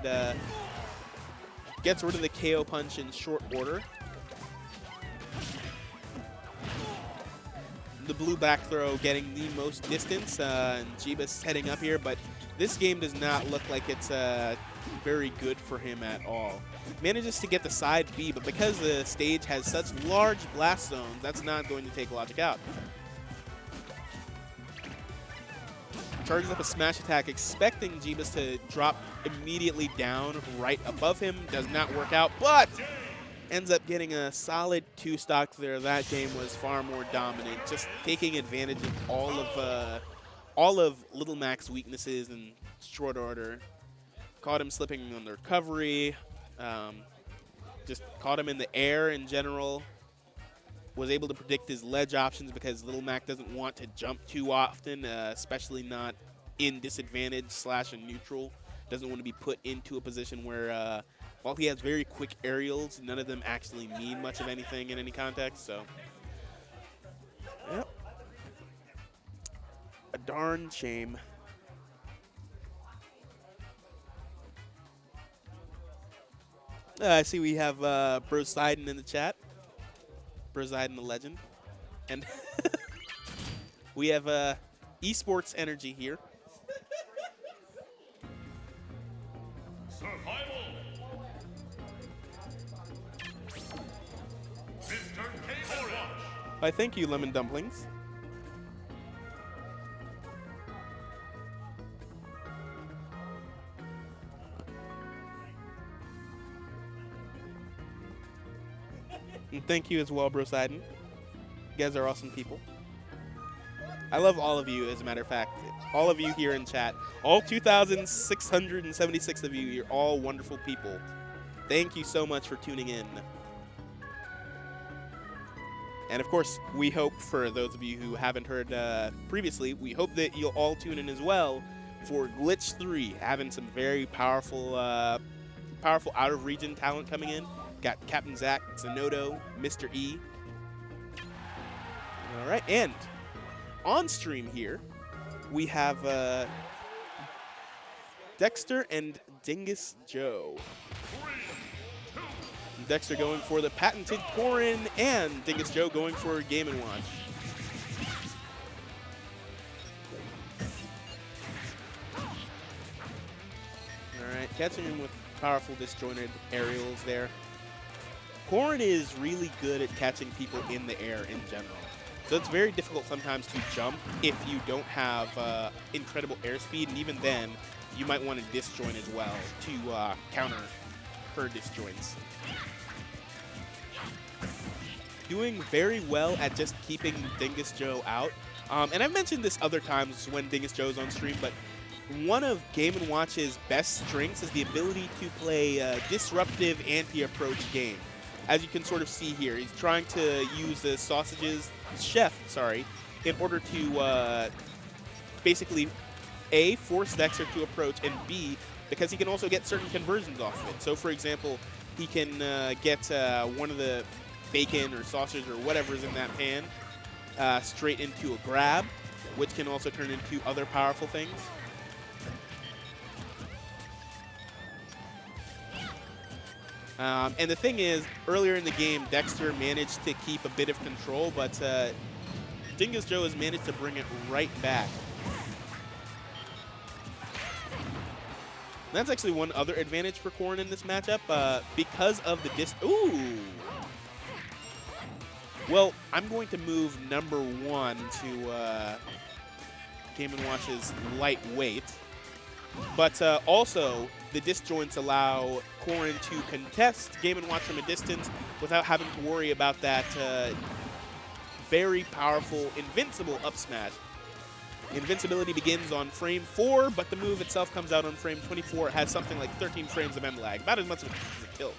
gets rid of the KO punch in short order. The blue back throw getting the most distance, and Jeebus heading up here, but this game does not look like it's very good for him at all. Manages to get the side B, but because the stage has such large blast zones, that's not going to take Logic out. Charges up a smash attack, expecting Jeebus to drop immediately down right above him. Does not work out, but ends up getting a solid 2 stock there. That game was far more dominant, just taking advantage of all of Little Mac's weaknesses in short order. Caught him slipping on the recovery. Just caught him in the air in general. Was able to predict his ledge options because Little Mac doesn't want to jump too often, especially not in disadvantage / in neutral. Doesn't want to be put into a position where, while he has very quick aerials, none of them actually mean much of anything in any context. So, yep. A darn shame. I see we have Brosidon in the chat. Brosidon, the legend. And we have esports energy here. Survival. Mr. Cable Rush. Why, thank you, Lemon Dumplings. And thank you as well, Brosidon. You guys are awesome people. I love all of you, as a matter of fact. All of you here in chat. All 2,676 of you, you're all wonderful people. Thank you so much for tuning in. And of course, we hope, for those of you who haven't heard previously, we hope that you'll all tune in as well for Glitch 3, having some very powerful out-of-region talent coming in. Got Captain Zach, Zenodo, Mr. E. All right, and on stream here, we have Dexter and Dingus Joe. Dexter going for the patented Corrin, and Dingus Joe going for Game & Watch. All right, catching him with powerful disjointed aerials there. Corrin is really good at catching people in the air in general. So it's very difficult sometimes to jump if you don't have incredible airspeed, and even then, you might want to disjoint as well to counter her disjoints. Doing very well at just keeping Dingus Joe out. And I've mentioned this other times when Dingus Joe's on stream, but one of Game & Watch's best strengths is the ability to play a disruptive anti-approach game. As you can sort of see here, he's trying to use the chef, in order to basically A, force Dexter to approach, and B, because he can also get certain conversions off of it. So for example, he can get one of the bacon or sausage or whatever's in that pan straight into a grab, which can also turn into other powerful things. And the thing is, earlier in the game, Dexter managed to keep a bit of control, but Dingus Joe has managed to bring it right back. And that's actually one other advantage for Corrin in this matchup, because of the Ooh! Well, I'm going to move number 1 to Game & Watch's lightweight. But also, the disjoints allow Corrin to contest Game & Watch from a distance without having to worry about that very powerful invincible up smash. Invincibility begins on frame 4, but the move itself comes out on frame 24. It has something like 13 frames of end lag, about as much as a tilt.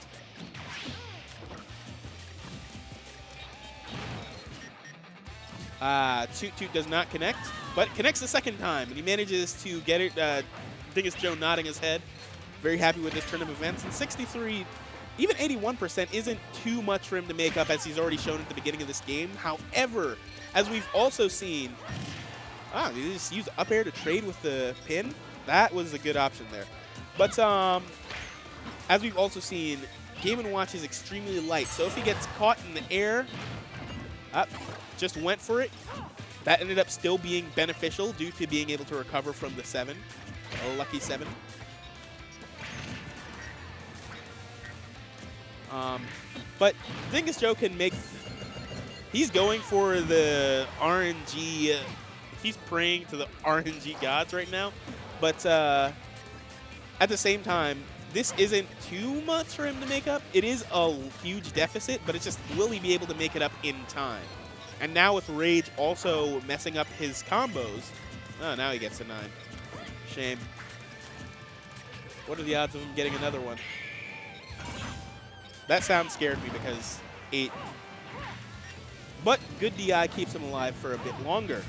Toot Toot does not connect, but connects the second time, and he manages to get it. Dingus Joe nodding his head. Very happy with this turn of events. And 63, even 81% isn't too much for him to make up, as he's already shown at the beginning of this game. However, as we've also seen, he just used up air to trade with the pin. That was a good option there. But as we've also seen, Game & Watch is extremely light. So if he gets caught in the air, just went for it. That ended up still being beneficial due to being able to recover from the 7. A lucky 7. But Dingus Joe can make... He's going for the RNG... he's praying to the RNG gods right now. But at the same time, this isn't too much for him to make up. It is a huge deficit, but it's just, will he be able to make it up in time? And now with Rage also messing up his combos, now he gets a 9. Shame. What are the odds of him getting another one? That sound scared me because 8. But good DI keeps him alive for a bit longer.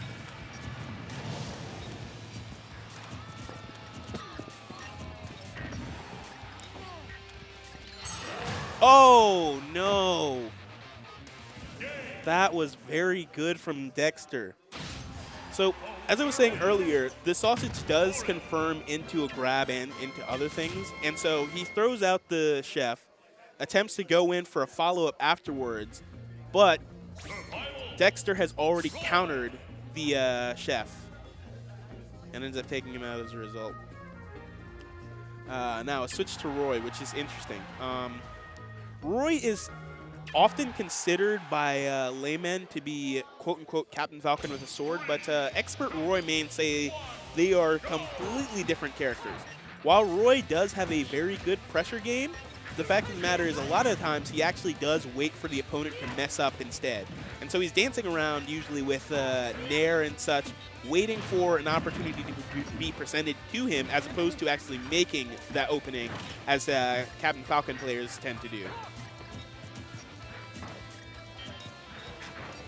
Oh, no. That was very good from Dexter. So, as I was saying earlier, the sausage does confirm into a grab and into other things. And so he throws out the chef, attempts to go in for a follow-up afterwards, but Dexter has already countered the chef and ends up taking him out as a result. Now a switch to Roy, which is interesting. Roy is often considered by laymen to be quote-unquote Captain Falcon with a sword, but expert Roy mains say they are completely different characters. While Roy does have a very good pressure game, the fact of the matter is a lot of times he actually does wait for the opponent to mess up instead. And so he's dancing around usually with Nair and such, waiting for an opportunity to be presented to him as opposed to actually making that opening as Captain Falcon players tend to do.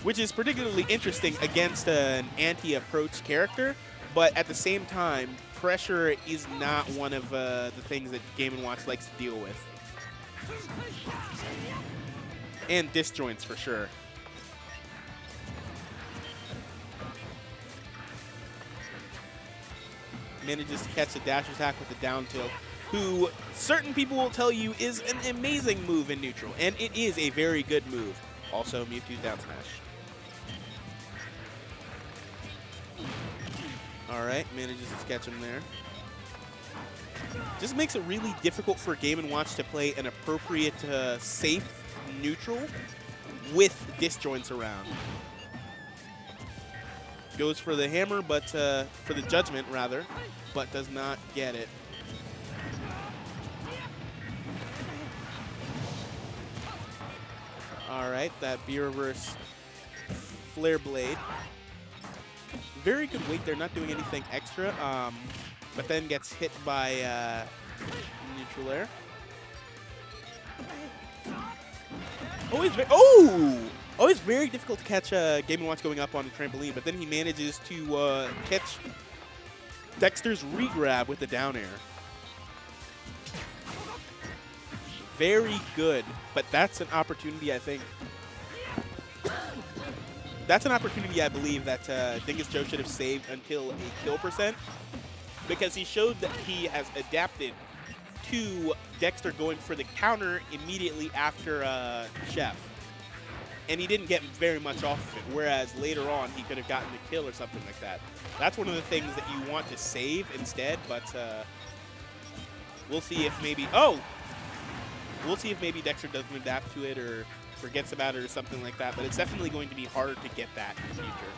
Which is particularly interesting against an anti-approach character, but at the same time, pressure is not one of the things that Game & Watch likes to deal with. And disjoints for sure. Manages to catch the dash attack with the down tilt, who certain people will tell you is an amazing move in neutral, and it is a very good move. Also, Mewtwo's down smash. All right, manages to catch him there. Just makes it really difficult for Game & Watch to play an appropriate, safe neutral with disjoints around. Goes for the hammer, but for the judgment rather, but does not get it. All right, that B-reverse flare blade. Very good weight there, not doing anything extra, but then gets hit by neutral air. Always very difficult to catch Game & Watch going up on the trampoline, but then he manages to catch Dexter's regrab with the down air. Very good, but that's an opportunity, I think. That's an opportunity, I believe, that Dingus Joe should have saved until a kill percent, because he showed that he has adapted to Dexter going for the counter immediately after Chef. And he didn't get very much off of it, whereas later on he could have gotten the kill or something like that. That's one of the things that you want to save instead, but we'll see if maybe... Oh! We'll see if maybe Dexter doesn't adapt to it or forgets about it or something like that, but it's definitely going to be harder to get that in the future.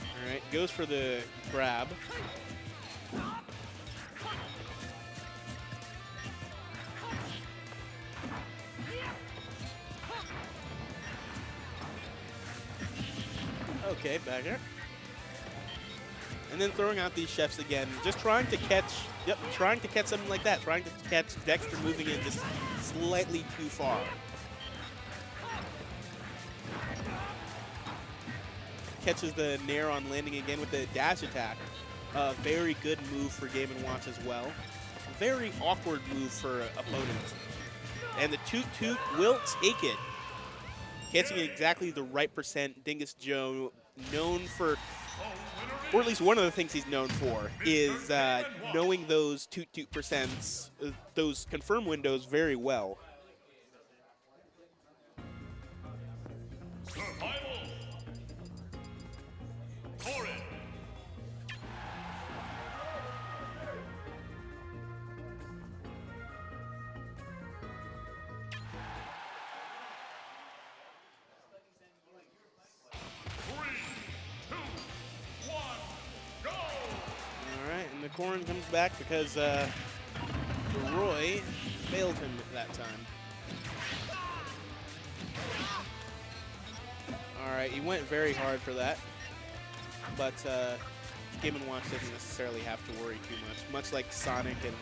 All right, goes for the grab. Okay, back here. And then throwing out these chefs again, just trying to catch, trying to catch something like that, trying to catch Dexter moving in just slightly too far. Catches the Nair on landing again with the dash attack. Very good move for Game & Watch as well. Very awkward move for opponents. And the Toot Toot will take it. Catching it exactly the right percent. Dingus Joe, known for, or at least one of the things he's known for, is knowing those Toot Toot percents, those confirm windows very well. Survival. Corin. Corrin comes back because Roy failed him that time. All right, he went very hard for that, but Game & Watch doesn't necessarily have to worry too much like Sonic and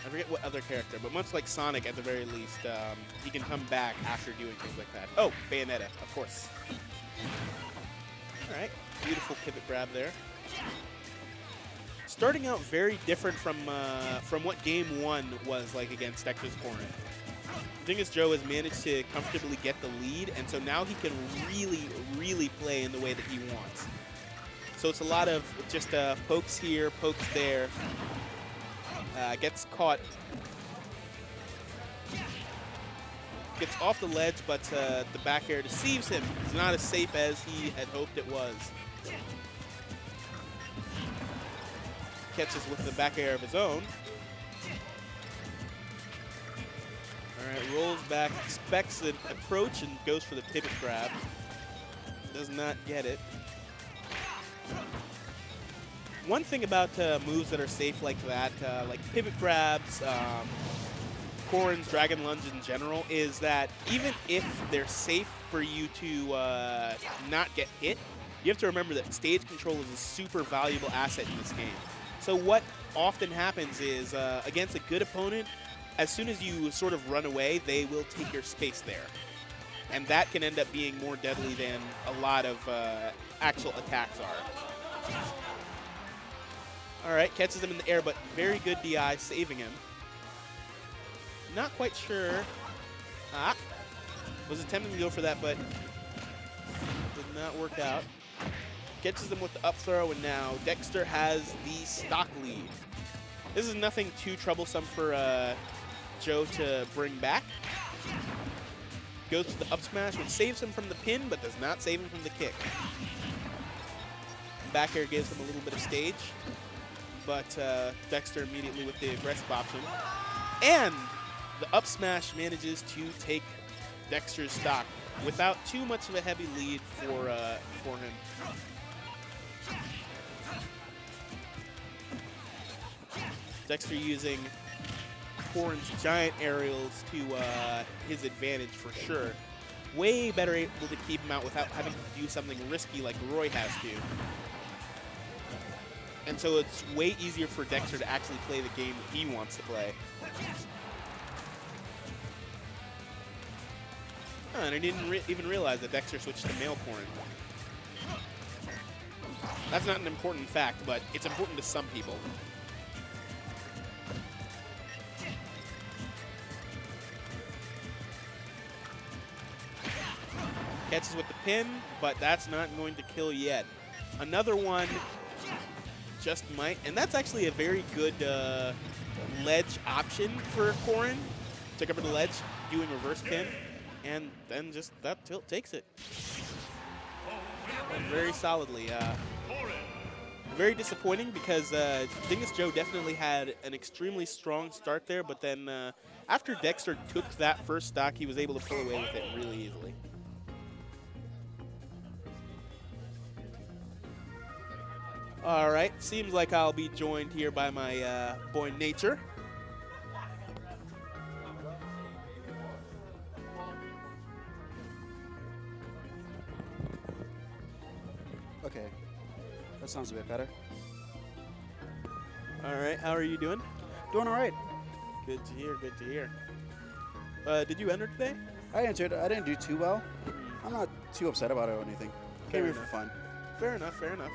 I forget what other character, but much like Sonic at the very least, he can come back after doing things like that. Oh, Bayonetta, of course. All right, beautiful pivot grab there. Starting out very different from what Game 1 was like against Dexter's Corrin. Dingus Joe has managed to comfortably get the lead, and so now he can really, really play in the way that he wants. So it's a lot of just pokes here, pokes there. Gets caught. Gets off the ledge, but the back air deceives him. It's not as safe as he had hoped it was. Catches with the back air of his own. All right, rolls back, expects an approach, and goes for the pivot grab. Does not get it. one thing about moves that are safe like that, like pivot grabs, Corrin's Dragon Lunge in general, is that even if they're safe for you to not get hit, you have to remember that stage control is a super valuable asset in this game. So what often happens is, against a good opponent, as soon as you sort of run away, they will take your space there. And that can end up being more deadly than a lot of actual attacks are. All right, catches him in the air, but very good DI, saving him. Not quite sure. Was attempting to go for that, but did not work out. Catches them with the up throw, and now Dexter has the stock lead. This is nothing too troublesome for Joe to bring back. Goes to the up smash, which saves him from the pin, but does not save him from the kick. Back air gives him a little bit of stage, but Dexter immediately with the aggressive option. And the up smash manages to take Dexter's stock without too much of a heavy lead for him. Dexter using Corrin's giant aerials to his advantage for sure. Way better able to keep him out without having to do something risky like Roy has to. And so it's way easier for Dexter to actually play the game that he wants to play. Oh, and I didn't even realize that Dexter switched to male Corrin. That's not an important fact, but it's important to some people. Catches with the pin, but that's not going to kill yet. Another one just might, and that's actually a very good ledge option for Corrin. To cover the ledge, doing reverse pin, and then just that tilt takes it. Very solidly. Very disappointing because Dingus Joe definitely had an extremely strong start there, but then after Dexter took that first stock, he was able to pull away with it really easily. All right, seems like I'll be joined here by my boy Nature. Okay, that sounds a bit better. All right, how are you doing? Doing all right. Good to hear, good to hear. Did you enter today? I entered. I didn't do too well. I'm not too upset about it or anything. Came here for enough. fun. Fair enough, fair enough.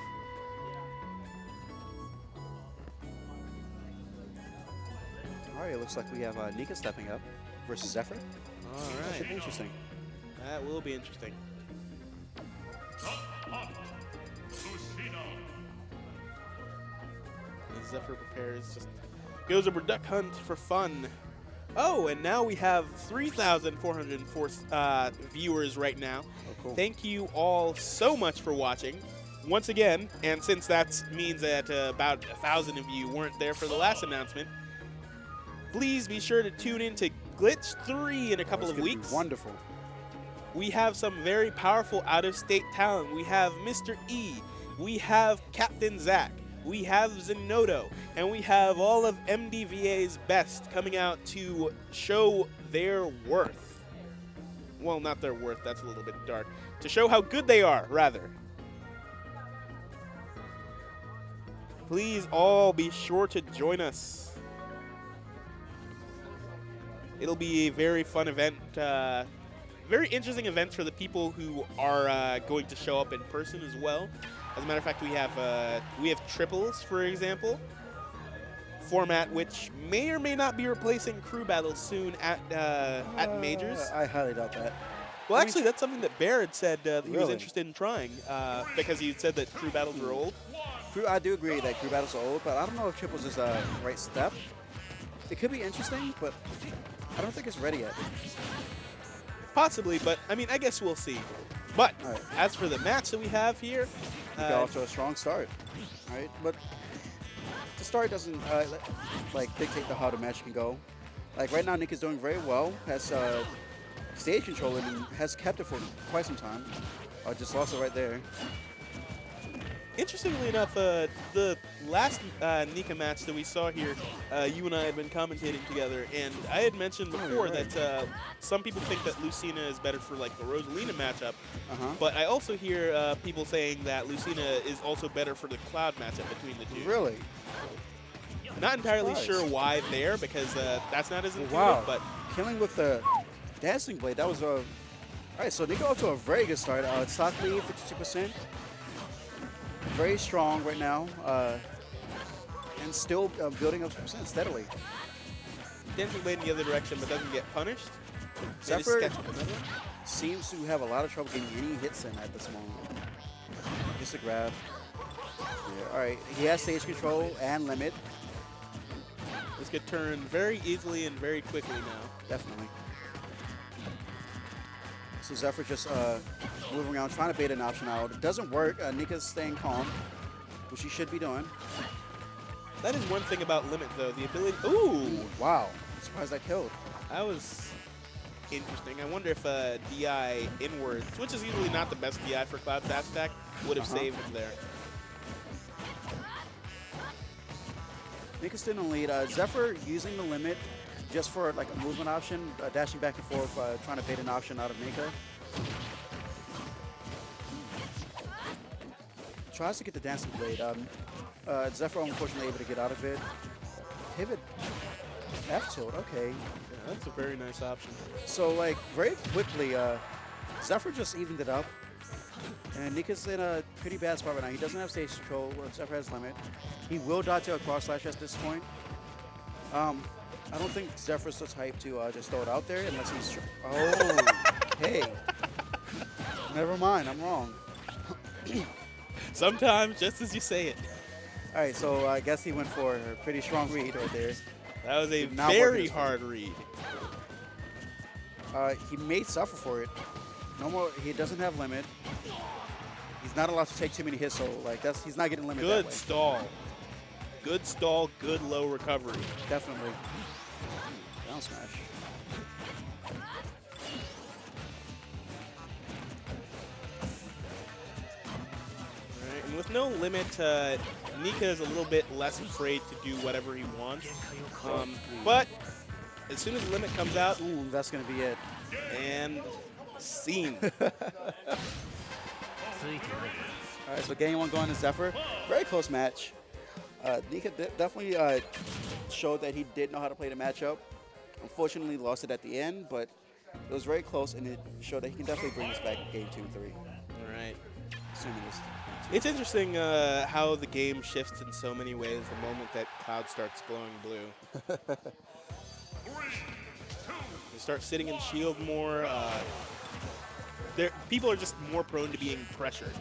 All right, it looks like we have Nika stepping up versus Zephyr. All That should right, be interesting. that will be interesting. As Zephyr prepares, just goes over Duck Hunt for fun. Oh, and now we have 3,404 viewers right now. Oh, cool. Thank you all so much for watching. Once again, and since that means that about 1,000 of you weren't there for the last announcement, please be sure to tune in to Glitch 3 in a couple It's of gonna be weeks. wonderful. We have some very powerful out-of-state talent. We have Mr. E, we have Captain Zach, we have Zenodo, and we have all of MDVA's best coming out to show their worth. Well, not their worth, that's a little bit dark. To show how good they are, rather. Please all be sure to join us. It'll be a very fun event, very interesting event for the people who are going to show up in person as well. As a matter of fact, we have triples, for example, format which may or may not be replacing crew battles soon at majors. I highly doubt that. Well, I mean, actually, that's something that Bear had said that he was Really? interested in trying because he said that crew battles are old. I do agree that crew battles are old, but I don't know if triples is the right step. It could be interesting, but I don't think it's ready yet. Possibly, but I mean, I guess we'll see. But All right. as for the match that we have here, We got off to a strong start, right? But the start doesn't like dictate how the match can go. Like right now, Nick is doing very well. Has stage control and has kept it for quite some time. Just lost it right there. Interestingly enough, the last Nika match that we saw here, you and I had been commentating together, and I had mentioned before right. that some people think that Lucina is better for like the Rosalina matchup, Uh-huh. but I also hear people saying that Lucina is also better for the Cloud matchup between the two. Really? Not entirely Surprised. sure why there, because that's not as intuitive, Wow. but Killing with the Dancing Blade, that was a... All right, so they go up to a very good start. Stock lead, 52%. Very strong right now. And still building up percent steadily. Dancing Blade in the other direction, but doesn't get punished. They just Zephyr sketch up another one. seems to have a lot of trouble getting any hits in at this moment. Just a grab. Yeah, all right, he has stage control and limit, This could turn very easily and very quickly now. definitely. So Zephyr just moving around, trying to bait an option out. It doesn't work. Nika's staying calm, which he should be doing. That is one thing about Limit, though. The ability... Ooh! Wow, I'm surprised that killed. That was interesting. I wonder if DI inwards, which is usually not the best DI for Cloud Fast Attack, would have saved him there. Nika's still in the lead. Zephyr using the limit just for like a movement option, dashing back and forth, trying to bait an option out of Nika. Tries to get the Dancing Blade. Zephyr unfortunately able to get out of it. Pivot F tilt, okay. Yeah, that's a very nice option. So like very quickly, Zephyr just evened it up. And Nika's in a pretty bad spot right now. He doesn't have stage control. Zephyr has limit. He will dodge to a cross slash at this point. I don't think Zephyr's the type to just throw it out there unless he's... Oh, hey. Never mind, I'm wrong. Sometimes, just as you say it. All right, so I guess he went for a pretty strong read right there. That was a Did not work very this hard read. He may suffer for it. No more. He doesn't have limit. He's not allowed to take too many hits, so like he's not getting limit that Good way. stall. Good stall, good low recovery. Definitely. Down smash. All right, and with no limit, Nika is a little bit less afraid to do whatever he wants. But as soon as the limit comes out, Ooh, that's gonna be it. and scene. All right, so game one going to Zephyr. Very close match. Nika definitely showed that he did know how to play the matchup. Unfortunately, lost it at the end, but it was very close, and it showed that he can definitely bring us back in game 2 and 3. All right. Assuming this. It's interesting how the game shifts in so many ways the moment that Cloud starts glowing blue. They start sitting in shield more. People are just more prone to being pressured.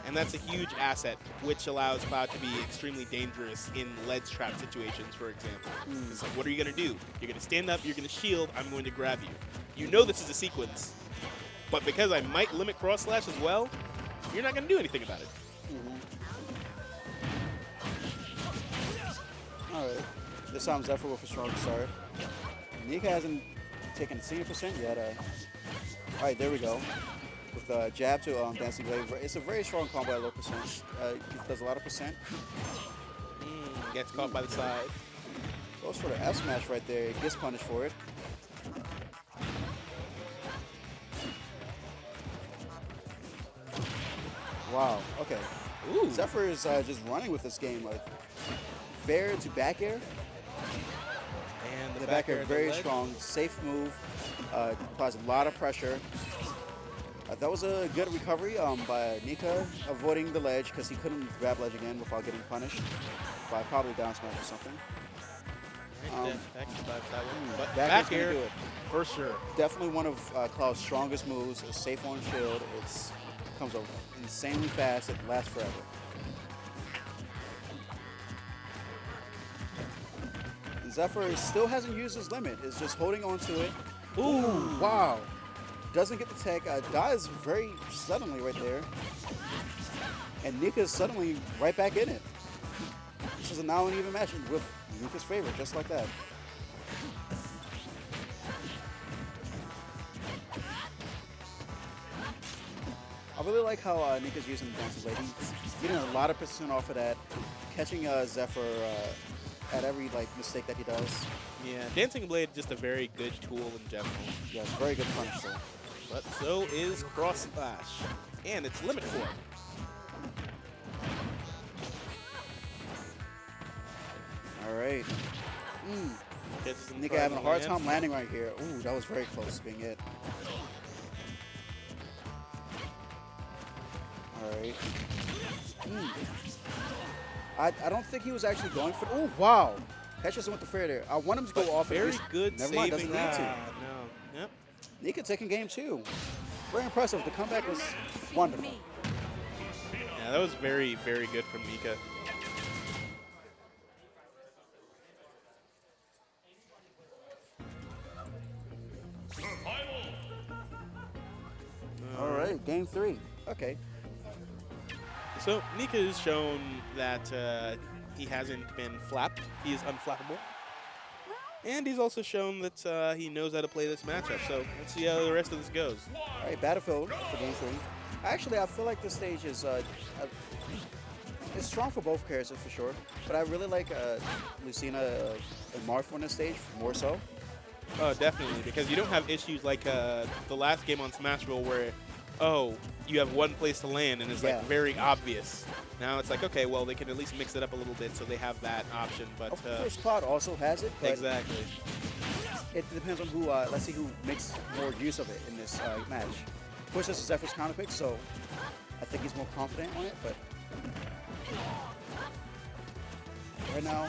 And that's a huge asset, which allows Cloud to be extremely dangerous in ledge trap situations, for example. It's like, what are you going to do? You're going to stand up, you're going to shield, I'm going to grab you. You know this is a sequence, but because I might limit cross slash as well, you're not going to do anything about it. All right. This time Zephyr with a strong start. Nika hasn't taken a single percent yet. All right, there we go. With jab to Dancing Blade. It's a very strong combo at low percent. He does a lot of percent. Gets caught by the side. Goes for the F smash right there. Gets punished for it. Wow. Okay. Ooh. Zephyr is just running with this game. Like fair to back air. And The back air at the very ledge. strong. Safe move. Applies a lot of pressure. That was a good recovery by Nika, avoiding the ledge because he couldn't grab ledge again without getting punished by probably down smash or something. Right, back to that one. But Back back air's air, gonna do it. for sure. Definitely one of Cloud's strongest moves. It's safe on shield. It's comes over insanely fast. It lasts forever. And Zephyr still hasn't used his limit. It's just holding on to it. Ooh, wow. Doesn't get the tech. Dies very suddenly right there. And Nika's suddenly right back in it. This is a now and even match with Nika's favor, just like that. really like how Nika's using the Dancing Blade. He's getting a lot of precision off of that, catching Zephyr at every mistake that he does. Yeah, Dancing Blade just a very good tool in general. Yes, very good punch though. But so is Cross Slash. And it's Limit Form. All right. Catches him Nika trying having a to hard land. time landing right here. Ooh, that was very close to being it. All right. I don't think he was actually going for. Oh wow! Catches him with the fair there. I want him to go off. and Very just- good Never saving. mind, doesn't need to. No. Yep. Nika taking game 2. Very impressive. The comeback was wonderful. Yeah, that was very, very good from Nika. Survival. All right, game 3. Okay. So Nika has shown that he hasn't been flapped. He is unflappable. And he's also shown that he knows how to play this matchup. So let's see how the rest of this goes. All right, Battlefield for game 3. Actually, I feel like this stage is it's strong for both characters for sure. But I really like Lucina and Marth on this stage more so. Oh, definitely, because you don't have issues like the last game on Smashville where, oh, you have one place to land and it's Yeah. like very obvious. Now it's like, okay, well, they can at least mix it up a little bit so they have that option. But Of course, Cloud also has it, but exactly. it depends on who. Let's see who makes more use of it in this match. Of course, this is Zephyr's counter pick, so I think he's more confident on it. But right now,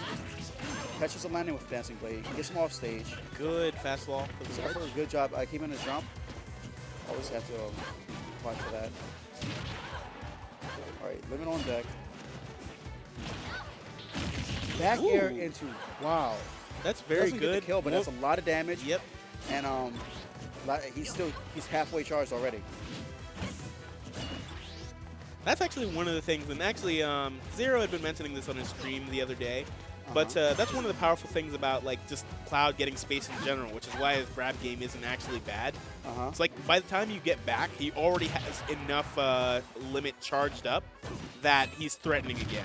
catches a landing with Dancing Blade, gets him off stage. Good fastball for the Zephyr, Zephyr. good job keeping his jump. Always have to watch for that. All right, limit on deck. Back air Ooh. into wow. That's very Doesn't get good. the kill, but that's a lot of damage. Yep. And he's halfway charged already. That's actually one of the things, and actually Zero had been mentioning this on his stream the other day, but that's one of the powerful things about like just Cloud getting space in general, which is why his grab game isn't actually bad. It's like by the time you get back, he already has enough limit charged up that he's threatening again.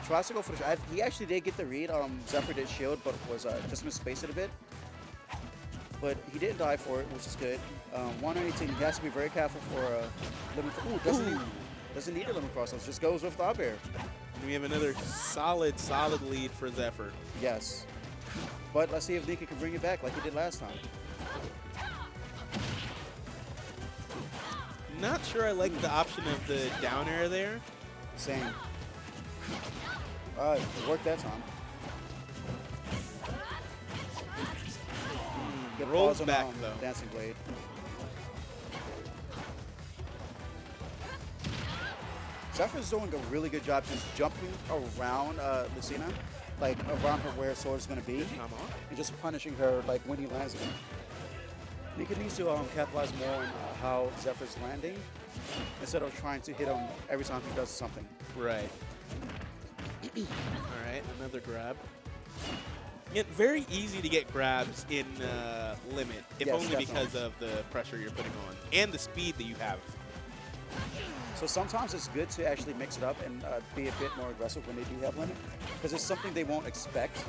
Tries to go for the he actually did get the read. Zephyr did shield, but was just misspaced it a bit. But he didn't die for it, which is good. 118, he has to be very careful for limit. Ooh, doesn't need a limit cross, just goes with the up air. And we have another solid lead for Zephyr. Yes. But let's see if Nika can bring it back like he did last time. Not sure I like the option of the down air there. Same. It worked that time. Good rolls pause on, back, though. Dancing Blade. Zephyr's doing a really good job just jumping around Lucina, like around her where sword is going to be, Come on. and just punishing her like when he lands it. Nika needs to capitalize more on how Zephyr's landing instead of trying to hit him every time he does something. Right. All right, another grab. It's very easy to get grabs in limit, if Yes, only definitely. because of the pressure you're putting on and the speed that you have. So sometimes it's good to actually mix it up and be a bit more aggressive when they do have limit, because it's something they won't expect.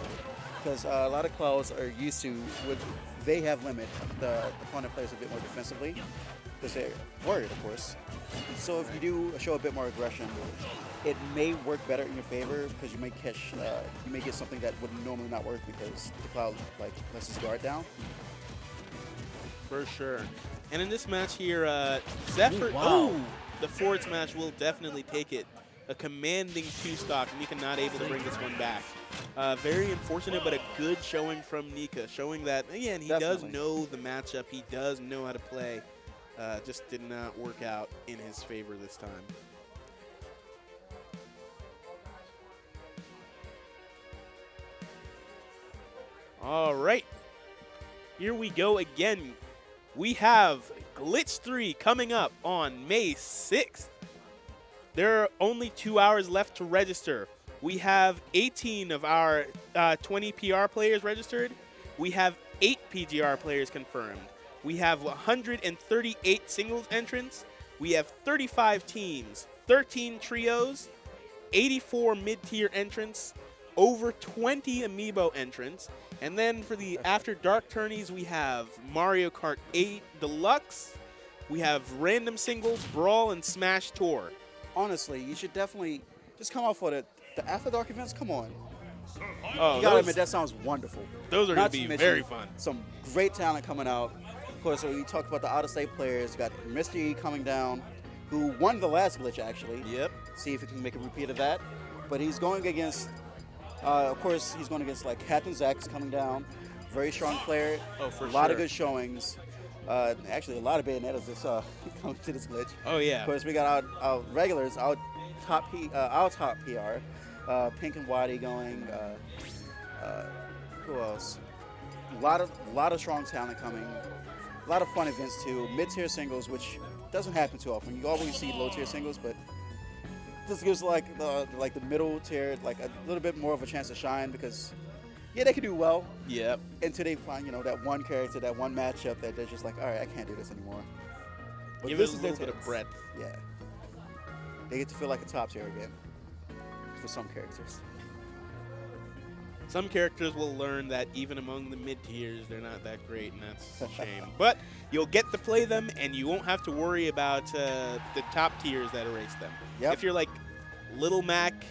Because a lot of Clouds are used to, when they have limit, the opponent plays a bit more defensively, because they're worried, of course. So if you do show a bit more aggression, it may work better in your favor, because you may catch, you may get something that would normally not work because the Cloud like lets his guard down. For sure. And in this match here, Zephyr, Ooh, wow. The forward smash will definitely take it. A commanding 2-stock. Nika not able to bring this one back. Very unfortunate, but a good showing from Nika, showing that, again, he does Definitely. know the matchup. He does know how to play. Just did not work out in his favor this time. All right. Here we go again. We have Glitch 3 coming up on May 6th. There are only 2 hours left to register. We have 18 of our 20 PR players registered. We have 8 PGR players confirmed. We have 138 singles entrants, we have 35 teams, 13 trios, 84 mid-tier entrants, over 20 amiibo entrants, and then for the After Dark tourneys, we have Mario Kart 8 Deluxe, we have Random Singles, Brawl, and Smash Tour. Honestly, you should definitely just come out for the After Dark events. Come on. Oh, You gotta those, admit, that sounds wonderful. those are going Not to be mention very fun. Some great talent coming out. Of course, we talked about the out-of-state players. You got Mr. E coming down, who won the last glitch, actually. Yep. See if he can make a repeat of that. But he's going against, of course, he's going against like Captain Zack's coming down. Very strong player. Oh, for a lot of sure. good showings. Actually, a lot of Bayonetta's this coming to this glitch. Oh, yeah. Of course, we got our regulars, our top PR, Pink and Waddy going. Who else? A lot of strong talent coming. A lot of fun events too. Mid-tier singles, which doesn't happen too often. You always see low-tier singles, but this gives like the middle tier like a little bit more of a chance to shine because yeah, they can do well Yep. until they find that one character, that one matchup that they're just like, all right, I can't do this anymore. But Give this it a is their little bit of chance. breadth. Yeah, they get to feel like a top tier again for some characters. Some characters will learn that even among the mid-tiers, they're not that great, and that's a shame. But you'll get to play them, and you won't have to worry about the top tiers that erase them. Yep. If you're like Little Mac,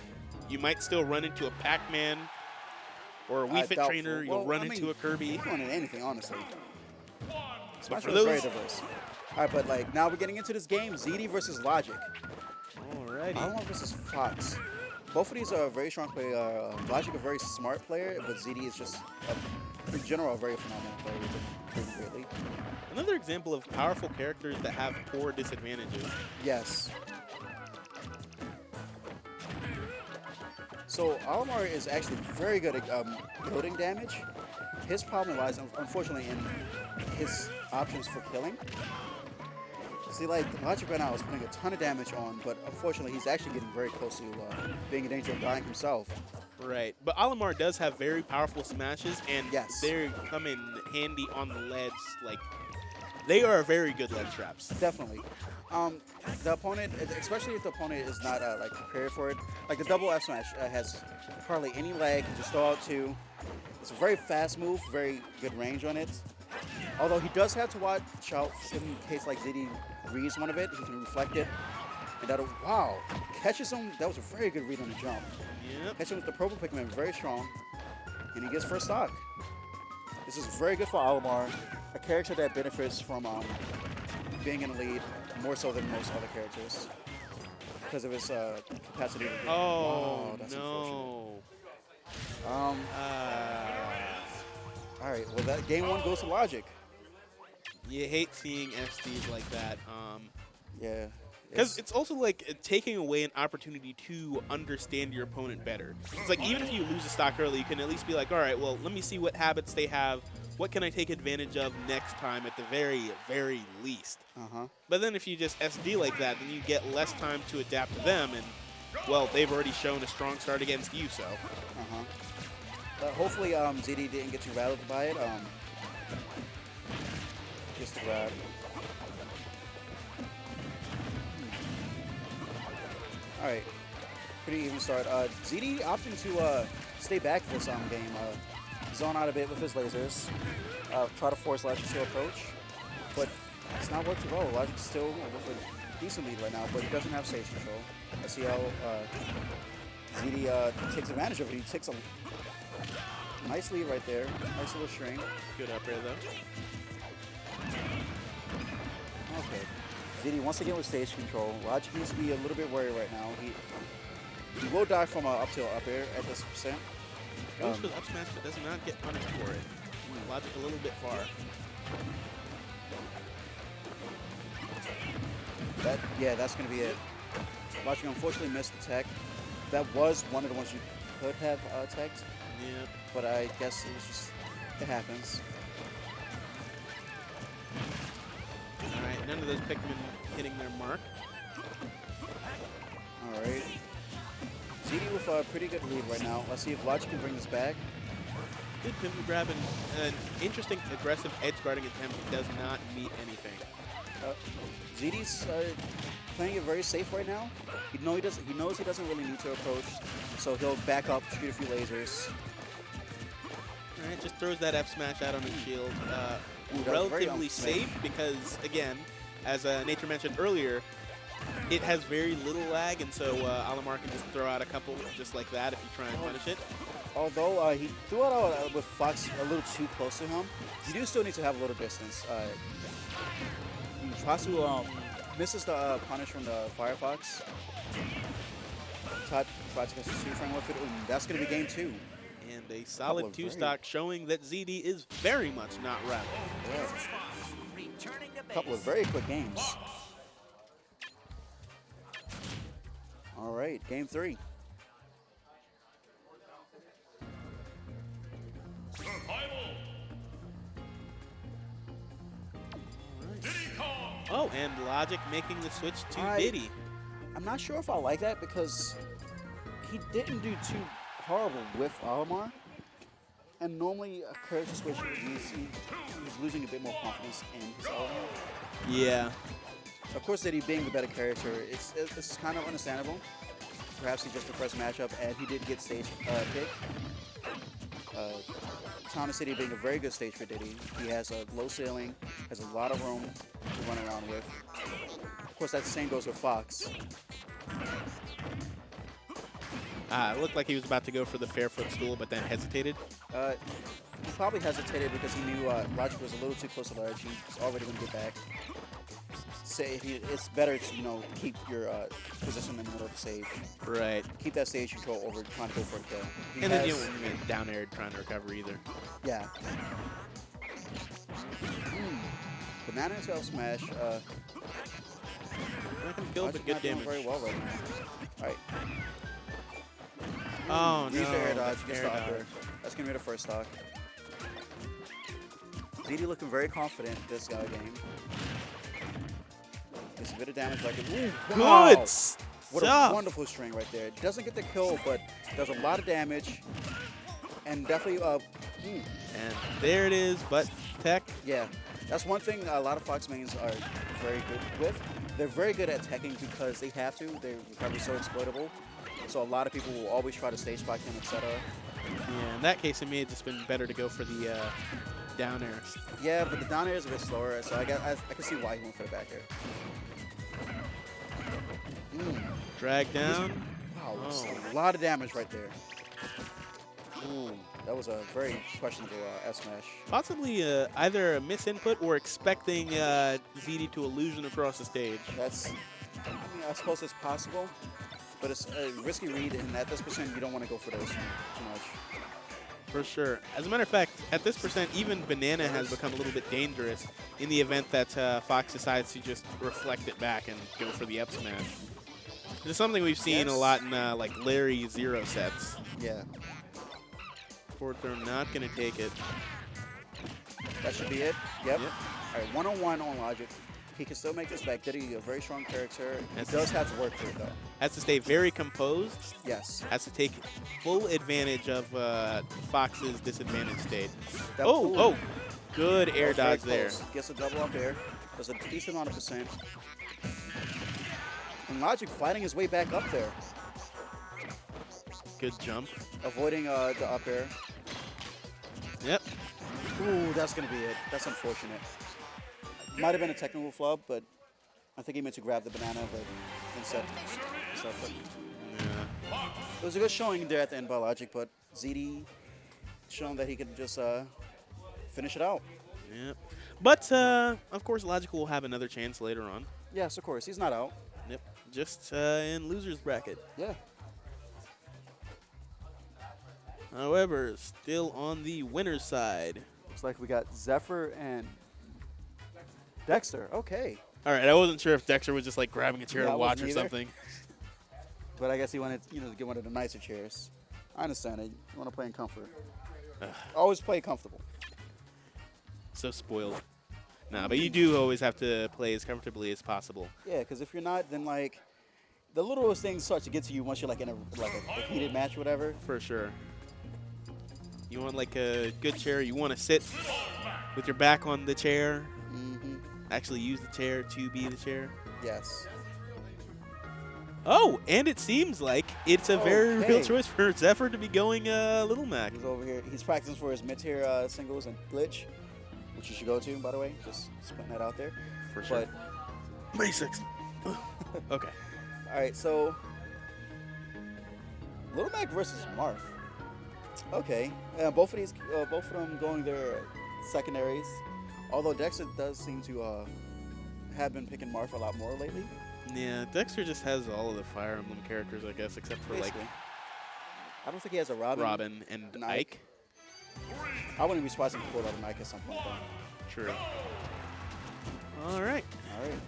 you might still run into a Pac-Man, or a Wii Fit Doubtful. Trainer, you'll Well, run I into mean, a Kirby. You can run into anything, honestly. Smash for Bros. is very those- diverse. All right, but like now we're getting into this game, ZD versus Logic. Alrighty. Alomar versus Fox. Both of these are very strong players. Logic a very smart player, but ZD is just, in general, a very phenomenal player. We've been greatly. Another example of powerful characters that have poor disadvantages. Yes. So Alomar is actually very good at building damage. His problem lies, unfortunately, in his options for killing. See, like, Logic right now is putting a ton of damage on, but unfortunately, he's actually getting very close to being in danger of dying himself. Right, but Alomar does have very powerful smashes, and Yes. they come in handy on the ledge. Like, they are very good ledge traps. Definitely. The opponent, especially if the opponent is not like prepared for it, like the double F smash has hardly any lag. You just throw out two. It's a very fast move, very good range on it. Although he does have to watch out in case like ZD reads one of it, he can reflect it. And that'll, wow, catches him. That was a very good read on the jump. Yep. Catches him with the purple Pikmin, very strong. And he gets first stock. This is very good for Alomar, a character that benefits from being in the lead more so than most other characters because of his capacity to do. Oh, Wow, that's no. unfortunate. All right, well, that game one goes to Logic. You hate seeing FCs like that. Yeah. Because it's also like taking away an opportunity to understand your opponent better. It's like even if you lose a stock early, you can at least be like, all right, well, let me see what habits they have. What can I take advantage of next time at the very, very least? Uh-huh. But then if you just SD like that, then you get less time to adapt to them. And, well, they've already shown a strong start against you, so. Uh-huh. But hopefully ZD didn't get too rattled by it. Just to grab. All right, pretty even start. ZD opting to stay back for this game, zone out a bit with his lasers, try to force Logic to approach, but it's not working well. Logic's still with a decent lead right now, but he doesn't have stage control. I see how ZD takes advantage of it. He takes a nice lead right there, nice little string. Good up air, though. Okay. ZD once again with stage control. Logic needs to be a little bit worried right now. He will die from up tilt up air at this percent. Goes for the up smash, but does not get punished for it. Logic a little bit far. That's going to be it. Logic unfortunately missed the tech. That was one of the ones you could have teched, Yeah. but I guess it happens. All right, none of those Pikmin hitting their mark. All right. ZD with a pretty good lead right now. Let's see if Logic can bring this back. Good pivot grab and an interesting aggressive edge guarding attempt does not meet anything. ZD's playing it very safe right now. He knows he doesn't really need to approach, so he'll back up, shoot a few lasers. All right, just throws that F smash out on his shield. Ooh, that was very Relatively safe because, again, as Nature mentioned earlier, it has very little lag, and so Olimar can just throw out a couple just like that if you try and punish it. Although he threw it out with Fox a little too close to him, you do still need to have a little distance. He tries to misses the punish from the Firefox. Tries to get a two-frame with it, and that's going to be game 2. And a solid of 2-stock showing that ZD is very much not rattled. A couple of very quick games. All right, game 3. Survival. Diddy Kong. Oh, and Logic making the switch to I- Diddy. I'm not sure if I like that because he didn't do too horrible with Olimar. And normally a character switch, he's losing a bit more confidence in his Olimar. Yeah. Of course, Diddy being the better character, it's kind of understandable. Perhaps he just prefers matchup, and he did get stage pick. Town and City being a very good stage for Diddy. He has a low ceiling, has a lot of room to run around with. Of course, that same goes with Fox. It looked like he was about to go for the fair footstool, but then hesitated. He probably hesitated because he knew Logic was a little too close to ledge. He's already going to get back. It's better to keep your position in the middle of the stage. Right. Keep that stage control over trying to go for a kill. He And then you has- don't get down air trying to recover either. Yeah. Banana into L smash. Not gonna kill, but Logic good not doing damage. very well right now. All right. Oh, no. Use the air dodge. the Gets air the upper. dodge. That's going to be the first stock. ZD looking very confident this game. Gets a bit of damage like it. Ooh, wow. Good What stuff. a wonderful string right there. Doesn't get the kill, but does a lot of damage. And definitely, And there it is, but Tech. yeah. That's one thing a lot of Fox mains are very good with. They're very good at teching because they have to. Their recovery is so exploitable. So a lot of people will always try to stage spike him, etc. Yeah, in that case, it may have just been better to go for the down air. Yeah, but the down air is a bit slower, so I can see why he went for the back air. Drag down. Wow, Oh. a lot of damage right there. Ooh, that was a very questionable S smash. Possibly either a misinput or expecting ZD to illusion across the stage. That's, I suppose it's possible, but it's a risky read, and at this percent, you don't want to go for those too much. For sure. As a matter of fact, at this percent, even Banana has become a little bit dangerous in the event that Fox decides to just reflect it back and go for the up smash. This is something we've seen a Yes. lot in like Larry Zero sets. Yeah, Forward throw not going to take it. that should be it. Yep. Yep. All right, one-on-one on Logic. He can still make this back. Diddy, a very strong character. He That's- does have to work for it, though. Has to stay very composed. Yes. Has to take full advantage of Fox's disadvantaged state. That- Oh, ooh. oh, good That air was very dodge there. close. Gets a double up air. Does a decent amount of percent. And Logic fighting his way back up there. Good jump. Avoiding the up air. Yep. Ooh, that's going to be it. That's unfortunate. Might have been a technical flub, but I think he meant to grab the banana, but instead. But Yeah. it was a good showing there at the end by Logic, but ZD showing that he could just finish it out. Yep. But, of course, Logical will have another chance later on. Yes, of course. He's not out. Yep. Just in loser's bracket. Yeah. However, still on the winner's side. Looks like we got Zephyr and Dexter. Okay. All right, I wasn't sure if Dexter was just like grabbing a chair Yeah, I to watch wasn't or either. something. But I guess he wanted, to get one of the nicer chairs. I understand it. You want to play in comfort. Always play comfortable. So spoiled. Nah, but you do always have to play as comfortably as possible. Yeah, because if you're not, then like the littlest things start to get to you once you're like in a heated match or whatever. For sure. You want like a good chair. You want to sit with your back on the chair. Mm-hmm. actually use the chair to be the chair. Yes. Oh, and it seems like it's a very real Okay. choice for Zephyr to be going Little Mac. He's over here. He's practicing for his mid-tier singles and glitch, which you should go to, by the way. Just putting that out there. For sure. But Basics. Okay. all right, so Little Mac versus Marth. Okay, both of them going their secondaries. Although Dexter does seem to have been picking Marth a lot more lately. Yeah, Dexter just has all of the Fire Emblem characters, I guess, except for Basically. I don't think he has a Robin. Robin and and Ike. I wouldn't be surprised if he pulled out an Ike at some point, though. True. All right. All right.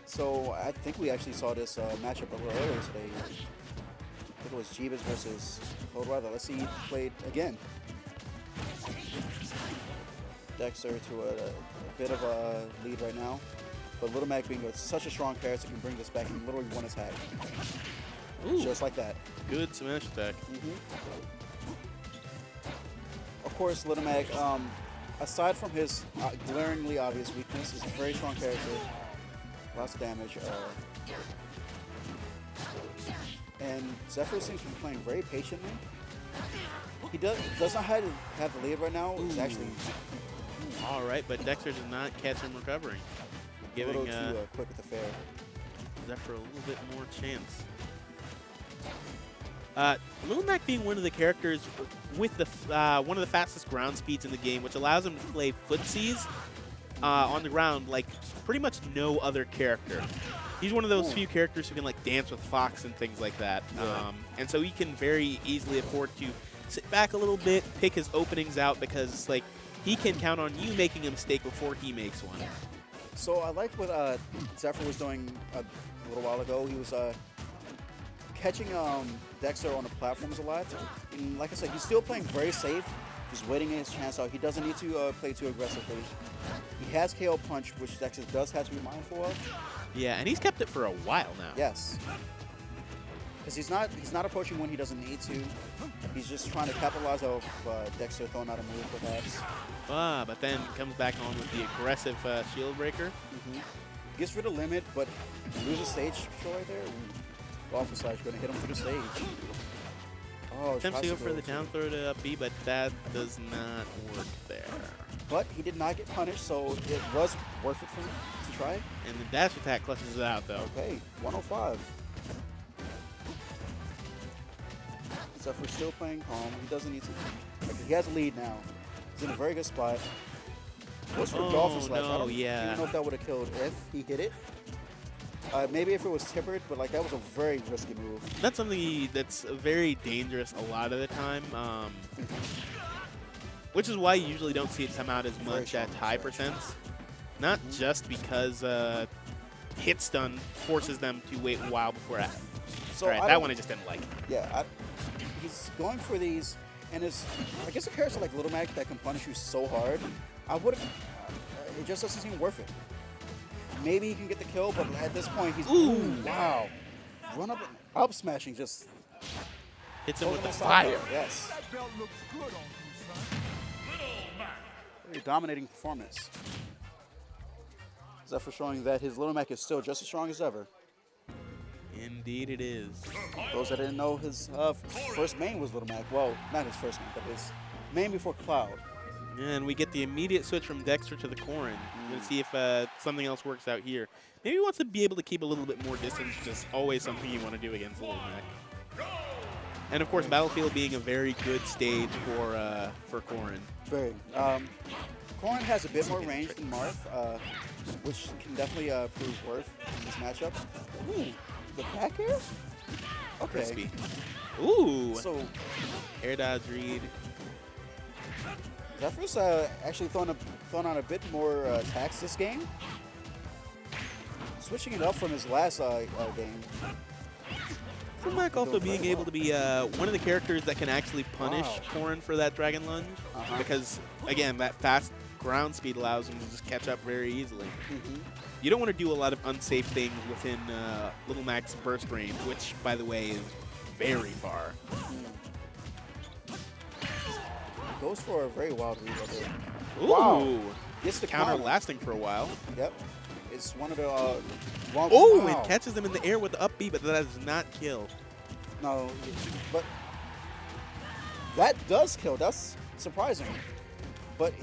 So I think we actually saw this matchup a little earlier today. I think it was Jeebus versus Cold Weather. Let's see, he played again. Dexter to a bit of a lead right now. But Little Mac being such a strong character can bring this back in literally one attack. Ooh, Just like that. good smash attack. Of course, Little Mac, aside from his glaringly obvious weakness, is a very strong character. Lots of damage. And Zephyr seems to be playing very patiently. He does not have the lead right now. It's actually All right, but Dexter does not catch him recovering, a giving little too quick at the fair. Zephyr a little bit more chance. Little Mac being one of the characters with the one of the fastest ground speeds in the game, which allows him to play footsies on the ground like pretty much no other character. He's one of those few characters who can like dance with Fox and things like that. Yeah. And so he can very easily afford to sit back a little bit, pick his openings out, because like he can count on you making a mistake before he makes one. So I like what Zephyr was doing a little while ago. He was catching Dexter on the platforms a lot. And like I said, he's still playing very safe, just waiting his chance out. He doesn't need to play too aggressively. He has KO Punch, which Dexter does have to be mindful of. Yeah, and he's kept it for a while now. Yes. Because he's not approaching when he doesn't need to. He's just trying to capitalize off Dexter throwing out a move, perhaps. But then comes back on with the aggressive shield breaker. Gets rid of limit, but loses stage control right there. Waffle Slash going to hit him through the stage. Oh, Attempts to tries go for the down throw to up B, but that does not work there. But he did not get punished, so it was worth it for him to try. And the dash attack clutches it out, though. Okay, 105. Zephyr still playing calm. He doesn't need to. Like, he has a lead now. He's in a very good spot. Goes for Dolphin Slash. I no, don't yeah. even know if that would have killed if he hit it. Maybe if it was tippered, but like that was a very risky move. That's something that's very dangerous a lot of the time, which is why you usually don't see it come out as much at high percents. Not just because hit stun forces them to wait a while before it. So All right, I that don't- one I just didn't like. Yeah, he's going for these, and I guess a character like Little Mac that can punish you so hard, I wouldn't. It just doesn't seem worth it. Maybe he can get the kill, but at this point, he's wow, run up smashing, just Hits him with the totally fire. solid. Yes, very dominating performance. Zephyr showing that his Little Mac is still just as strong as ever. Indeed it is. Those that didn't know, his first main was Little Mac. Well, not his first main, but his main before Cloud. And we get the immediate switch from Dexter to the Corrin. We're going to see if something else works out here. Maybe he wants to be able to keep a little bit more distance, which is always something you want to do against Little Mac. And of course, Battlefield being a very good stage for Corrin. Very. Corrin has a bit more range than Marth, which can definitely prove worth in this matchup. Ooh, the back air? Okay. Crispy. Ooh! So, Air dodge read. Zephyr's actually thrown on a bit more attacks this game. Switching it up from his last game. Little Mac also Doing being very able well. to be one of the characters that can actually punish Wow. Corrin for that Dragon Lunge. Because, again, that fast ground speed allows him to just catch up very easily. You don't want to do a lot of unsafe things within Little Mac's burst range, which, by the way, is very far. Goes for a very wild read right there. Ooh! Wow. Gets the Counter counter. lasting for a while. Yep. It's one of the wrong. Oh, wow. and catches him in the air with the up B, but that does not kill. No, but that does kill. That's surprising.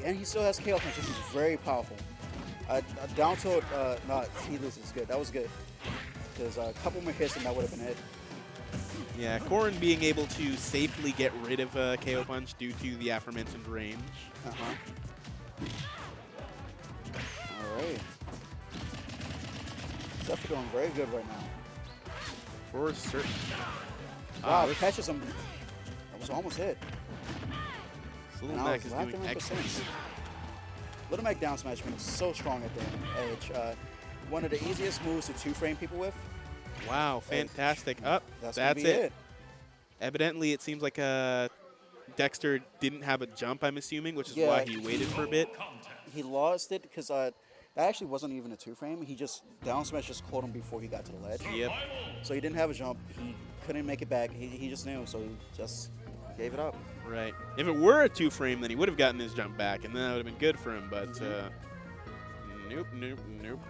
And he still has KO punch, which is very powerful. Down tilt, no, he loses. Good. That was good. Because a couple more hits and that would have been it. Yeah, Corrin being able to safely get rid of KO punch due to the aforementioned range. All right. Definitely doing very good right now. For certain. Wow, this catches him. That was almost hit. Little And I Mac was is doing laughing at excellent. percents. Little Mac down smash being so strong at the edge. One of the easiest moves to two-frame people with. Wow, fantastic. Up. That's That's gonna be it. Evidently, it seems like Dexter didn't have a jump, I'm assuming, which is why he waited for a bit. He lost it because that actually wasn't even a two-frame. He just down smash just caught him before he got to the ledge. Yep. So he didn't have a jump. He couldn't make it back. He just knew, so he just gave it up. Right. If it were a two-frame, then he would have gotten his jump back, and then that would have been good for him. But nope, nope, nope.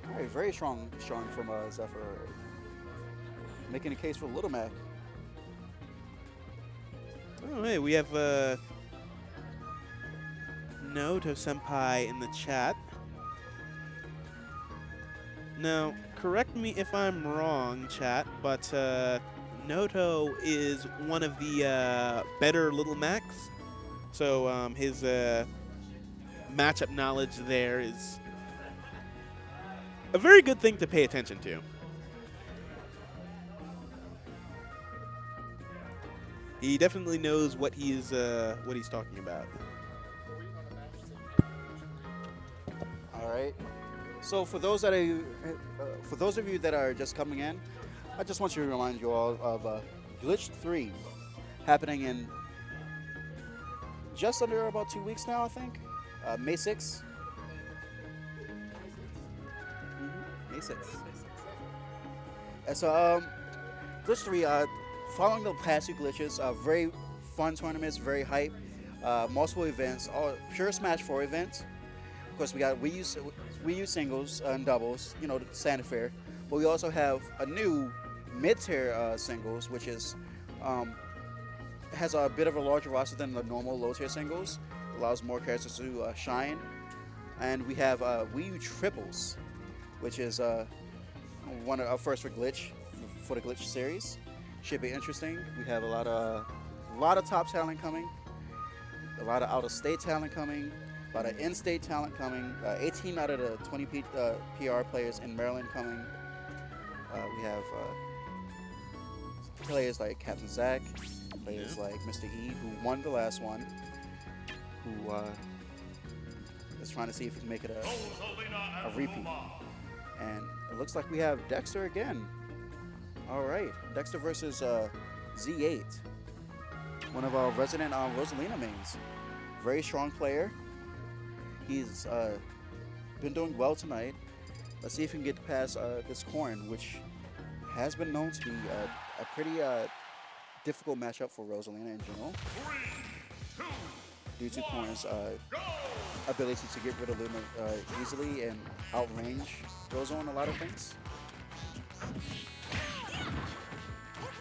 All right, very strong from Zephyr. Making a case for Little Mac. Oh, hey, we have Noto Senpai in the chat. Now, correct me if I'm wrong, chat, but Noto is one of the better Little Macs. So his matchup knowledge there is a very good thing to pay attention to. He definitely knows what he's talking about. All right. So for those of you that are just coming in, I just want to remind you all of Glitch 3 happening in just under about 2 weeks now, I think. May 6th. May 6th. And so Glitch 3, following the past two glitches, very fun tournaments, very hype, multiple events, all pure Smash 4 events. Of course, we got Wii U singles and doubles, you know, the standard fare. But we also have a new mid-tier singles, which is has a bit of a larger roster than the normal low-tier singles. Allows more characters to shine. And we have Wii U triples, which is one of our first for the Glitch series. Should be interesting. We have a lot of top talent coming, a lot of out-of-state talent coming, a lot of in-state talent coming. 18 out of the 20 PR players in Maryland coming. We have players like Captain Zach, players like Mr. E, who won the last one, who is trying to see if he can make it a repeat. And it looks like we have Dexter again. All right, Dexter versus Z8, one of our resident Rosalina mains. Very strong player. He's been doing well tonight. Let's see if he can get past this Corrin, which has been known to be a pretty difficult matchup for Rosalina in general, due to Corrin's ability to get rid of Luma easily and outrange Rosa on a lot of things.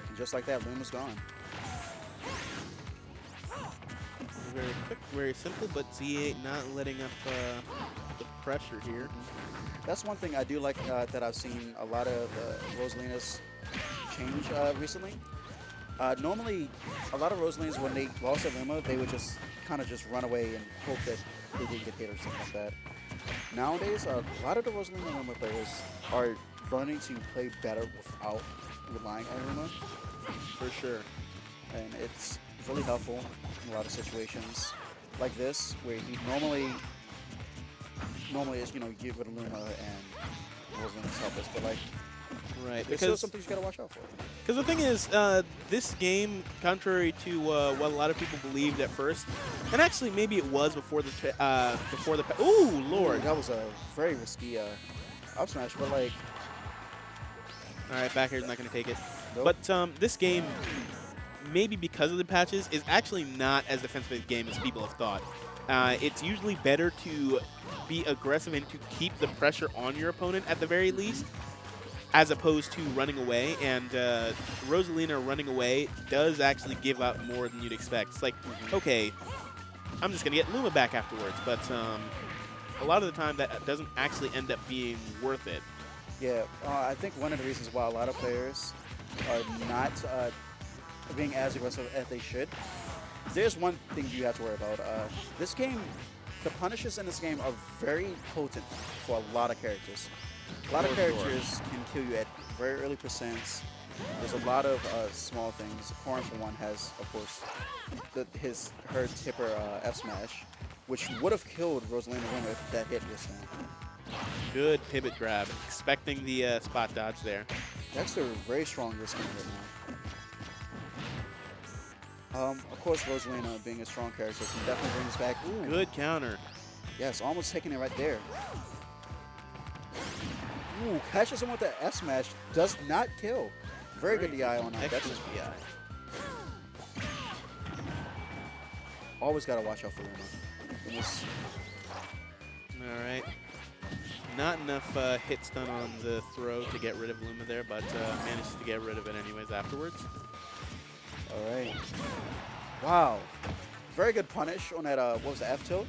And just like that, Luma's gone. Very quick, very simple, but Z8 not letting up the pressure here. That's one thing I do like that I've seen a lot of Rosalina's change recently. Normally, a lot of Rosalinas, when they lost at Luma, they would just kind of just run away and hope that they didn't get hit or something like that. Nowadays, a lot of the Rosalina Luma players are learning to play better without relying on Luma. For sure. And it's really helpful in a lot of situations like this, where you normally is, you know, you get rid of Luma and Rosalina's helpless, but like, Right, there's still because something you gotta watch out for. the thing is, this game, contrary to what a lot of people believed at first, and actually maybe it was before the ooh, Lord. That was a very risky up smash, but like, All right, back air's not going to take it. nope. But this game, maybe because of the patches, is actually not as defensive a game as people have thought. it's usually better to be aggressive and to keep the pressure on your opponent at the very least, as opposed to running away. And Rosalina running away does actually give up more than you'd expect. It's like, okay, I'm just going to get Luma back afterwards. But a lot of the time, that doesn't actually end up being worth it. Yeah, I think one of the reasons why a lot of players are not being as aggressive as they should. There's one thing you have to worry about. This game, the punishes in this game are very potent for a lot of characters. A lot of characters can kill you at very early percents. There's a lot of small things. Corrin, for one, has, of course, her tipper F smash, which would have killed Rosalina Luma if that hit was in. Good pivot grab. Expecting the spot dodge there. Dexter very strong this game right now. Of course, Rosalina, being a strong character, can definitely bring us back. Ooh. Good counter. Yes, almost taking it right there. Ooh, catches him with the F smash. Does not kill. Very good DI on that. That's his DI. Always got to watch out for Luma. All right. Not enough hit stun on the throw to get rid of Luma there, but manages to get rid of it anyways afterwards. All right. Wow. Very good punish on that, what was the F tilt?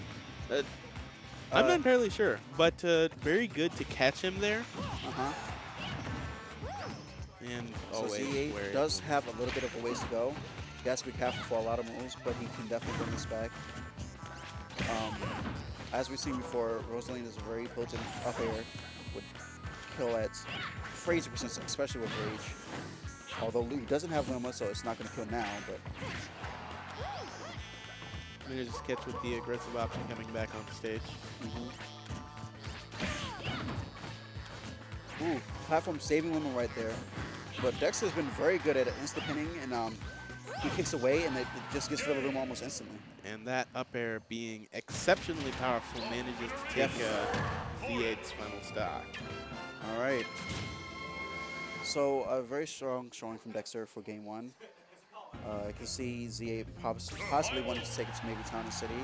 I'm not entirely sure, but very good to catch him there. Uh-huh. And So always Z8 wary. does have a little bit of a ways to go. He has to be careful for a lot of moves, but he can definitely bring this back. As we've seen before, Rosalina is a very potent up air, would kill at crazy percent, especially with Rage. Although he doesn't have Luma, so it's not going to kill now, but Manages to catch with the aggressive option coming back on stage. ooh, platform saving Luma right there. But Dexter's been very good at insta-pinning, and he kicks away, and it just gets rid of Luma almost instantly. And that up air being exceptionally powerful manages to take Z8's final stock. All right. So a very strong showing from Dexter for game one. I can see Z8 possibly wanting to take it to maybe Town and City,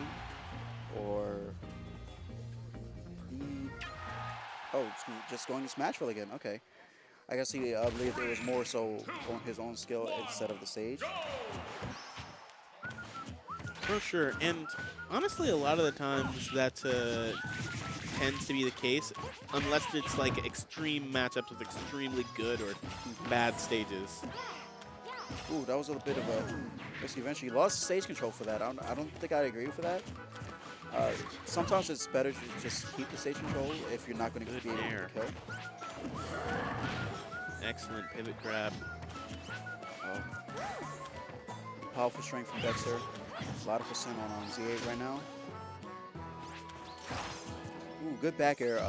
or it's just going to Smashville again. Okay. I guess he believed it was more so on his own skill instead of the stage. For sure, and honestly, a lot of the times that tends to be the case, unless it's like extreme matchups with extremely good or bad stages. Ooh, that was a bit of a misadventure. He lost stage control for that. I don't think I'd agree for that. Sometimes it's better to just keep the stage control if you're not going to be able to kill. Excellent pivot grab. Powerful strength from Dexter. A lot of percent on Z8 right now. Ooh, good back air.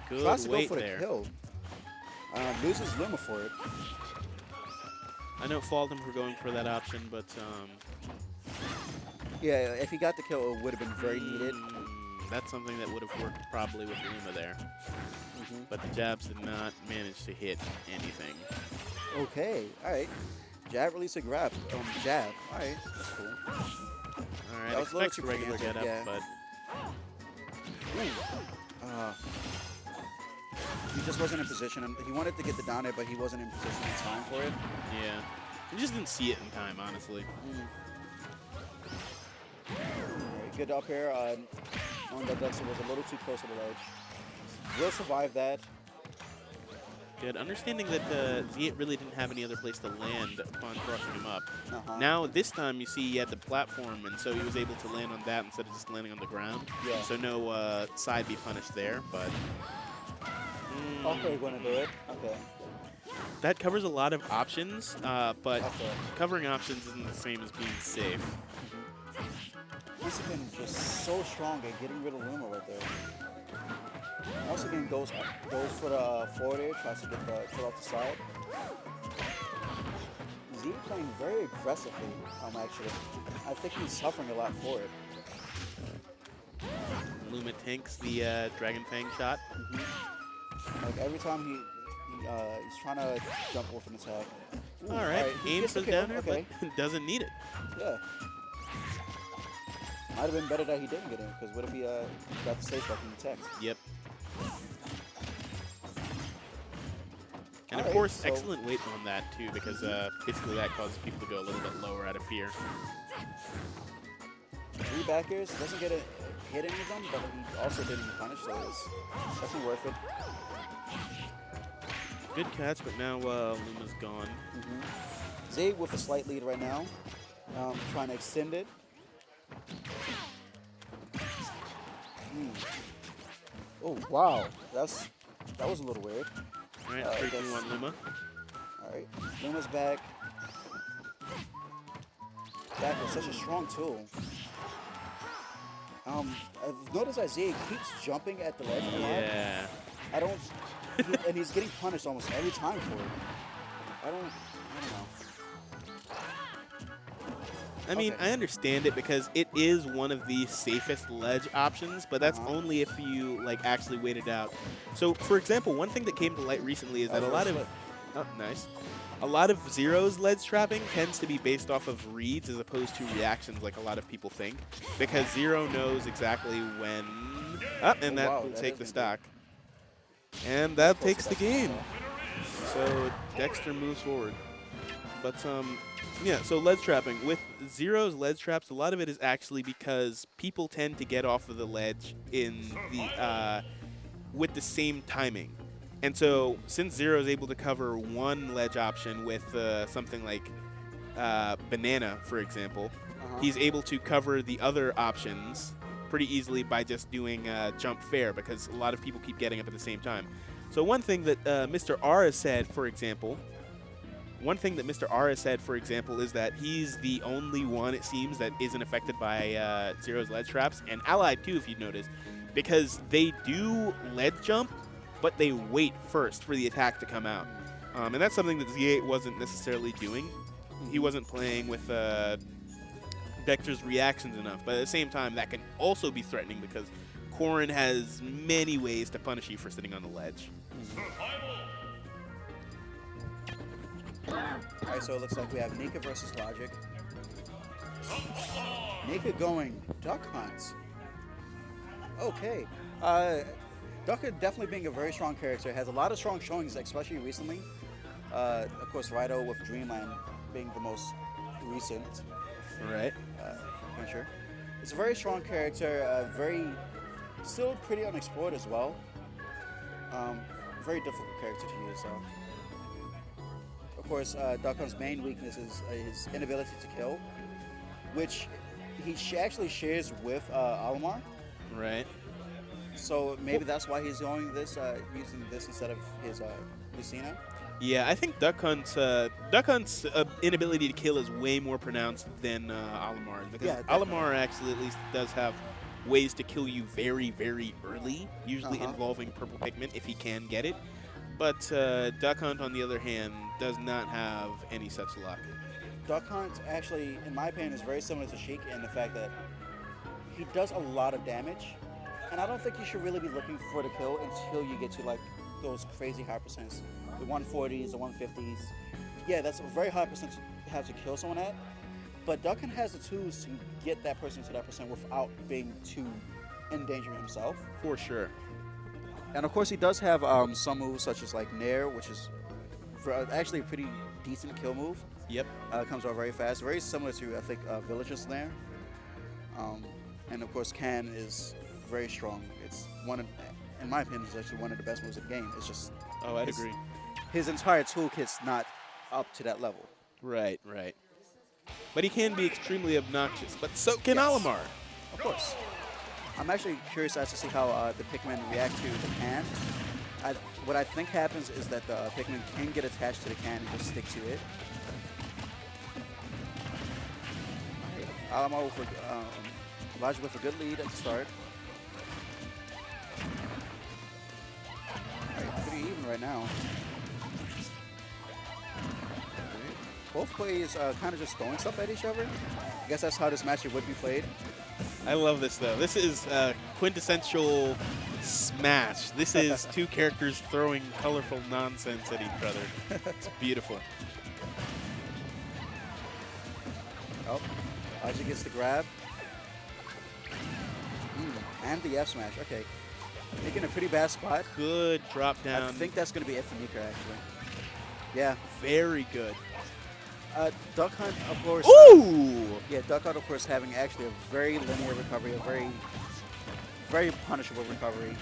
Good Tries to go weight for the there. kill. Loses Luma for it. I know fault him for going for that option, but Yeah, if he got the kill, it would have been very needed. That's something that would have worked probably with Luma there. But the jabs did not manage to hit anything. Okay, all right. Jab release a grab. Jab. All right, that's cool. All right, That was a little expects too a regular preemptive, get up, yeah. but He just wasn't in position. And he wanted to get the down air, but he wasn't in position in time for it. yeah, he just didn't see it in time, honestly. All right, good up here. On that Dexter was a little too close to the ledge. Will survive that. Good. Understanding that Z8 really didn't have any other place to land upon crushing him up. Now, this time, you see he had the platform, and so he was able to land on that instead of just landing on the ground. Yeah. So no side B punish there, but Okay, gonna do it. Okay. that covers a lot of options, but Okay. covering options isn't the same as being safe. Once again, just so strong at getting rid of Luma right there. Once again, goes for the forward air, tries to get the kill off the side. Z playing very aggressively, actually. I think he's suffering a lot for it. Luma tanks the Dragon Fang shot. Like every time he's trying to jump off an attack. Ooh, All right, he aims gets for the the kill. down air, Okay. but doesn't need it. Yeah. Might have been better that he didn't get in, because what if he got the safe back in the tech? Yep. And of Alright, course, so- excellent weight on that too, because basically that causes people to go a little bit lower out of fear. 3 back airs, doesn't get a hit any of them, but he also didn't punish, so it's definitely worth it. Good catch, but now Luma's gone. Zayd with a slight lead right now, trying to extend it. Oh wow, that was a little weird. All right, I 3 guess- 2 1 Luma. All right, Luma's back. Back is such a strong tool. I've noticed that Zayd keeps jumping at the ledge a lot. Yeah. I don't, and he's getting punished almost every time for it. I don't know. I mean, Okay. I understand it because it is one of the safest ledge options, but that's Uh-huh. only if you like actually wait it out. So, for example, one thing that came to light recently is that a lot of a lot of Zero's ledge trapping tends to be based off of reads as opposed to reactions, like a lot of people think, because Zero knows exactly when. And Oh, that wow, will that take is the gonna stock, and that Close takes to the that. game. So Dexter moves forward. But yeah, so ledge trapping. With Zero's ledge traps, a lot of it is actually because people tend to get off of the ledge in the with the same timing. And so since Zero is able to cover one ledge option with something like Banana, for example, he's able to cover the other options pretty easily by just doing jump fair, because a lot of people keep getting up at the same time. So one thing that Mr. R has said, for example, is that he's the only one, it seems, that isn't affected by Zero's ledge traps, and Allied too, if you've noticed, because they do ledge jump, but they wait first for the attack to come out. And that's something that Z8 wasn't necessarily doing. He wasn't playing with Dexter's reactions enough, but at the same time, that can also be threatening because Corrin has many ways to punish you for sitting on the ledge. Alright, so it looks like we have Nika versus Logic. Nika going Duck Hunt. Okay. Duck definitely being a very strong character, has a lot of strong showings, especially recently. Of course, Raito with Dreamland being the most recent Right. venture. It's a very strong character, still pretty unexplored as well. Very difficult character to use, though. Of course, Duck Hunt's main weakness is his inability to kill, which he actually shares with Olimar. Right. So maybe that's why he's going this, using this instead of his Lucina. Yeah, I think Duck Hunt's inability to kill is way more pronounced than Olimar's, because Yeah, definitely. Olimar actually at least does have ways to kill you very, very early, usually Uh-huh. involving purple pigment if he can get it. But Duck Hunt, on the other hand, does not have any such luck. Duck Hunt actually, in my opinion, is very similar to Sheik in the fact that he does a lot of damage, and I don't think you should really be looking for the kill until you get to like those crazy high percents, the 140s, the 150s. Yeah, that's a very high percent to have to kill someone at. But Duck Hunt has the tools to get that person to that percent without being too endangering himself. For sure. And of course, he does have some moves such as like Nair, which is actually a pretty decent kill move. Yep. Comes out very fast, very similar to I think Villager's Nair. And of course, Can is very strong. It's in my opinion, it's actually one of the best moves in the game. It's just Oh, I'd It's- agree. his entire toolkit's not up to that level. Right, right. But he can be extremely obnoxious, but so can Yes. Olimar. Of course. I'm actually curious as to see how the Pikmin react to the can. What I think happens is that the Pikmin can get attached to the can and just stick to it. Alamo with Logic with a good lead at the start. Alright, pretty even right now. Both players kind of just throwing stuff at each other. I guess that's how this matchup would be played. I love this, though. This is quintessential Smash. This is two characters throwing colorful nonsense at each other. It's beautiful. Oh, Logic gets the grab. and the F smash. Okay. Nika in a pretty bad spot. Good drop down. I think that's going to be it for Nika, actually. Yeah. Very good. Duck Hunt, of course. Ooh! Yeah, Duck Hunt, of course, having actually a very linear recovery, a very, very punishable recovery.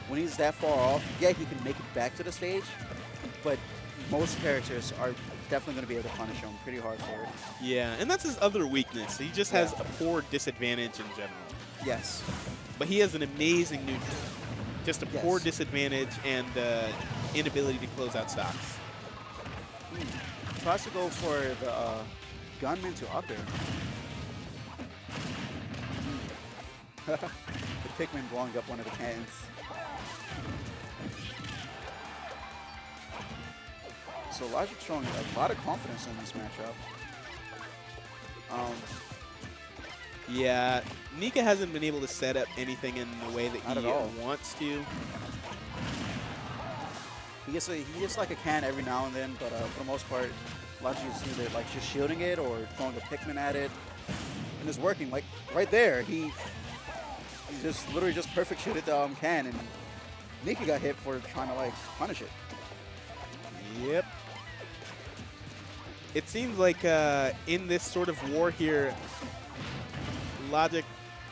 When he's that far off, yeah, he can make it back to the stage, but most characters are definitely going to be able to punish him pretty hard for it. Yeah, and that's his other weakness. He just has a poor disadvantage in general. Yes. But he has an amazing neutral. Just a poor disadvantage and inability to close out stocks. Tries to go for the gunman to up air. The Pikmin blowing up one of the cans. So Logic showing a lot of confidence in this matchup. Yeah, Nika hasn't been able to set up anything in the way that he wants to. He gets like a can every now and then, but for the most part, Logic is either like just shielding it or throwing a Pikmin at it, and it's working. Like right there, he just literally just perfect shielded the can, and Nika got hit for trying to like punish it. Yep. It seems like in this sort of war here, Logic.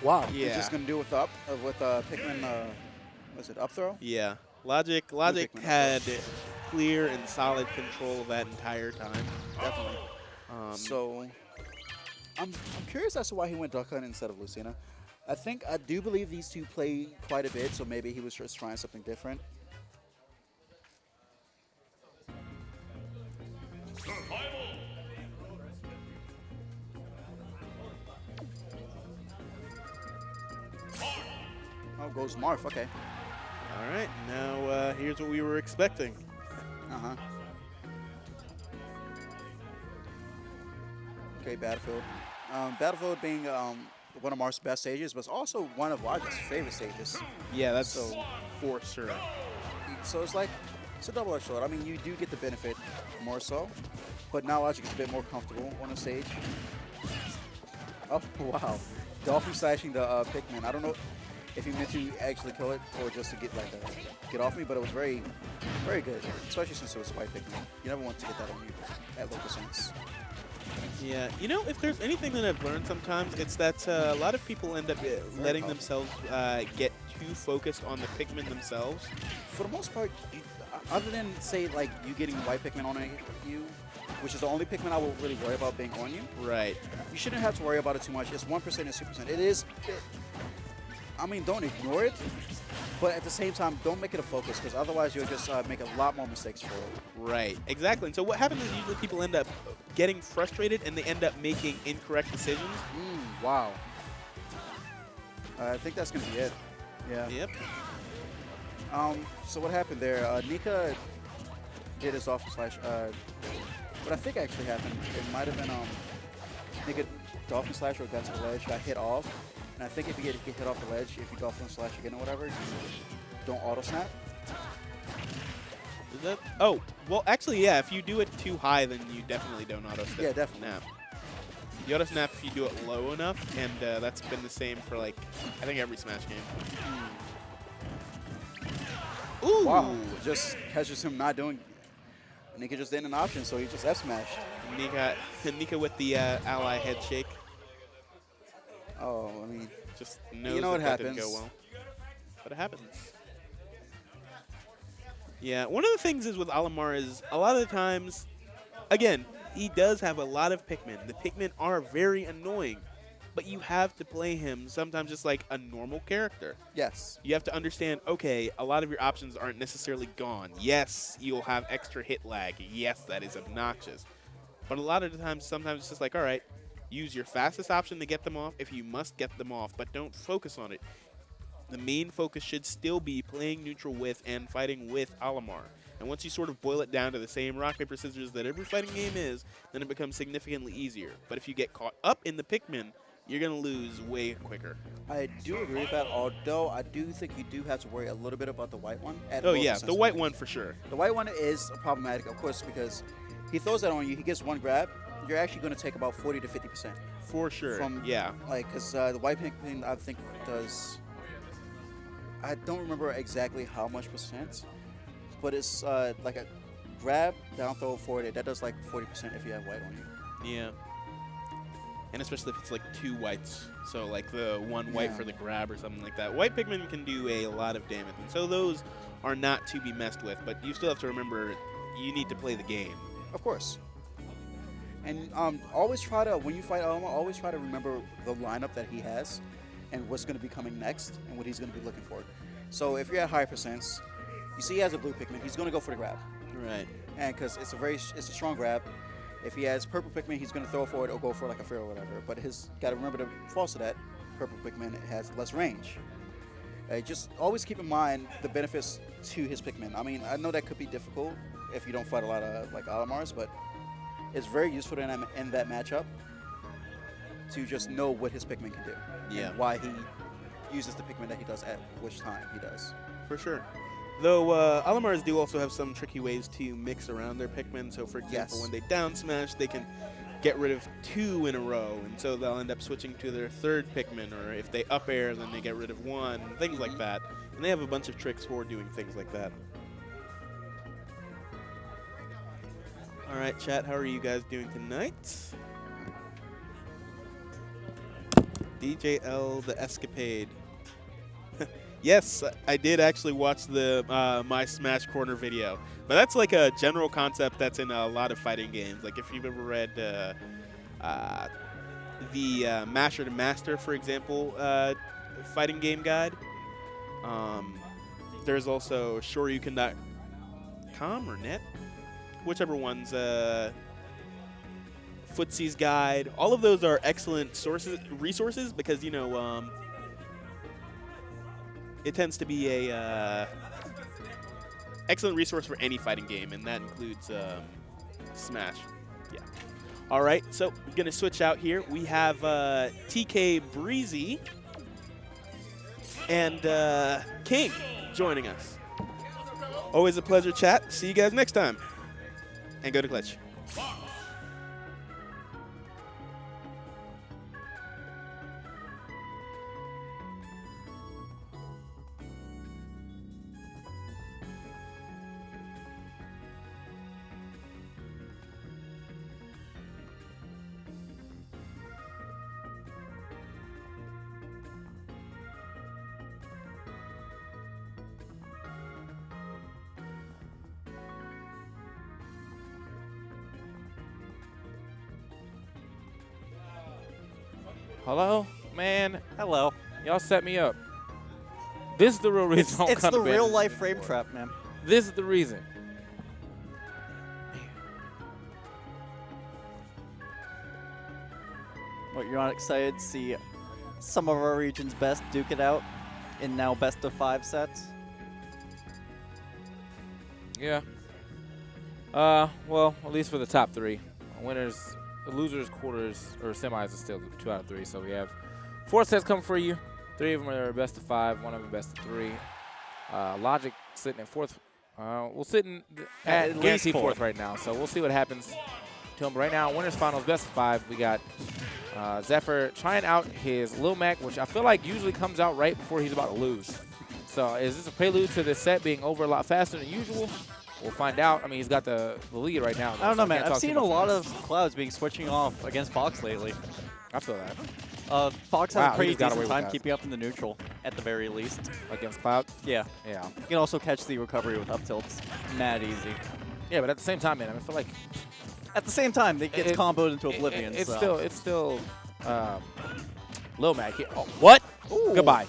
Wow. Yeah. He's just gonna do with Pikmin. Was it up throw? Yeah. Logic Pikmin had clear and solid control of that entire time. Definitely. So I'm curious as to why he went Duck Hunt instead of Lucina. I do believe these two play quite a bit, so maybe he was just trying something different. Survival. Oh, goes Marth. Okay. All right, now here's what we were expecting. Uh-huh. Okay, Battlefield. Battlefield being one of Marth's best stages, but it's also one of Logic's favorite stages. Yeah, that's So- for sure. So it's like, it's a double-edged sword. I mean, you do get the benefit more so, but now Logic is a bit more comfortable on the stage. Oh, wow. Dolphin slashing the Pikmin. I don't know if he meant to actually kill it or just to get like get off me, but it was very, very good, especially since it was Spike Pikmin. You never want to get that on you at low percents. Yeah, you know, if there's anything that I've learned sometimes, it's that a lot of people end up letting themselves get too focused on the Pikmin themselves. For the most part, other than say like you getting white Pikmin on you, which is the only Pikmin I will really worry about being on you, Right. you shouldn't have to worry about it too much. It's 1% and 2%. It is. I mean, don't ignore it, but at the same time, don't make it a focus because otherwise you'll just make a lot more mistakes for it. Right, exactly. And so what happens is usually people end up getting frustrated and they end up making incorrect decisions. Wow. I think that's gonna be it. Yeah. Yep. So what happened there? Nika did his off slash. What I think actually happened, it might have been Nika dolphin slash or got to the ledge, got hit off, and I think if you get hit off the ledge, if you dolphin slash again or whatever, you don't auto snap. Is that? Oh, well, actually, yeah. If you do it too high, then you definitely don't auto snap. Yeah, definitely. You auto snap if you do it low enough, and that's been the same for like I think every Smash game. Ooh! Wow. Just catches him not doing. Nika just didn't an option, so he just F smashed. Nika with the ally head shake. Oh, I mean, Just knows know what that didn't happens. go well. But it happens. Yeah, one of the things is with Olimar is a lot of the times, again, he does have a lot of Pikmin. The Pikmin are very annoying, but you have to play him sometimes just like a normal character. yes. You have to understand, okay, a lot of your options aren't necessarily gone. Yes, you'll have extra hit lag. Yes, that is obnoxious. But a lot of the times, sometimes it's just like, all right, use your fastest option to get them off if you must get them off, but don't focus on it. The main focus should still be playing neutral with and fighting with Olimar. And once you sort of boil it down to the same rock, paper, scissors that every fighting game is, then it becomes significantly easier. But if you get caught up in the Pikmin, you're going to lose way quicker. I do agree with that, although I do think you do have to worry a little bit about the white one. At Oh, low yeah, percents the of white damage. one for sure. The white one is problematic, of course, because he throws that on you, he gets one grab, you're actually going to take about 40 to 50%. For sure, From, yeah. Like, because the white Pikmin, I think, does I don't remember exactly how much percent, but it's like a grab, down throw, forward. That does like 40% if you have white on you. Yeah. And especially if it's like 2 whites. So like the 1 white Yeah. for the grab or something like that. White Pikmin can do a lot of damage. And so those are not to be messed with. But you still have to remember you need to play the game. Of course. And always try to, when you fight Olimar, always try to remember the lineup that he has and what's going to be coming next and what he's going to be looking for. So if you're at high percents, you see he has a blue Pikmin, he's going to go for the grab. Right. And because it's a strong grab. If he has purple Pikmin, he's going to throw forward or go for like a fair or whatever. But his got to remember to false to that. Purple Pikmin has less range. Just always keep in mind the benefits to his Pikmin. I mean, I know that could be difficult if you don't fight a lot of like Olimars, but it's very useful in that matchup to just know what his Pikmin can do. Yeah. And why he uses the Pikmin that he does at which time he does. For sure. Though Olimars do also have some tricky ways to mix around their Pikmin. So, for example, Yes. when they down smash, they can get rid of 2 in a row. And so they'll end up switching to their 3rd Pikmin. Or if they up air, then they get rid of 1. Things like that. And they have a bunch of tricks for doing things like that. All right, chat, how are you guys doing tonight? DJL The Escapade. Yes, I did actually watch the My Smash Corner video. But that's like a general concept that's in a lot of fighting games. Like if you've ever read the Masher to Master, for example, fighting game guide. There's also Shoryuken.com or net, whichever one's Footsie's guide. All of those are excellent resources because, you know, it tends to be a excellent resource for any fighting game, and that includes Smash. Yeah. All right, so we're going to switch out here. We have TK Breezy and King joining us. Always a pleasure, chat. See you guys next time. And go to Glitch. Hello? Man, Hello. y'all set me up. This is the real reason I don't It's come the to bed real life frame anymore. trap, man. This is the reason. What, you're not excited to see some of our region's best duke it out in now best of 5 sets? Yeah. Well, at least for the top 3. Winners, the losers, quarters, or semis is still 2 out of 3. So we have 4 sets coming for you. 3 of them are best of 5, 1 of them best of 3. Logic sitting at 4th. We'll sit in at least guaranteed 4th. 4th right now. So we'll see what happens to him. But right now, winners finals best of 5. We got Zephyr trying out his Lil Mac, which I feel like usually comes out right before he's about to lose. So is this a prelude to this set being over a lot faster than usual? We'll find out. I mean, he's got the lead right now. I don't know, so man. can't I've talk too seen much a lot about of Clouds being switching off against Fox lately. this. I feel that. Fox Wow, has he a pretty just got away decent with time that. keeping up in the neutral, at the very least. Against Cloud. Yeah. Yeah. You can also catch the recovery with up tilts. Mad easy. Yeah, but at the same time, man, I feel like At the same time, it gets It- comboed into oblivion. it's so. still Lil Mac. Oh, what? Ooh. Goodbye.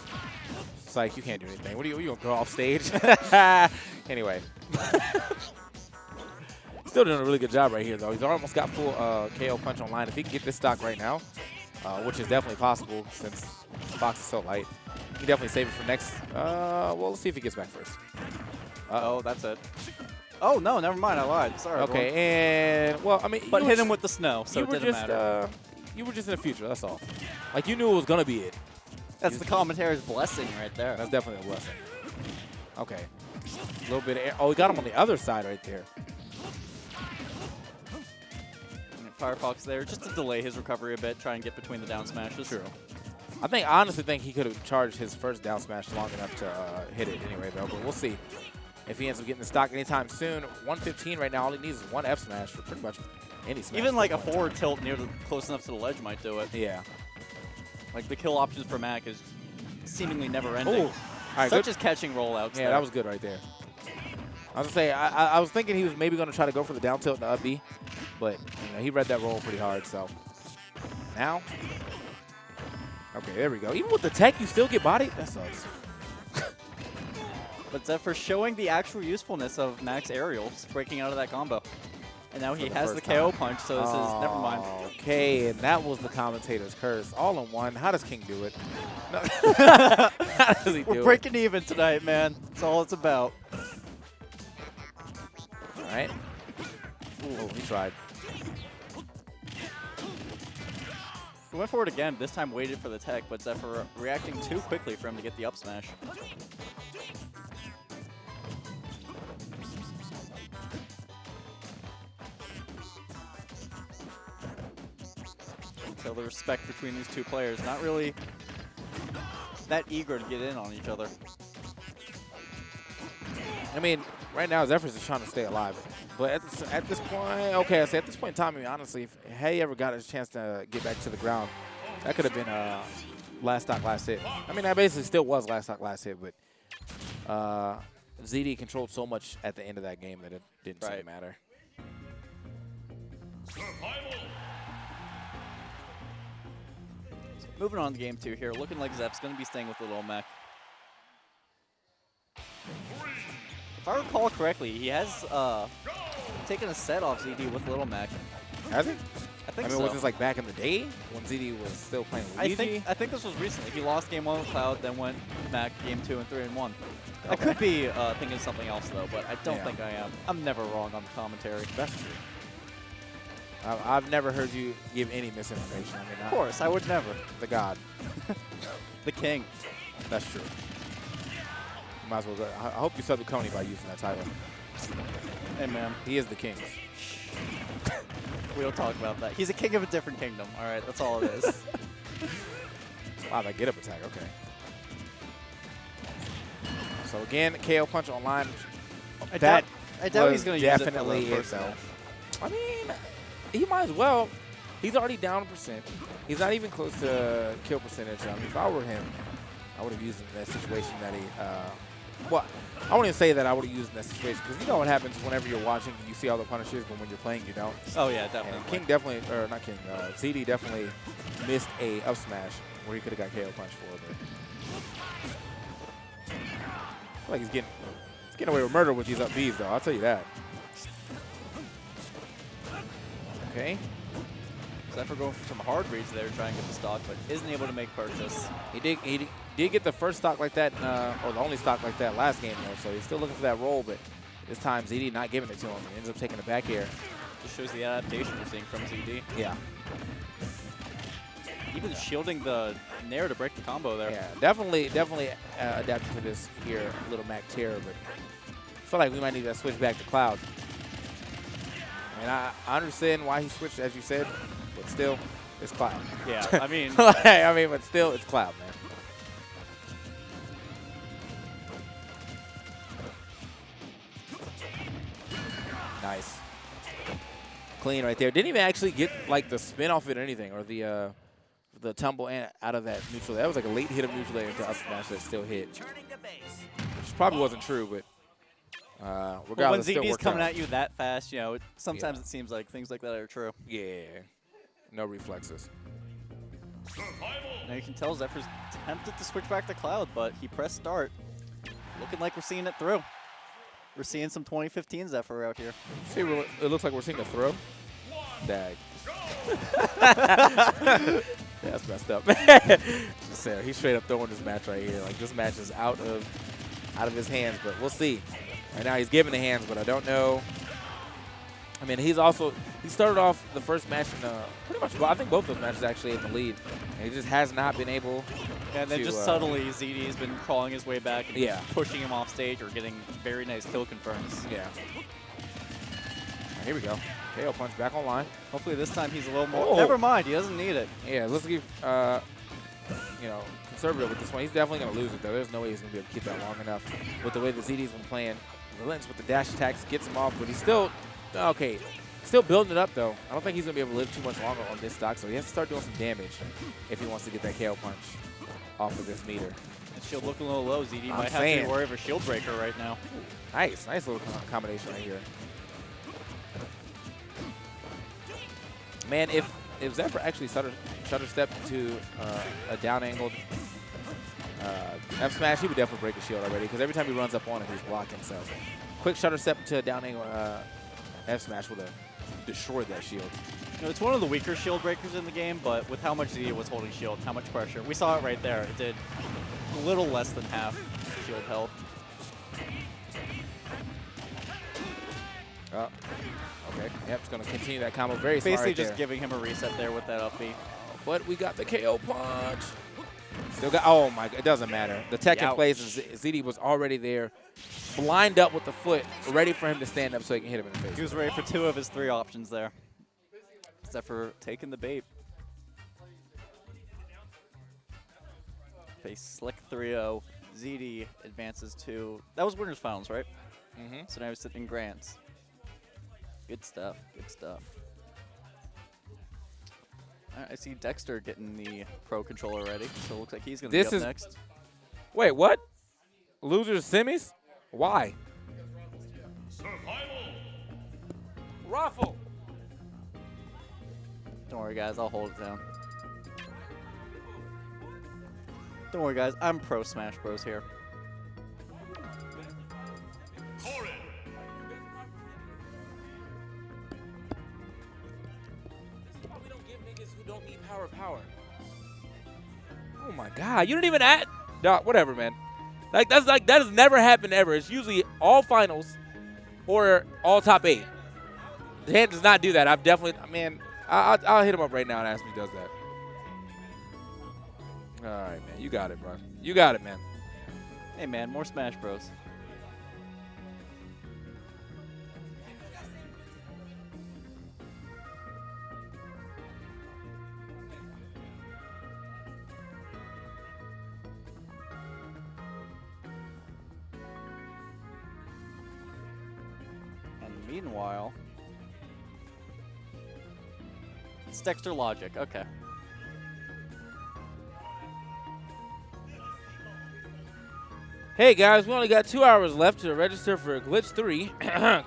It's like you can't do anything. What are you gonna go off stage? Anyway. Still doing a really good job right here, though. He's almost got full KO punch online. If he can get this stock right now, which is definitely possible since Fox is so light, he can definitely save it for next. Well, let's see if he gets back first. Oh, that's it. Oh, no, never mind. I lied. Sorry, Okay, everyone. and well, I mean, But you hit were him with the snow, so you it were didn't just matter. you were just in the future. That's all. Like you knew it was gonna be it. That's the commentary's blessing right there. That's definitely a blessing. Okay, a little bit of air. Oh, we got him on the other side right there. And Firefox there, just to delay his recovery a bit, try and get between the down smashes. True. I honestly think he could have charged his first down smash long enough to hit it anyway, though. But we'll see if he ends up getting the stock anytime soon. 115 right now. All he needs is one F smash for pretty much any smash. Even like a forward tilt near close enough to the ledge might do it. Yeah. Like the kill options for Mac is seemingly never ending. Ooh. All right, Such good. as catching rollouts. Yeah, there. that was good right there. I was gonna say I was thinking he was maybe gonna try to go for the down tilt and the up B, but he read that roll pretty hard. So now, okay, there we go. Even with the tech, you still get bodied. That sucks. But Zephyr showing the actual usefulness of Max aerials, breaking out of that combo. And now he the has the first KO time. punch, so this is never mind. Okay, and that was the commentator's curse. All in one. How does King do it? No. How does he do We're it? breaking even tonight, man. That's all it's about. All right. Oh, he tried. He went forward again, this time waited for the tech, but Zephyr reacting too quickly for him to get the up smash. So the respect between these two players, not really that eager to get in on each other. I mean, right now Zephyr's just trying to stay alive. But at this point, okay, I say at this point in time, I mean, honestly, if he ever got a chance to get back to the ground, that could have been last stock, last hit. I mean, that basically still was last stock, last hit, but ZD controlled so much at the end of that game that it didn't seem to matter. Survival. Moving on to game 2 here, looking like Zeph's going to be staying with Little Mac. If I recall correctly, he has taken a set off ZD with Little Mac. Has he? I think I mean, so. was this like back in the day when ZD was still playing Luigi? I think this was recently. He lost game 1 with Cloud, then went Mac game 2 and 3 and 1. I could be thinking of something else though, but I don't think I am. I'm never wrong on the commentary. That's true. I've never heard you give any misinformation. I mean, Of course, I would never. The god. The king. That's true. You might as well go. I hope you sub to Coney by using that title. Hey man, He is the king. we don't talk about that. He's a king of a different kingdom. All right, that's all it is. Wow, that get up attack. Okay. So again, KO punch online. I That doubt he's going to use it for definitely the it, first though. match. I mean, he might as well. He's already down a percent. He's not even close to kill percentage. I mean, if I were him, I would have used him in that situation that he. Well, I wouldn't even say that I would have used in that situation because you know what happens whenever you're watching, you see all the punishes, but when you're playing, you don't. Oh yeah, definitely. And King definitely, or not King, ZD definitely missed a up smash where he could have got KO punch for it. But I feel like he's getting away with murder with these up Bs, though. I'll tell you that. Okay. Zephyr going for some hard reads there, trying to get the stock, but isn't able to make purchase. He did get the first stock like that, or the only stock like that last game, though. So he's still looking for that roll, but this time ZD not giving it to him. He ends up taking the back air. Just shows the adaptation we're seeing from ZD. Yeah. Even shielding the Nair to break the combo there. Yeah, definitely adapting to this here, Little Mac Terror, but I feel like we might need to switch back to Cloud. I mean, I understand why he switched, as you said, but still, it's Cloud. Yeah, I mean, but still, it's Cloud, man. Nice. Clean right there. Didn't even actually get like the spin off it or anything, or the tumble out of that neutral. That was like a late hit of neutral there into up smash that still hit. Which probably wasn't true, but regardless, when it still ZD's worked coming out. at you that fast, you know, sometimes it seems like things like that are true. Yeah. No reflexes. Now you can tell Zephyr's tempted to switch back to Cloud, but he pressed start. Looking like we're seeing it through. We're seeing some 2015 Zephyr out here. See, it looks like we're seeing a throw. Dag. That's messed up. Just saying, he's straight up throwing this match right here. Like, this match is out of his hands, but we'll see. Right now he's giving the hands, but I don't know. I mean, he started off the first match in pretty much, well, I think both those matches actually in the lead. And he just has not been able And then to, just subtly, ZD's been crawling his way back and Yeah. pushing him off stage or getting very nice kill confirms. Yeah. Here we go. KO punch back online. Hopefully this time he's a little more. Oh. Never mind, he doesn't need it. Yeah, let's give you know, conservative with this one. He's definitely going to lose it, though. There's no way he's going to be able to keep that long enough with the way the ZD's been playing. Relentless with the dash attacks, gets him off, but he's still, okay, still building it up, though. I don't think he's going to be able to live too much longer on this stock, so he has to start doing some damage if he wants to get that KO punch off of this meter. And shield looking a little low. ZD might have to saying. be worried of a shield breaker right now. Nice little combination right here. Man, if Zephyr actually shutter stepped to a down angled F smash, he would definitely break the shield already, because every time he runs up on it, he's blocking. So quick shutter step to a down angle F smash would have destroyed that shield. You know, it's one of the weaker shield breakers in the game, but with how much ZD was holding shield, how much pressure, we saw it right there. It did a little less than half shield health. Okay. Yep, it's going to continue that combo. Very smart Basically right just there. giving him a reset there with that up B. But we got the KO punch. Still got, oh my, it doesn't matter. The tech in place, and ZD was already there, lined up with the foot, ready for him to stand up so he can hit him in the face. He was ready for 2 of his 3 options there. Zephyr taking the bait. Face slick 3-0. ZD advances to, that was winners finals, right? Mm-hmm. So now he's sitting in Grants. Good stuff, good stuff. I see Dexter getting the Pro Controller ready, so it looks like he's going to be up next. Wait, what? Losers semis? Why? Survival. Raffle. Don't worry, guys, I'll hold it down. Don't worry, guys, I'm Pro Smash Bros. Here. Corrin. We don't give niggas who don't need power. Oh my God, you didn't even add. Dog, whatever, man. That has never happened ever. It's usually all finals or all top 8. The hand does not do that. I've definitely, man. I'll hit him up right now and ask him if he does that. All right, man. You got it, bro. You got it, man. Hey, man, more Smash Bros. And meanwhile, it's Dexter Logic. Okay. Hey guys, we only got 2 hours left to register for Glitch 3.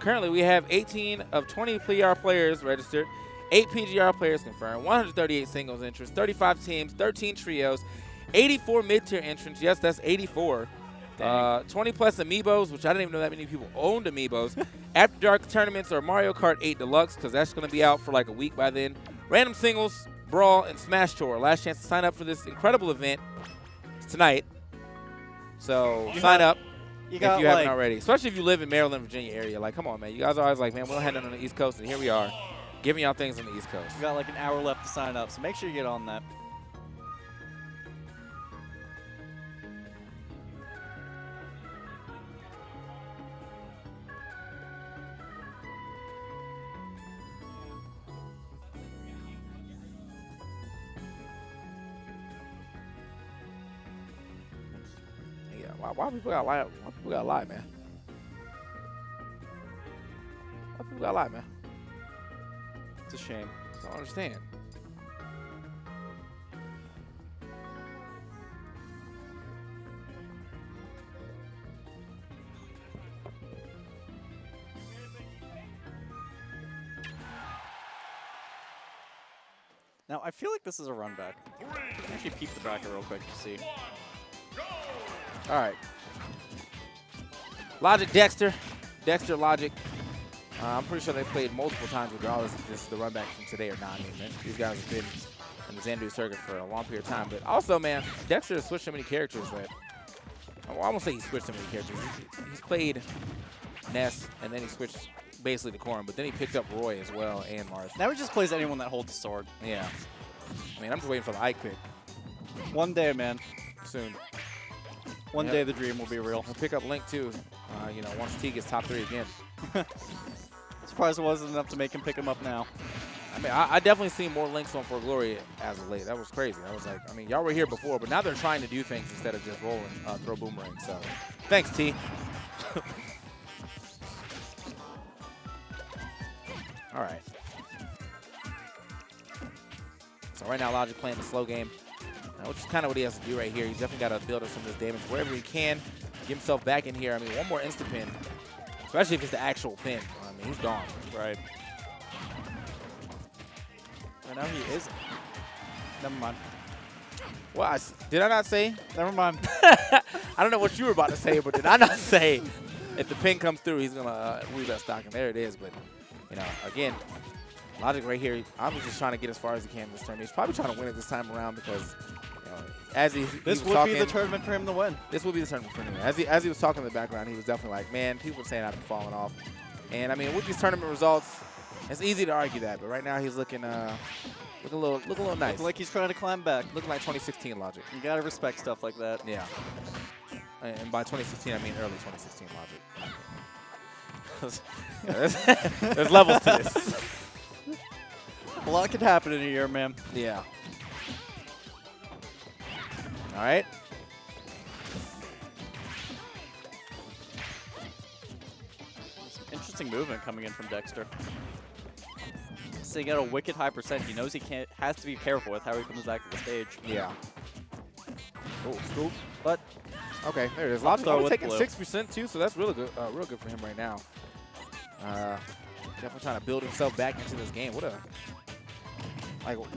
Currently, we have 18 of 20 PR players registered, 8 PGR players confirmed, 138 singles entrants, 35 teams, 13 trios, 84 mid-tier entrants. Yes, that's 84. 20 plus amiibos, which I didn't even know that many people owned amiibos. After Dark tournaments or Mario Kart 8 Deluxe, because that's going to be out for like a week by then. Random singles, Brawl, and Smash Tour. Last chance to sign up for this incredible event tonight. So sign up if you haven't already, especially if you live in Maryland, Virginia area. Like, come on, man. You guys are always like, man, we don't have nothing on the East Coast, and here we are, giving y'all things on the East Coast. We got like an hour left to sign up, so make sure you get on that. Why people gotta lie? Why people gotta lie, man? Why people gotta lie, man? It's a shame. I don't understand. Now, I feel like this is a run back. Actually peep the bracket real quick to see. All right. Logic, Dexter. Dexter, Logic. I'm pretty sure they played multiple times regardless if this is the run back from today or not. I mean, man, these guys have been in the Xanadu circuit for a long period of time. But also, man, Dexter has switched so many characters that I won't say he switched so many characters. He's played Ness, and then he switched basically to Corrin, but then he picked up Roy as well and Mars. Now he just plays anyone that holds the sword. Yeah. I mean, I'm just waiting for the Ike pick One day, man. soon. One day the dream will be real. He'll pick up Link, too, you know, once T gets top 3 again. Surprised it wasn't enough to make him pick him up now. I mean, I definitely seen more links on For Glory as of late. That was crazy. I was like, I mean, y'all were here before, but now they're trying to do things instead of just rolling, throw boomerang. So, thanks, T. All right. So right now, Logic playing the slow game, which is kind of what he has to do right here. He's definitely got to build up some of this damage wherever he can, get himself back in here. I mean, one more insta pin, especially if it's the actual pin. I mean, he's gone. Right. Right now he is. Never mind. Well, did I not say? Never mind. I don't know what you were about to say, but did I not say if the pin comes through, he's going to lose that stock? And there it is. But, you know, again, Logic right here, I was just trying to get as far as he can in this tournament. He's probably trying to win it this time around because, you know, as he This was would talking, be the tournament for him to win. This would be the tournament for him. As he was talking in the background, he was definitely like, man, people were saying I've been falling off. And, I mean, with these tournament results, it's easy to argue that. But right now he's looking a little nice. Looking like he's trying to climb back. Looking like 2016 Logic. You got to respect stuff like that. Yeah. And by 2016, I mean early 2016 Logic. Yeah, there's levels to this. A lot could happen in a year, man. Yeah. All right. Some interesting movement coming in from Dexter. Sitting at a wicked high percent. He knows he has to be careful with how he comes back to the stage. Yeah. Oh, scoop. But okay, there it is. Up Logic throw only with taking blue. 6% too, so that's really good. Real good for him right now. Definitely trying to build himself back into this game. What a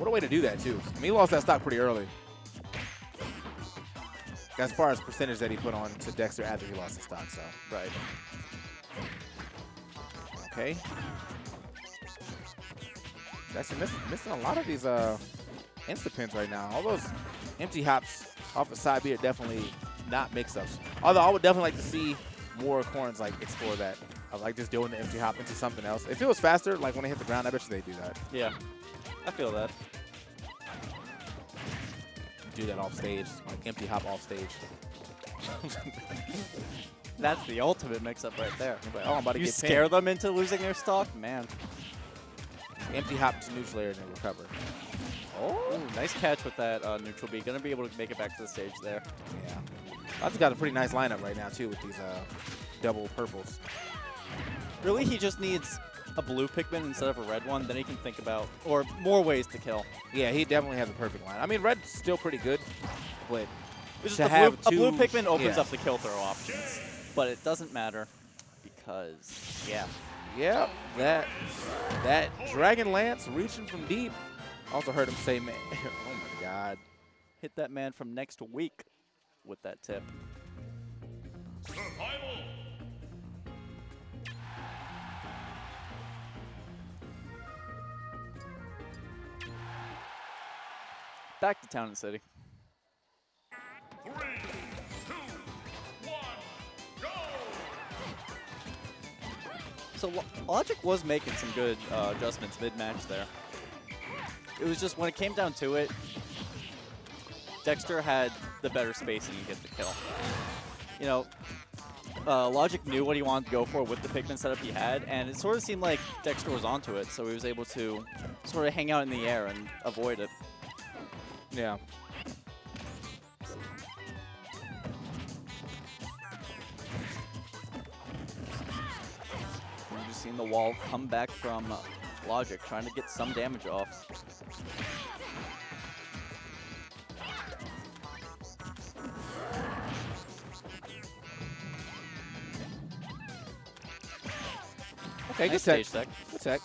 way to do that too. I mean, he lost that stock pretty early. As far as percentage that he put on to Dexter after he lost the stock, so. right. Okay. Dexter missing a lot of these insta pins right now. All those empty hops off the side B are definitely not mix-ups. Although I would definitely like to see more corns like explore that. Of like just doing the empty hop into something else. If it was faster, like when they hit the ground, I bet you they do that. Yeah. I feel that. Do that off stage, like empty hop off stage. That's the ultimate mix-up right there. Like, oh, I'm about to You get scare pinned. them into losing their stock? Man. Empty hop to neutral air and then recover. Oh, nice catch with that neutral B. Gonna be able to make it back to the stage there. Yeah. I've got a pretty nice lineup right now too with these double purples. Really, he just needs a blue Pikmin instead of a red one. Then he can think about, or more ways to kill. Yeah, he definitely has a perfect line. I mean, red's still pretty good, but It's to just have a blue two- Pikmin opens yeah. up the kill throw options. But it doesn't matter because, yeah. yeah, that Dragon Lance reaching from deep also heard him say, man, oh my God. Hit that man from next week with that tip. Survival. Back to Town and City. 3, 2, 1, go! So Logic was making some good adjustments mid-match there. It was just when it came down to it, Dexter had the better spacing to get the kill. You know, Logic knew what he wanted to go for with the Pikmin setup he had, and it sort of seemed like Dexter was onto it, so he was able to sort of hang out in the air and avoid it. Yeah. We've just seen the wall come back from Logic, trying to get some damage off. Okay, Nice good tech. stage tech. Good tech.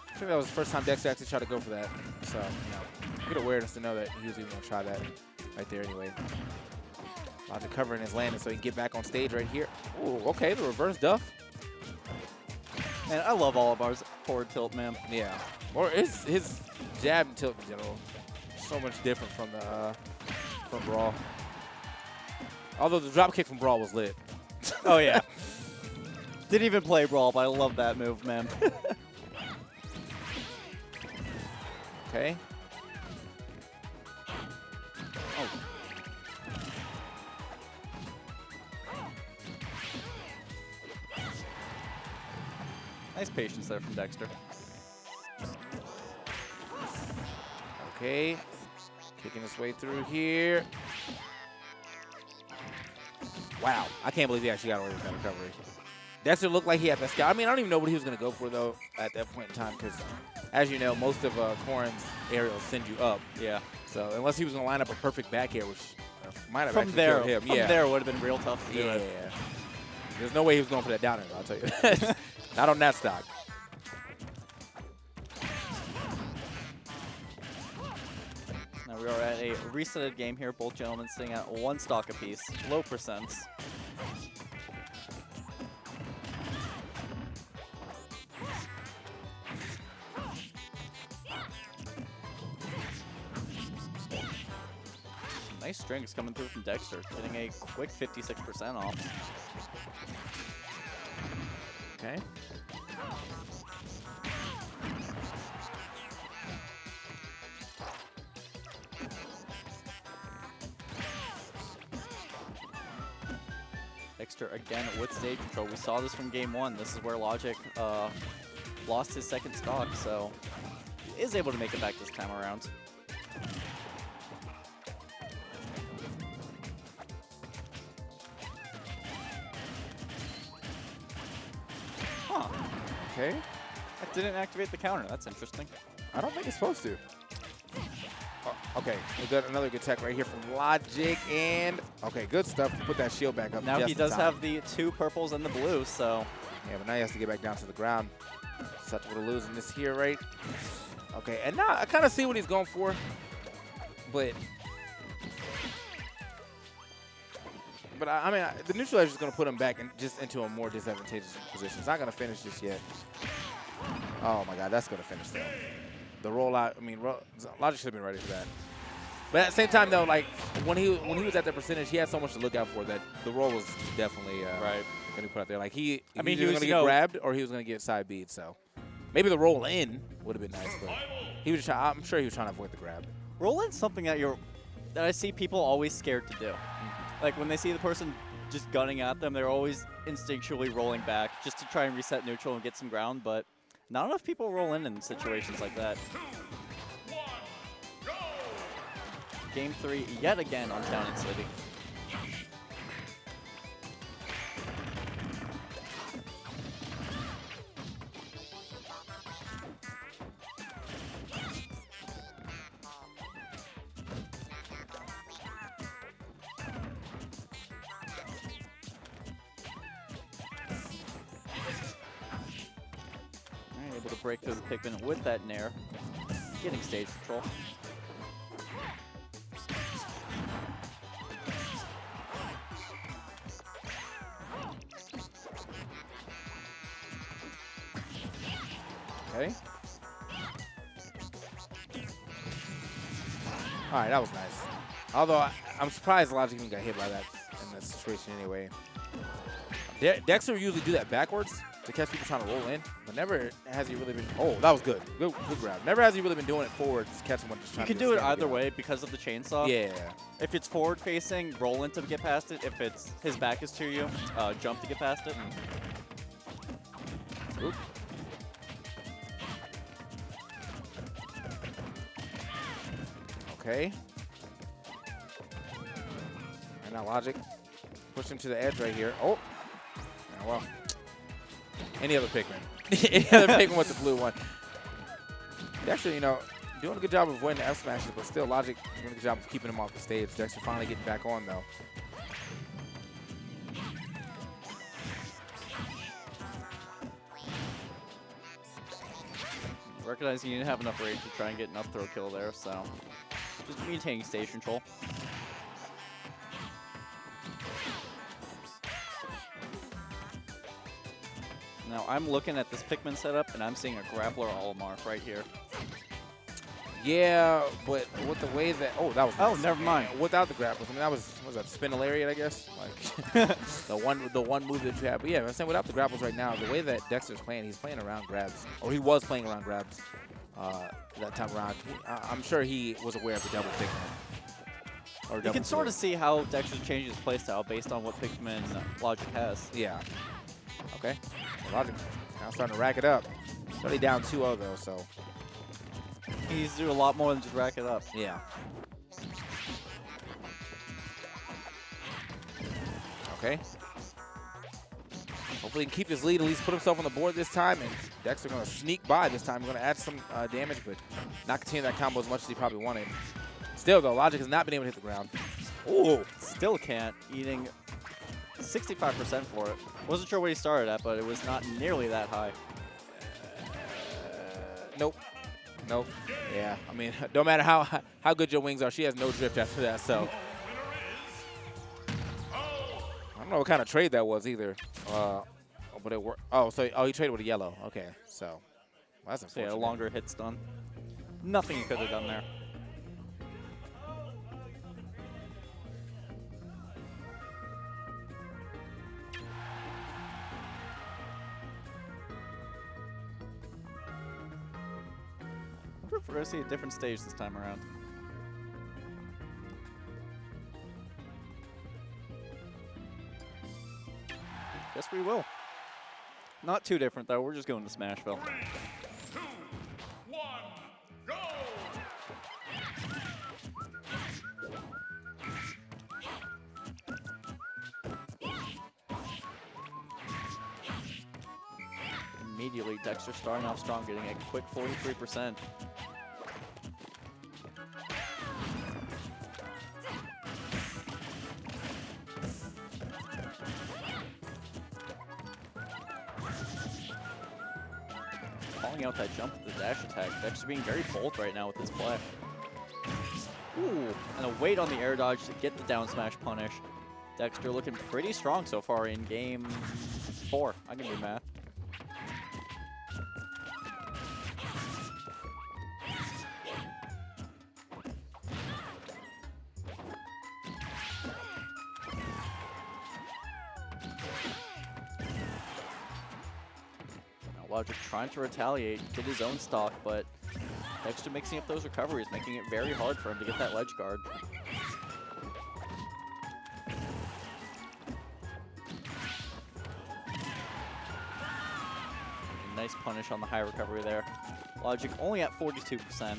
I think that was the first time Dexter actually tried to go for that. So, you know, good awareness to know that he was even going to try that right there anyway. Logic covering his landing so he can get back on stage right here. Ooh, okay, the reverse duff. Man, I love all of ours forward tilt, man. Yeah. Or his jab and tilt in general. So much different from the from Brawl. Although the drop kick from Brawl was lit. Oh, yeah. Didn't even play Brawl, but I love that move, man. Okay. Oh. Nice patience there from Dexter. Okay. Kicking his way through here. Wow. I can't believe he actually got away with that recovery. Dexter looked like he had that scout. I mean, I don't even know what he was going to go for, though, at that point in time, because, as you know, most of Corrin's aerials send you up. Yeah. So, unless he was going to line up a perfect back air, which might have From actually there, killed him. from there would have been real tough to do Yeah. it. There's no way he was going for that down air, I'll tell you that. Not on that stock. Now we are at a resetted game here. Both gentlemen sitting at 1 stock apiece. Low percents. Nice strings coming through from Dexter, getting a quick 56% off. Okay. Dexter again with stage control. We saw this from game 1. This is where Logic lost his second stock, so he is able to make it back this time around. Huh. Okay. That didn't activate the counter. That's interesting. I don't think it's supposed to. Oh, okay, we got another good tech right here from Logic, and okay, good stuff. Put that shield back up. Now just he in does time. have the 2 purples and the blue, so Yeah, but now he has to get back down to the ground. Such would have losing this here, right? Okay, and now I kind of see what he's going for, but I mean, the neutralizer is going to put him back just into a more disadvantageous position. It's not going to finish this yet. Oh my God, that's going to finish though. The rollout, I mean, Logic should have been ready for that. But at the same time, though, like when he was at that percentage, he had so much to look out for that the roll was definitely right. going to put out there. Like he I mean, was he was, going to you get know, grabbed or he was going to get side beat. So maybe the roll in would have been nice, but he was. I'm sure he was trying to avoid the grab. Roll in's something that I see people always scared to do. Like when they see the person just gunning at them, they're always instinctually rolling back just to try and reset neutral and get some ground, but not enough people roll in situations like that. 2, 1, go! Game 3 yet again on Town and City. Alright, able to break through the Pikmin with that Nair, getting stage control. Okay. All right, that was nice. Although I'm surprised Logic even got hit by that in that situation anyway. Dexter usually do that backwards to catch people trying to roll in, but never has he really been. Oh, that was good. Good grab. Never has he really been doing it forward to catch someone just You trying can to do it stand either together. way because of the chainsaw. Yeah. If it's forward facing, roll in to get past it. If it's his back is to you, jump to get past it. Oop. Okay. And now Logic push him to the edge right here. Oh. Yeah, well. Any other Pikmin. Any other Pikmin with the blue one. Dexter, you know, doing a good job of avoiding the F smashes, but still Logic doing a good job of keeping him off the stage. Dexter finally getting back on though. Recognizing you didn't have enough range to try and get enough throw kill there, so just maintaining stage control. Now I'm looking at this Pikmin setup and I'm seeing a grappler Olimar right here. Yeah, but with the way that that was Oh, nice. never mind. Without the grapples, I mean that was that spin lariat, I guess. Like the one move that you have. But yeah, I'm saying without the grapples right now, the way that Dexter's playing, he's playing around grabs, or he was playing around grabs that time around. I'm sure he was aware of the double Pikmin. Or You double can sort throw. of see how Dexter's changing his playstyle based on what Pikmin Logic has. Yeah. Okay. Logic Now starting to rack it up. It's only down 2-0 though, so He's doing a lot more than just rack it up. yeah. Okay. Hopefully he can keep his lead, at least put himself on the board this time, and Dexter going to sneak by this time. Going to add some damage, but not continue that combo as much as he probably wanted. Still, though, Logic has not been able to hit the ground. Ooh, still can't. Eating 65% for it. Wasn't sure what he started at, but it was not nearly that high. Nope. Nope. Yeah, I mean, no matter how good your wings are, she has no drift after that, so. I don't know what kind of trade that was either. But it worked. Oh, he traded with a yellow. Okay, so well, that's So unfortunate. yeah, a longer hit stun. Nothing he could have done there. I wonder if we're going to see a different stage this time around. Guess we will. Not too different, though. We're just going to Smashville. 3, 2, 1, go! Immediately, Dexter starting off strong, getting a quick 43%. Calling out that jump with the dash attack. Dexter being very bold right now with his play. Ooh, and a wait on the air dodge to get the down smash punish. Dexter looking pretty strong so far in game 4. I can do math. Logic trying to retaliate, get his own stock, but Dexter mixing up those recoveries, making it very hard for him to get that ledge guard. Nice punish on the high recovery there. Logic only at 42%.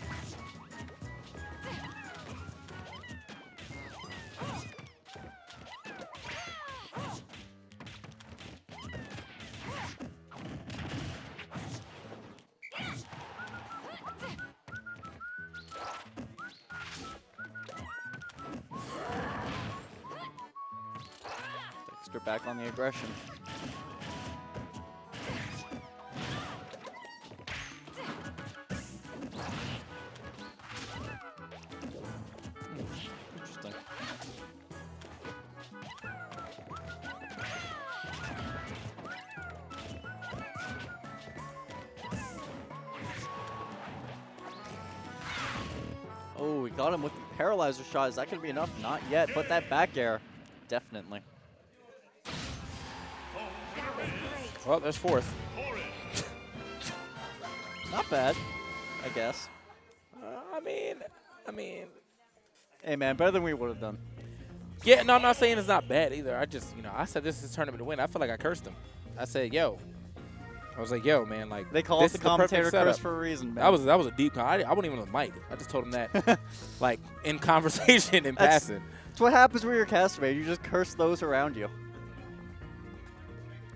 Dexter back on the aggression. Interesting. Oh, we got him with the paralyzer shot. Is that going to be enough? Not yet, but that back air, definitely. Well, there's fourth. Not bad, I guess. I mean. Hey, man, better than we would have done. Yeah, no, I'm not saying it's not bad either. I just, I said this is tournament to win. I feel like I cursed him. I said, yo. I was like, yo, man, like, They call this it the is perfect commentator setup. curse for a reason, man. That was a deep I wasn't even on the mic. I just told him that, like, in conversation, in passing. That's what happens when you're a caster, man. You just curse those around you.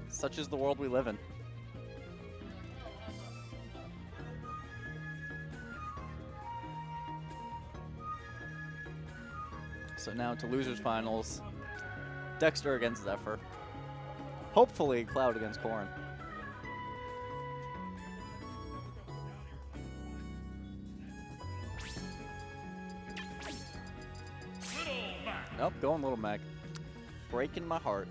Such is the world we live in. So now to losers finals. Dexter against Zephyr. Hopefully Cloud against Corrin. Nope, going Little Mac. Breaking my heart.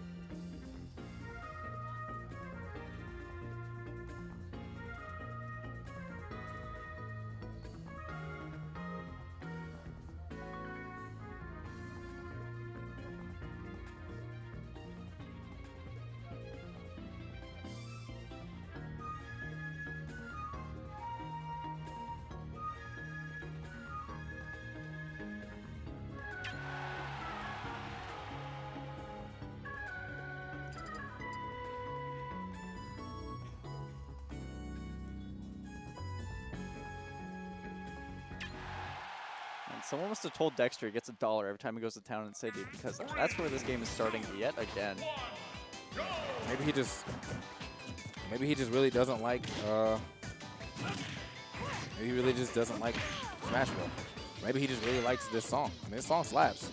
Someone must have told Dexter he gets $1 every time he goes to Town and City, because that's where this game is starting yet again. Maybe he just really doesn't like. Maybe he really just doesn't like Smashville. Maybe he just really likes this song. I mean, this song slaps.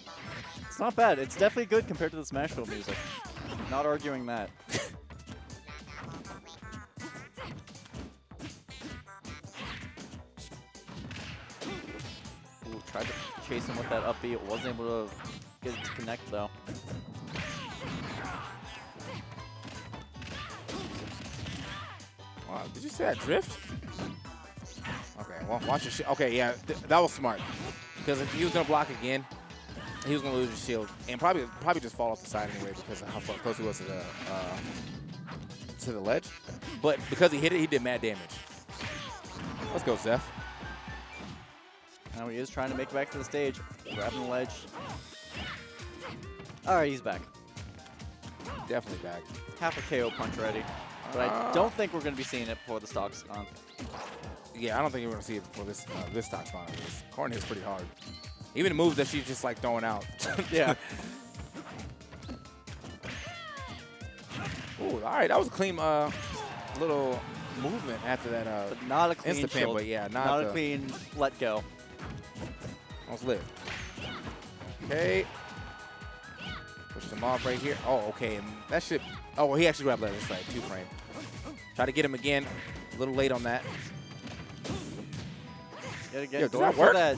It's not bad. It's definitely good compared to the Smashville music. Not arguing that. Ooh, tried to chase him with that up B. Wasn't able to get it to connect though. Wow, did you say that drift? Okay, well, watch your shit. Okay, yeah, that was smart. Because if he was gonna block again, he was gonna lose his shield and probably just fall off the side anyway because of how far close he was to the ledge. But because he hit it, he did mad damage. Let's go, Zeph. Now he is trying to make it back to the stage, grabbing the ledge. All right, he's back. Definitely back. Half a KO punch ready. But I don't think we're going to be seeing it before the stock's on. Yeah, I don't think you're going to see it before this stock's on. Corn hits pretty hard. Even the moves that she's just like throwing out. Yeah. Ooh, all right, that was a clean little movement after that. But not a clean Insta-pin, shield. but yeah, not a clean let go. Almost lit. Okay. Push them off right here. Oh, okay. And that should. Oh, well, he actually grabbed that. That's right. 2-frame. Try to get him again. A little late on that. Yet again, Yo, does going that for work? that.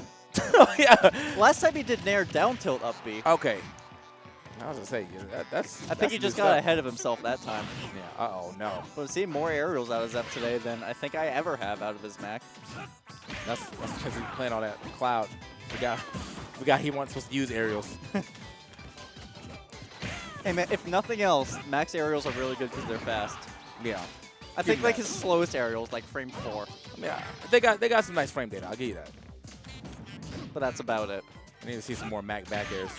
Yeah. Last time he did Nair down tilt up B. Okay. I was gonna say that's. I think he just got ahead of himself that time. Yeah. Uh-oh, no. But seeing more aerials out of Zeph today than I think I ever have out of his Mac. That's because he's playing all that cloud. Forgot he wasn't supposed to use aerials. Hey man, if nothing else, Mac's aerials are really good because they're fast. Yeah. I think me like that. his slowest aerials, like frame 4. Yeah. They got some nice frame data. I'll give you that. But that's about it. I need to see some more Mac back airs.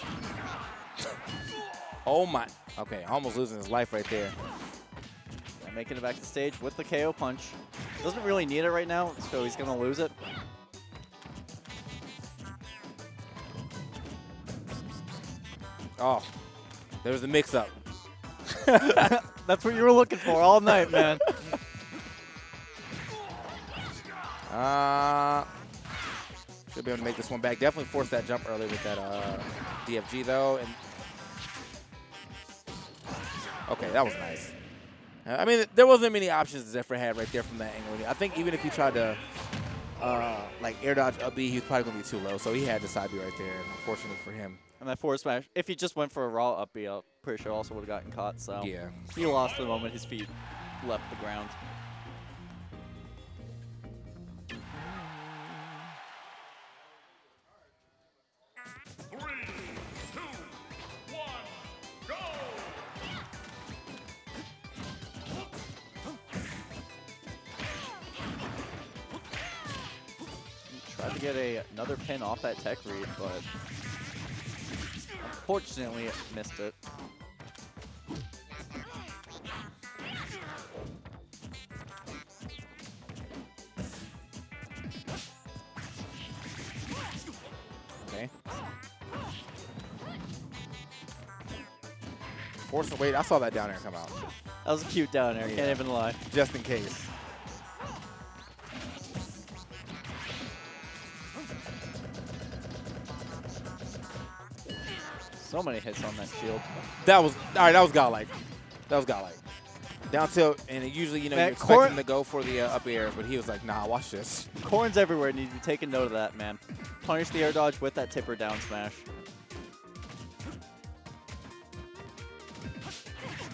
Oh my. Okay, almost losing his life right there. Yeah, making it back to the stage with the KO punch. Doesn't really need it right now, so he's going to lose it. Oh, there's the mix-up. That's what you were looking for all night, man. Should be able to make this one back. Definitely forced that jump early with that DFG though. And okay, that was nice. I mean, there wasn't many options Zephyr had right there from that angle. I think even if he tried to like air dodge up B, he was probably gonna be too low. So he had the side B right there. And unfortunately for him. And that forward smash, if he just went for a raw up B, I'm pretty sure also would have gotten caught. So Yeah. he lost the moment his feet left the ground. Three, two, one, go! Tried to get another pin off that tech read, but unfortunately missed it. Okay. Force the wait. I saw that down there come out. That was a cute down there, Yeah. can't even lie. Just in case. So many hits on that shield. That was all right. That was godlike. That was godlike. Down tilt, and usually you Man, expect him to go for the up air, but he was like, "Nah, watch this." Corns everywhere, need to be taking note of that, man. Punish the air dodge with that tipper down smash.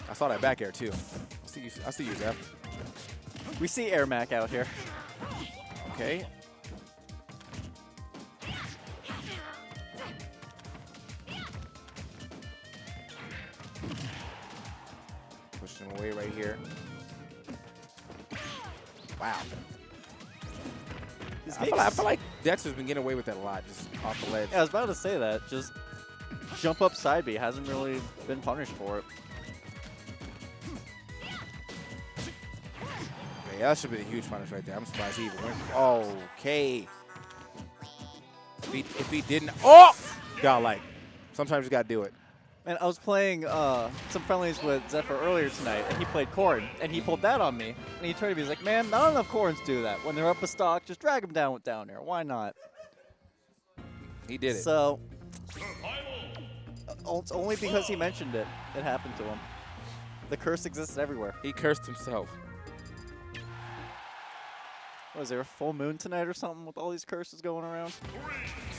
I saw that back air too. I see you, Zeph. We see Air Mac out here. Okay. Push him away right here. Wow. I feel like Dexter's been getting away with that a lot, just off the ledge. Yeah, I was about to say that. Just jump up side B. Hasn't really been punished for it. Yeah, that should be a huge punish right there. I'm surprised he even went. Okay. If he didn't, oh, godlike. Sometimes you gotta do it. And I was playing some friendlies with Zephyr earlier tonight, and he played Corrin, and he pulled that on me. And he turned to me, he's like, man, not enough Corrins do that. When they're up a stock, just drag them down with down air. Why not? He did it. So, it's only because he mentioned it, it happened to him. The curse exists everywhere. He cursed himself. Was there a full moon tonight or something with all these curses going around?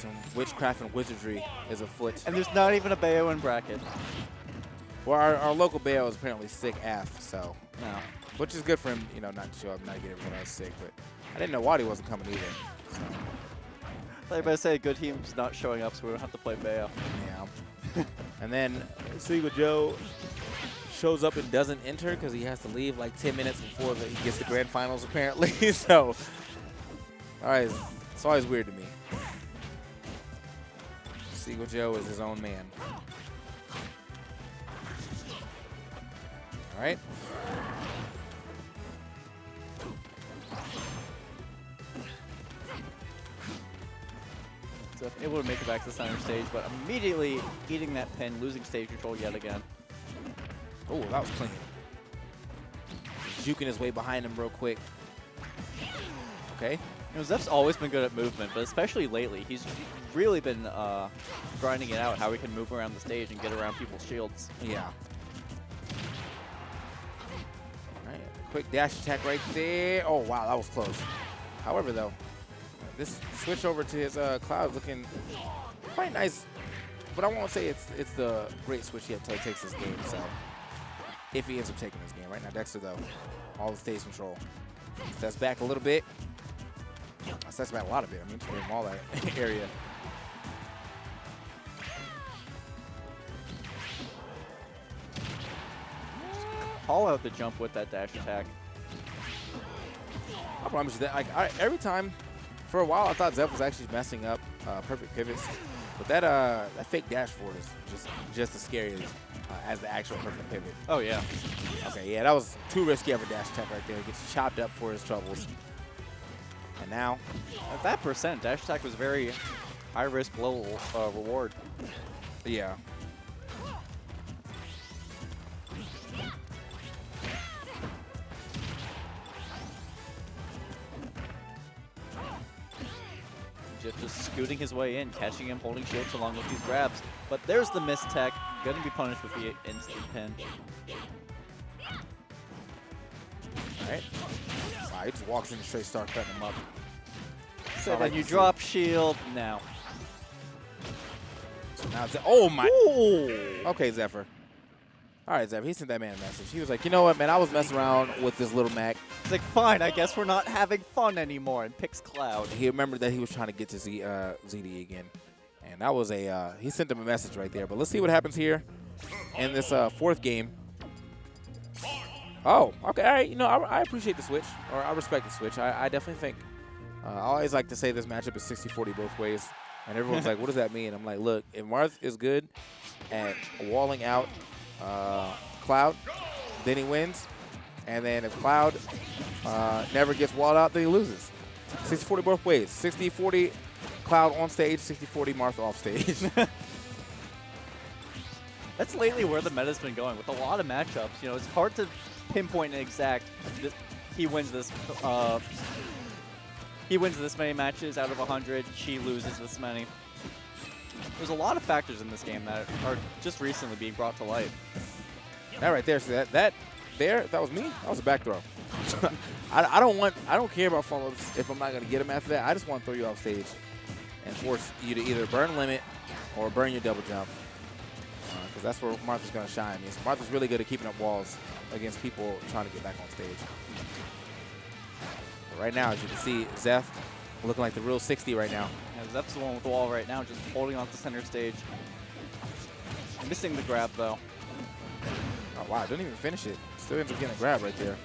Some witchcraft and wizardry is afoot. And there's not even a Bayo in bracket. Well, our local Bayo is apparently sick AF, so. No. Which is good for him, you know, not to show up, not get everyone else sick. But I didn't know Wadi wasn't coming either. So, I thought you better say good team's not showing up, so we don't have to play Bayo. yeah. And then Seagull Joe shows up and doesn't enter because he has to leave like 10 minutes before he gets the grand finals, apparently. So, all right, it's always weird to me. Seagull Joe is his own man. All right. So able to make it back to the center stage, but immediately eating that pin, losing stage control yet again. Oh, that was clean. Juking his way behind him real quick. Okay. You know, Zeph's always been good at movement, but especially lately, he's really been grinding it out, how he can move around the stage and get around people's shields. Yeah. All right, quick dash attack right there. Oh, wow, that was close. However, though, this switch over to his Cloud looking quite nice, but I won't say it's the great switch yet until he takes this game, so if he ends up taking this game. Right now, Dexter, though, all the stage control. Steps back a little bit. Steps back a lot of it. I mean, to him all that area. Call out the jump with that dash attack. I promise you that. Like every time, for a while, I thought Zeph was actually messing up perfect pivots, but that fake dash forward is just as scary as the actual perfect pivot. Oh, yeah. Okay, yeah, that was too risky of a dash attack right there. He gets chopped up for his troubles. And now, At that percent, dash attack was very high risk, low reward. yeah. Just scooting his way in, catching him, holding shields along with these grabs. But there's the miss tech. Going to be punished with the instant pin. All right. So he just walks in and straight starts cutting him up. So then you drop shield now. So now oh my. Ooh. Okay, Zephyr. All right, Zephyr. He sent that man a message. He was like, you know what, man? I was messing around with this little Mac. It's like, fine, I guess we're not having fun anymore, and picks Cloud. He remembered that he was trying to get to ZD again. And that was he sent him a message right there. But let's see what happens here in this fourth game. Oh, okay. All right. You know, I appreciate the switch, or I respect the switch. I definitely think, I always like to say this matchup is 60-40 both ways. And everyone's like, what does that mean? I'm like, look, if Marth is good at walling out Cloud, then he wins. And then if Cloud never gets walled out, then he loses. 60-40 both ways. 60-40 Cloud on stage, 60-40 Marth off stage. That's lately where the meta's been going with a lot of matchups. You know, it's hard to pinpoint an exact. He wins this. He wins this many matches out of 100. She loses this many. There's a lot of factors in this game that are just recently being brought to light. That right there, so that was me. That was a back throw. I don't care about follow-ups if I'm not gonna get them after that. I just want to throw you off stage and force you to either burn limit or burn your double jump, because that's where Martha's gonna shine. Martha's really good at keeping up walls against people trying to get back on stage. But right now, as you can see, Zeph looking like the real 60 right now. Yeah, Zeph's the one with the wall right now, just holding off the center stage. Missing the grab though. Oh wow, didn't even finish it. Still ends up getting a grab right there.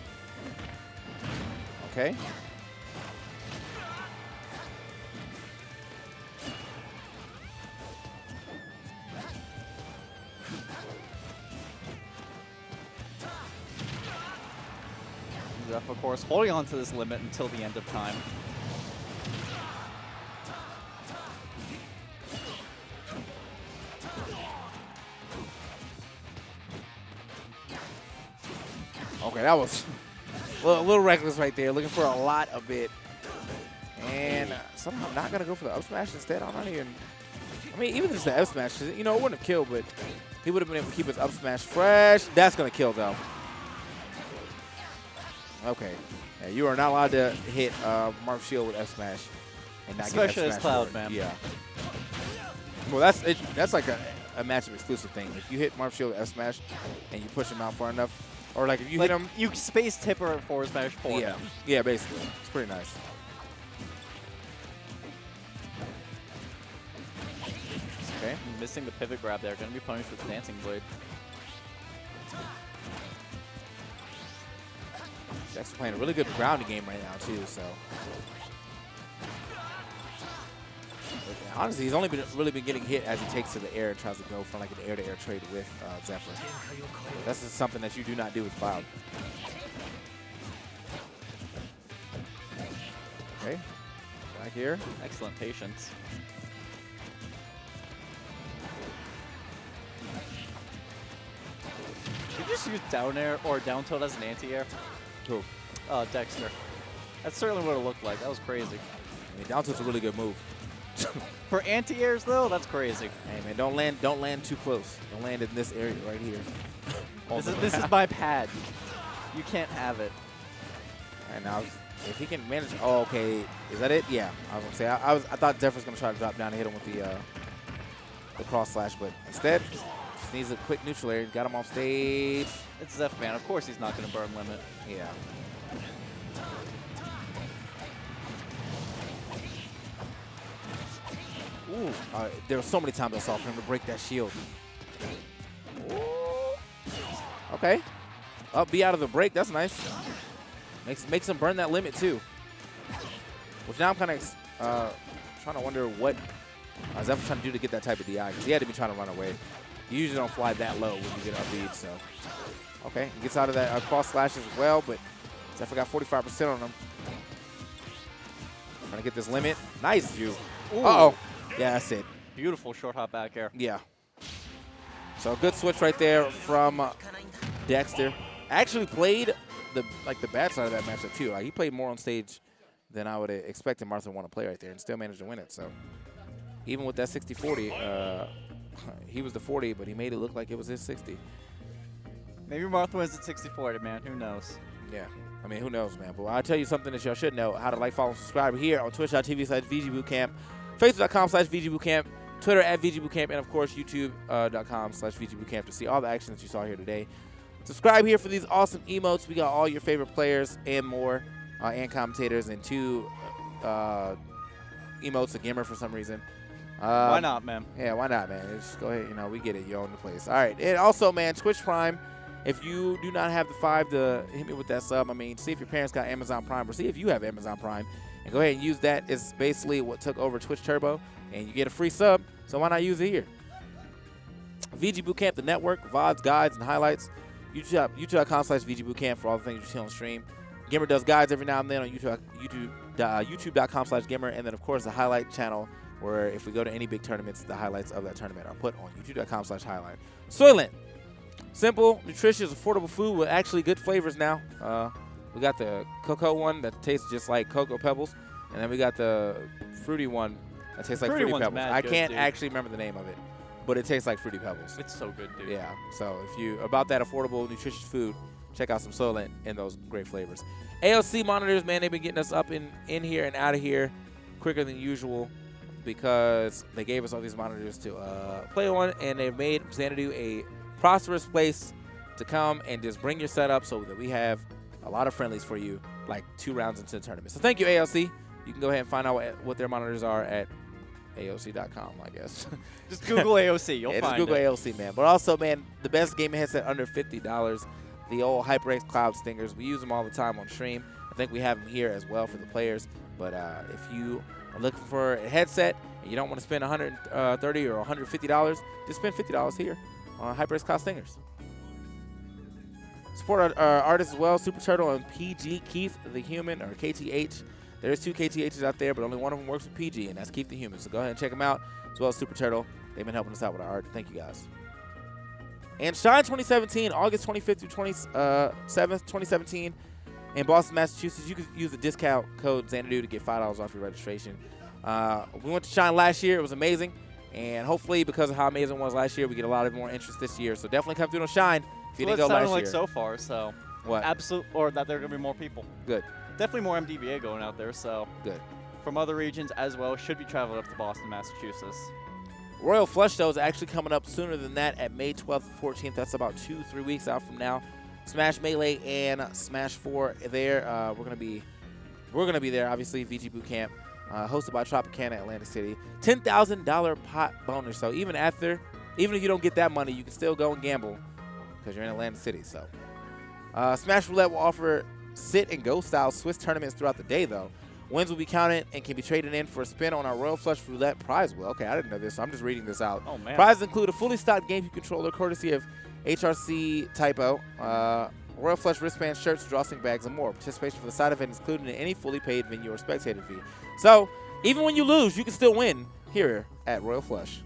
Okay. Zeph, of course, holding on to this limit until the end of time. Okay, that was a little reckless right there. Looking for a lot of it. And somehow not going to go for the up smash instead. I'm not even. I mean, even if it's the up smash, you know, it wouldn't have killed, but he would have been able to keep his up smash fresh. That's going to kill, though. Okay. Yeah, you are not allowed to hit Marv Shield with F smash and not Especially get as F Cloud, smash. man. Yeah. Well, that's like a matchup exclusive thing. If you hit Marv Shield with F smash and you push him out far enough, or like if you Like, hit him, you space tipper forward smash for yeah, him. yeah, basically, it's pretty nice. Okay. Missing the pivot grab there. Going to be punished with Dancing Blade. Jack's playing a really good grounding game right now, too, so. Honestly, he's only really been getting hit as he takes to the air and tries to go for like an air-to-air trade with Zephyr. That's just something that you do not do with Cloud. Okay. Back here. Excellent patience. Did you just use down air or down tilt as an anti-air? Who? Dexter. That certainly would have looked like. That was crazy. I mean, down tilt's a really good move. For anti-airs though, that's crazy. Hey man, don't land too close. Don't land in this area right here. This is my pad. You can't have it. And now, if he can manage, oh okay, is that it? Yeah, I was gonna say I thought Zephyr was gonna try to drop down and hit him with the cross slash, but instead just needs a quick neutral air. Got him off stage. It's Zephyr, man. Of course he's not going to burn limit. Yeah. Ooh, there were so many times I saw for him to break that shield. Ooh. Okay. Up B out of the break. That's nice. Makes him burn that limit too. Which now I'm kind of trying to wonder what Zephyr's trying to do to get that type of DI, because he had to be trying to run away. You usually don't fly that low when you get up-beat, so. Okay, he gets out of that cross slash as well, but Zephyr got 45% on him. Trying to get this limit. Nice, Ju. Uh-oh. Yeah, that's it. Beautiful short hop back air. Yeah. So good switch right there from Dexter. Actually played the bad side of that matchup too. Like, he played more on stage than I would have expected Martha to want to play right there, and still managed to win it. So even with that 60-40, he was the 40, but he made it look like it was his 60. Maybe Martha wins at 60-40, man. Who knows? Yeah. I mean, who knows, man. But I'll tell you something that y'all should know: how to like, follow, and subscribe here on twitch.tv/VGBootcamp, Facebook.com/VGBootcamp, Twitter @VGBootcamp, and of course YouTube.com/VGBootcamp to see all the action that you saw here today. Subscribe here for these awesome emotes. We got all your favorite players and more, and commentators, and 2 emotes a Gimmer for some reason. Why not, man? Yeah, why not, man? Just go ahead. You know, we get it. You own the place. All right. And also, man, Twitch Prime. If you do not have the 5 to hit me with that sub, I mean, see if your parents got Amazon Prime, or see if you have Amazon Prime, and go ahead and use that. It's basically what took over Twitch Turbo, and you get a free sub, so why not use it here? VG Bootcamp, the network, VODs, guides, and highlights. YouTube.com/VGBootcamp for all the things you see on stream. Gimmer does guides every now and then on YouTube.com/Gimmer, and then, of course, the highlight channel, where if we go to any big tournaments, the highlights of that tournament are put on YouTube.com/highlight. Soylent. Simple, nutritious, affordable food with actually good flavors now. We got the cocoa one that tastes just like Cocoa Pebbles, and then we got the fruity one that tastes like Fruity Pebbles. I can't actually remember the name of it, but it tastes like Fruity Pebbles. It's so good, dude. Yeah, so if you about that affordable, nutritious food, check out some Soylent and those great flavors. AOC monitors, man, they've been getting us up in here and out of here quicker than usual, because they gave us all these monitors to play on, and they've made Xanadu a prosperous place to come and just bring your setup so that we have a lot of friendlies for you, like 2 rounds into the tournament. So thank you, AOC. You can go ahead and find out what their monitors are at AOC.com, I guess. Just Google AOC. You'll find just Google it. AOC, man. But also, man, the best gaming headset under $50, the old HyperX Cloud Stingers. We use them all the time on stream. I think we have them here as well for the players. But if you are looking for a headset and you don't want to spend $130 or $150, just spend $50 here on HyperX Cloud Stingers. Support our artists as well, Super Turtle and PG Keith the Human, or KTH. There's 2 KTHs out there, but only one of them works with PG, and that's Keith the Human. So go ahead and check them out, as well as Super Turtle. They've been helping us out with our art. Thank you, guys. And Shine 2017, August 25th through 27th, 2017, in Boston, Massachusetts. You can use the discount code Xanadu to get $5 off your registration. We went to Shine last year. It was amazing. And hopefully, because of how amazing it was last year, we get a lot of more interest this year. So definitely come through on Shine if you Well, didn't go it sounded last like year. so far, so What? or that there are gonna be more people. Good. Definitely more MDVA going out there. So Good. from other regions as well, should be traveling up to Boston, Massachusetts. Royal Flush, though, is actually coming up sooner than that at May 12th and 14th. That's about 2-3 weeks out from now. Smash Melee and Smash 4 there. We're gonna be there, obviously. VG Boot Camp, hosted by Tropicana Atlantic City. $10,000 pot bonus. So even if you don't get that money, you can still go and gamble because you're in Atlantic City. So Smash Roulette will offer sit and go style Swiss tournaments throughout the day, though. Wins will be counted and can be traded in for a spin on our Royal Flush Roulette prize wheel. Okay, I didn't know this, so I'm just reading this out. Oh man. Prizes include a fully stocked GameCube controller courtesy of HRC Typo, Royal Flush wristbands, shirts, drawstring bags, and more. Participation for the side event is included in any fully paid venue or spectator fee. So even when you lose, you can still win here at Royal Flush.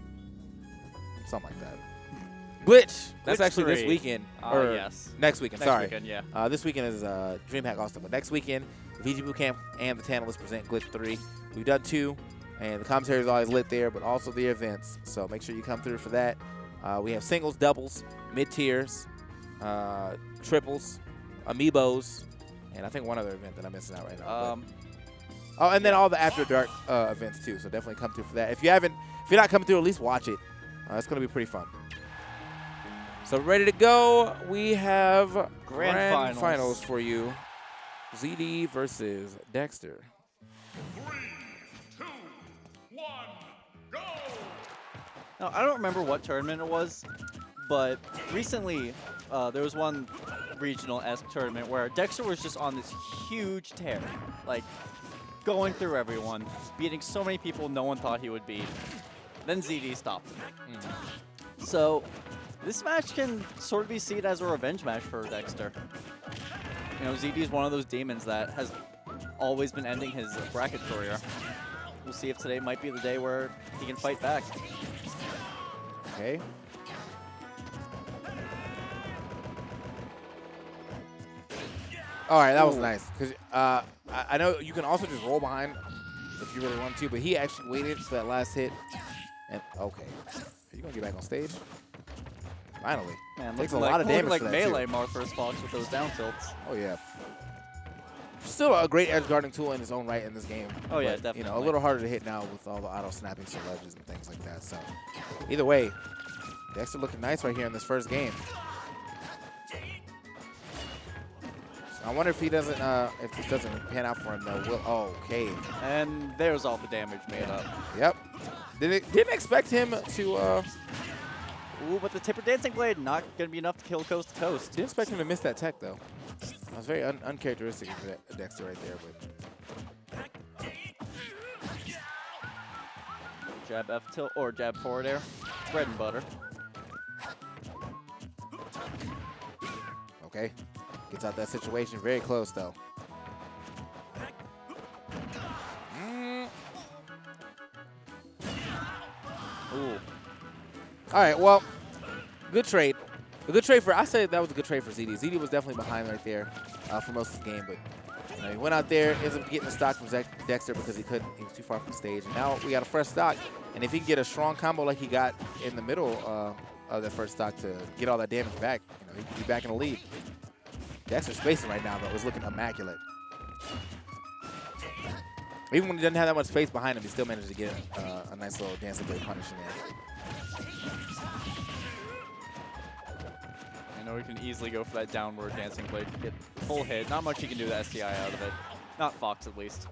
Something like that. Glitch. That's Glitch actually this 3. weekend. Or Yes. next weekend, Next sorry. weekend, yeah. This weekend is DreamHack Austin, but next weekend, VG Bootcamp and the Tantalus present Glitch 3. We've done 2, and the commentary is always lit there, but also the events. So make sure you come through for that. We have singles, doubles, mid-tiers, triples, amiibos, and I think one other event that I'm missing out right now. Oh, and then all the After Dark events too. So definitely come through for that. If you're not coming through, at least watch it. It's going to be pretty fun. So ready to go. We have Grand finals for you. ZD versus Dexter. 3, 2, 1, go! Now, I don't remember what tournament it was, but recently there was one regional-esque tournament where Dexter was just on this huge tear, like going through everyone, beating so many people no one thought he would beat. Then ZD stopped him. So this match can sort of be seen as a revenge match for Dexter. You know, ZD is one of those demons that has always been ending his bracket career. We'll see if today might be the day where he can fight back. Okay. All right, that was nice. Because I know you can also just roll behind if you really want to, but he actually waited for that last hit. And okay, are you gonna get back on stage? Finally. Man, Takes a looking lot of damage like for that, melee too. Marthur's Fox with those down tilts. Oh yeah. Still a great edge guarding tool in his own right in this game. Oh, yeah, but, You know, a definitely. little harder to hit now with all the auto snapping to ledges and things like that. So either way, Dexter looking nice right here in this first game. So I wonder if he doesn't, if this doesn't pan out for him though. Okay. And there's all the damage made up. Yep. Didn't expect him to. Ooh, but the Tipper Dancing Blade not going to be enough to kill Coast to Coast. Didn't expect him to miss that tech though. That was very uncharacteristic of Dexter right there. But Jab F tilt or jab forward air. Bread and butter. okay, gets out that situation very close though. Ooh. All right, well, good trade. A good trade for, I say that was a good trade for ZD. ZD was definitely behind right there for most of the game, but you know, he went out there, ends up getting the stock from Dexter because he was too far from the stage. And now we got a fresh stock, and if he can get a strong combo like he got in the middle of that first stock to get all that damage back, you know, he could be back in the lead. Dexter's spacing right now, though, is looking immaculate. Even when he doesn't have that much space behind him, he still managed to get a nice little dancing blade punish in there. I know he can easily go for that downward dancing blade to get full hit. Not much you can do the STI out of it. Not Fox, at least.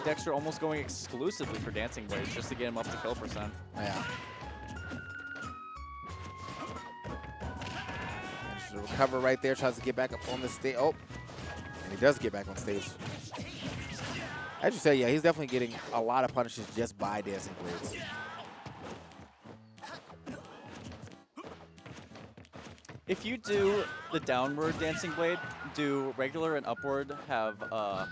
Dexter almost going exclusively for dancing blades just to get him up to kill percent. Yeah. Managed to recover right there, tries to get back up on the stage. Oh, and he does get back on stage. As you say, yeah, he's definitely getting a lot of punishes just by dancing blades. If you do the downward dancing blade, do regular and upward have, are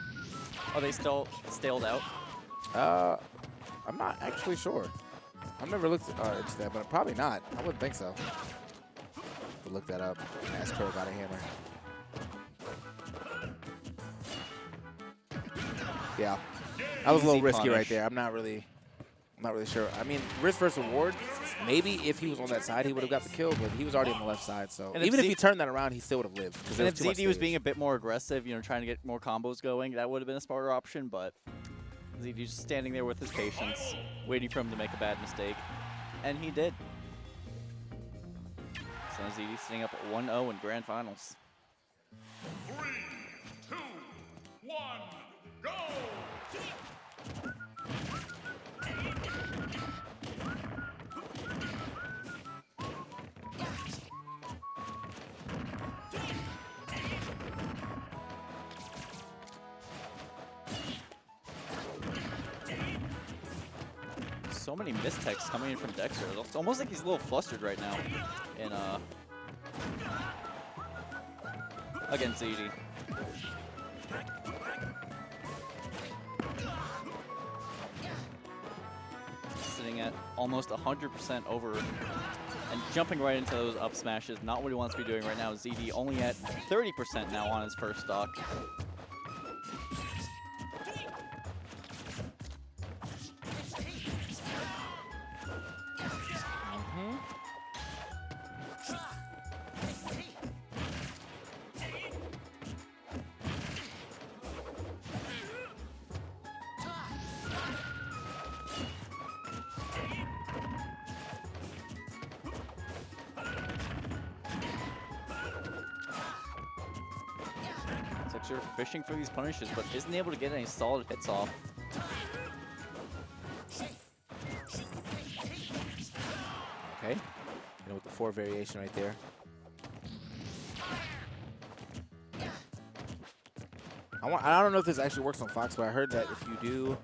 they still staled out? I'm not actually sure. I've never looked into that, but probably not. I wouldn't think so. But look that up. Ask Crow got a hammer. Yeah, that was a little Easy risky right punish. there. I'm not really sure. I mean, risk versus reward. Maybe if he was on that side, he would have got the kill, but he was already on the left side. So And if even if Z- he turned that around, he still would have lived. Because And if ZD was being a bit more aggressive, trying to get more combos going, that would have been a smarter option, but ZD just standing there with his patience, waiting for him to make a bad mistake. And he did. So ZD sitting up at 1-0 in Grand Finals. 3, 2, 1, go! So many mistechs coming in from Dexter. It's almost like he's a little flustered right now in against ZD. Sitting at almost 100% over and jumping right into those up smashes. Not what he wants to be doing right now. ZD only at 30% now on his first stock. Dexter fishing for these punishes, but isn't able to get any solid hits off. Okay. With the 4 variation right there. I don't know if this actually works on Fox, but I heard that if you do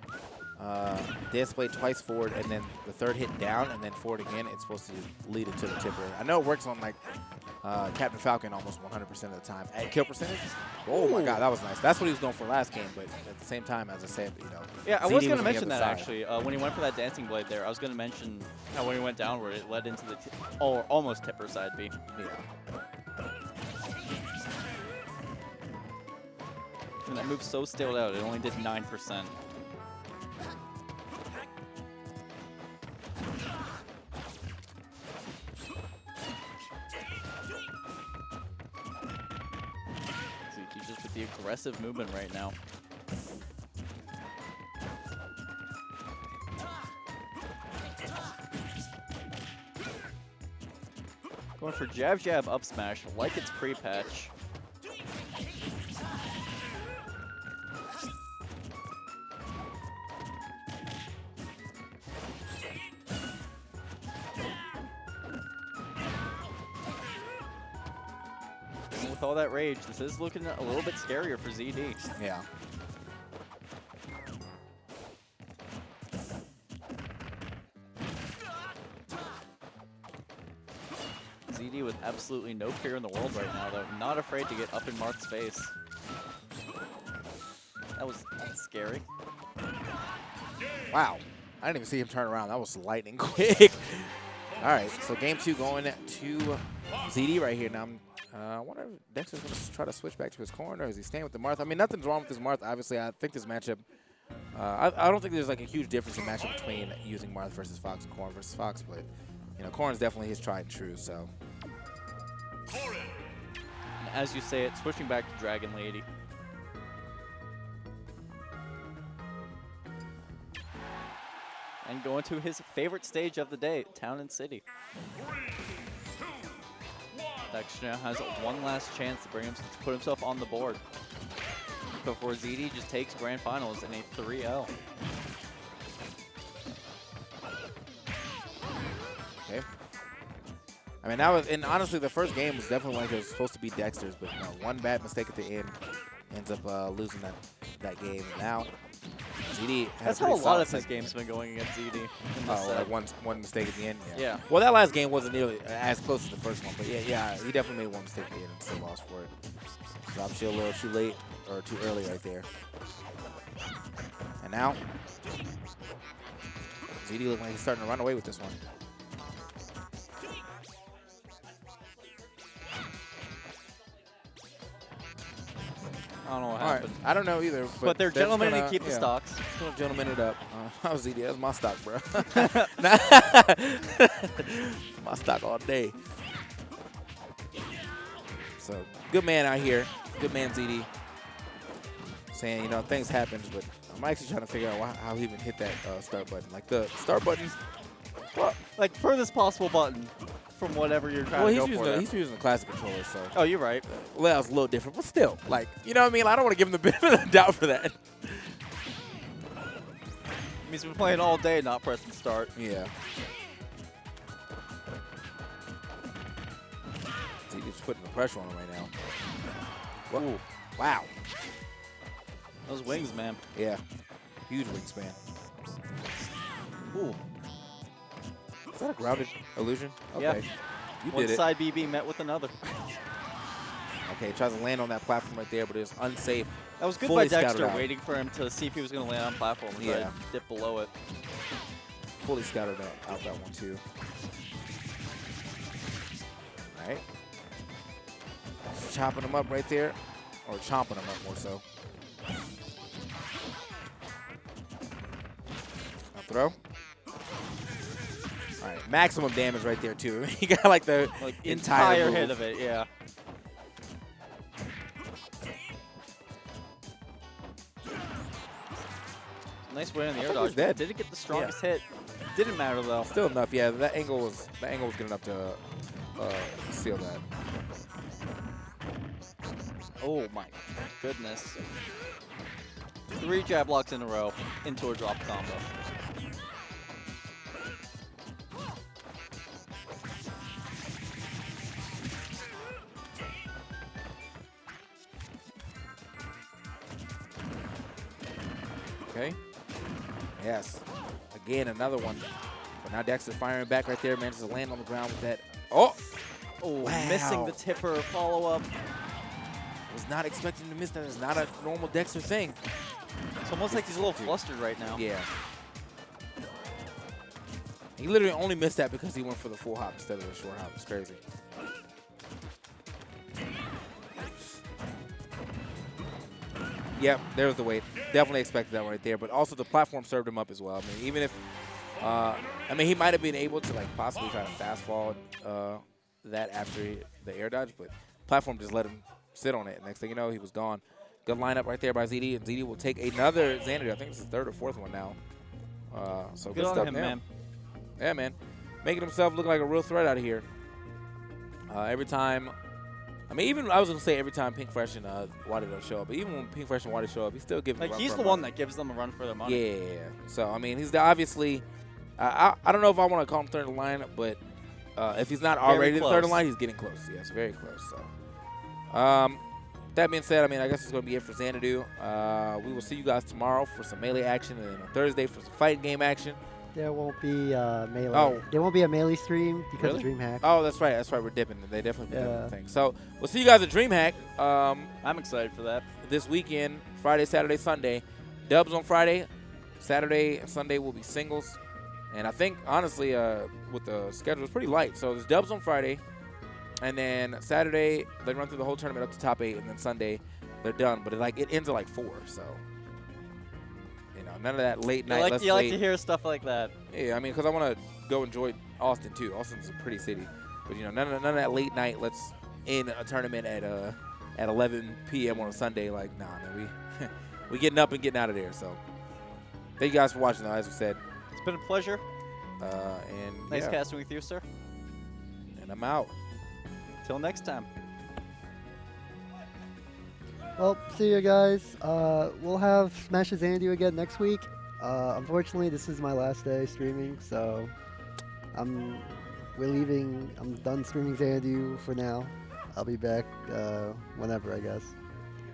dance play twice forward and then the third hit down and then forward again, it's supposed to lead it to the tipper. I know it works on like Captain Falcon almost 100% of the time. At kill percentage, oh my god, that was nice. That's what he was going for last game, but at the same time, as I said, Yeah, I ZD was going on to the mention other that side. actually. When he went for that dancing blade there, I was going to mention how when he went downward, it led into the almost tipper side B. Yeah. And that move's so staled out, it only did 9%. ZD just with the aggressive movement right now. Going for jab, jab, up smash, like it's pre-patch. And with all that rage, this is looking a little bit scarier for ZD. Yeah. ZD with absolutely no fear in the world right now, though. Not afraid to get up in Marth's face. That was scary. Wow. I didn't even see him turn around. That was lightning quick. All right, so game 2 going to ZD right here. Now, I wonder if Dexter's going to try to switch back to his corner, or is he staying with the Marth? I mean, nothing's wrong with this Marth. Obviously, I think this matchup, I don't think there's like a huge difference in matchup between using Marth versus Fox and Corrin versus Fox, but, Corrin's definitely his tried and true, so. Corrin. And as you say it, switching back to Dragon Lady. And going to his favorite stage of the day, Town and City. 3, 2, 1. Dexter now has one last chance to put himself on the board before ZD just takes Grand Finals in a 3-0. Okay. I mean, that was, and honestly, the first game was definitely like it was supposed to be Dexter's, but one bad mistake at the end ends up losing that game. Now, ZD had That's a how a pretty lot solid of his second games have been going against ZD. In this Oh, set. like one mistake at the end. Yeah. Well, that last game wasn't nearly as close as the first one, but yeah, he definitely made one mistake at the end and still lost for it. Drop shield a little too late or too early right there. And now, ZD looking like he's starting to run away with this one. I don't know what All right, happened. I don't know either. But they're that's gentlemen gonna- and keep the yeah, stocks. Just gonna gentleman it up. I was ZD. That's my stock, bro. My stock all day. So good man out here. Good man ZD. Saying, you know, things happen, but I'm actually trying to figure out how he even hit that start button. Like the start button. Well, like furthest possible button from whatever you're trying Well, to go he's for. using there. he's using the classic controller, so Oh, you're right. well, it's a little different, but still, like, you know what I mean? I don't want to give him the benefit of the doubt for that. He's been playing all day, not pressing start. Yeah. He's just putting the pressure on him right now. Whoa. Wow. Those wings, man. Yeah. Huge wingspan. Ooh. Is that a grounded illusion? Okay. Yeah. You One did it. side BB met with another. Okay, tries to land on that platform right there, but it was unsafe. That was good Fully by scouted Dexter, out. waiting for him to see if he was going to land on platform and Yeah. try to dip below it. Fully scouted out that one, too. All right. Just chopping him up right there. Or chomping him up, more so. Up throw. All right, maximum damage right there, too. He got, like, the Like entire move. hit of it, yeah. Nice win in the air thought he was dodge. dead. Didn't get the strongest hit. Didn't matter though. Still enough, yeah. That angle was good enough to seal that. Oh my goodness. 3 jab blocks in a row into a drop combo. Okay. Yes. Again, another one. But now Dexter firing back right there, manages to land on the ground with that. Oh! Oh, Wow. missing the tipper follow-up. Was not expecting to miss that. It's not a normal Dexter thing. It's almost like he's a little flustered right now. Yeah. He literally only missed that because he went for the full hop instead of the short hop. It's crazy. Yep, there's the weight. Definitely expected that right there. But also the platform served him up as well. I mean, even if, he might have been able to like possibly try to fast fall that after the air dodge, but platform just let him sit on it. Next thing you know, he was gone. Good lineup right there by ZD, and ZD will take another Xanadu. I think it's his 3rd or 4th one now. So Good good on stuff, him, man. man. Yeah, man. Making himself look like a real threat out of here. Every time, even I was going to say every time Pink Fresh and Wadi don't show up, but even when Pink Fresh and Wadi show up, he's still giving Like them he's the one that gives them a run for their money. Yeah. So, he's obviously, I don't know if I want to call him third in line, but if he's not already the third in line, he's getting close. Yes, very close. So, that being said, I guess it's going to be it for Xanadu. We will see you guys tomorrow for some Melee action, and then on Thursday for some fighting game action. There won't be Melee. Oh. There won't be a Melee stream because Really? of DreamHack. Oh, that's right. That's right. We're dipping. They definitely be Yeah. dipping the thing. So we'll see you guys at DreamHack I'm excited for that. this weekend, Friday, Saturday, Sunday. Dubs on Friday. Saturday and Sunday will be singles. And I think, honestly, with the schedule, it's pretty light. So there's dubs on Friday. And then Saturday, they run through the whole tournament up to top 8. And then Sunday, they're done. But it ends at 4. So, none of that late night. Let's You like wait. to hear stuff like that. Yeah, because I want to go enjoy Austin too. Austin's a pretty city, but none of that late night. Let's end a tournament at 11 p.m. on a Sunday. Like, nah, man, we getting up and getting out of there. So, thank you guys for watching. Though, as we said, It's been a pleasure. and Nice yeah, casting with you, sir. and I'm out. Till next time. Well, see you guys. We'll have Smash Xanadu again next week. Unfortunately, this is my last day streaming, so we're leaving. I'm done streaming Xanadu for now. I'll be back whenever, I guess.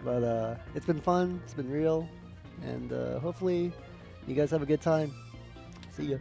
But it's been fun. It's been real, and hopefully, you guys have a good time. See ya.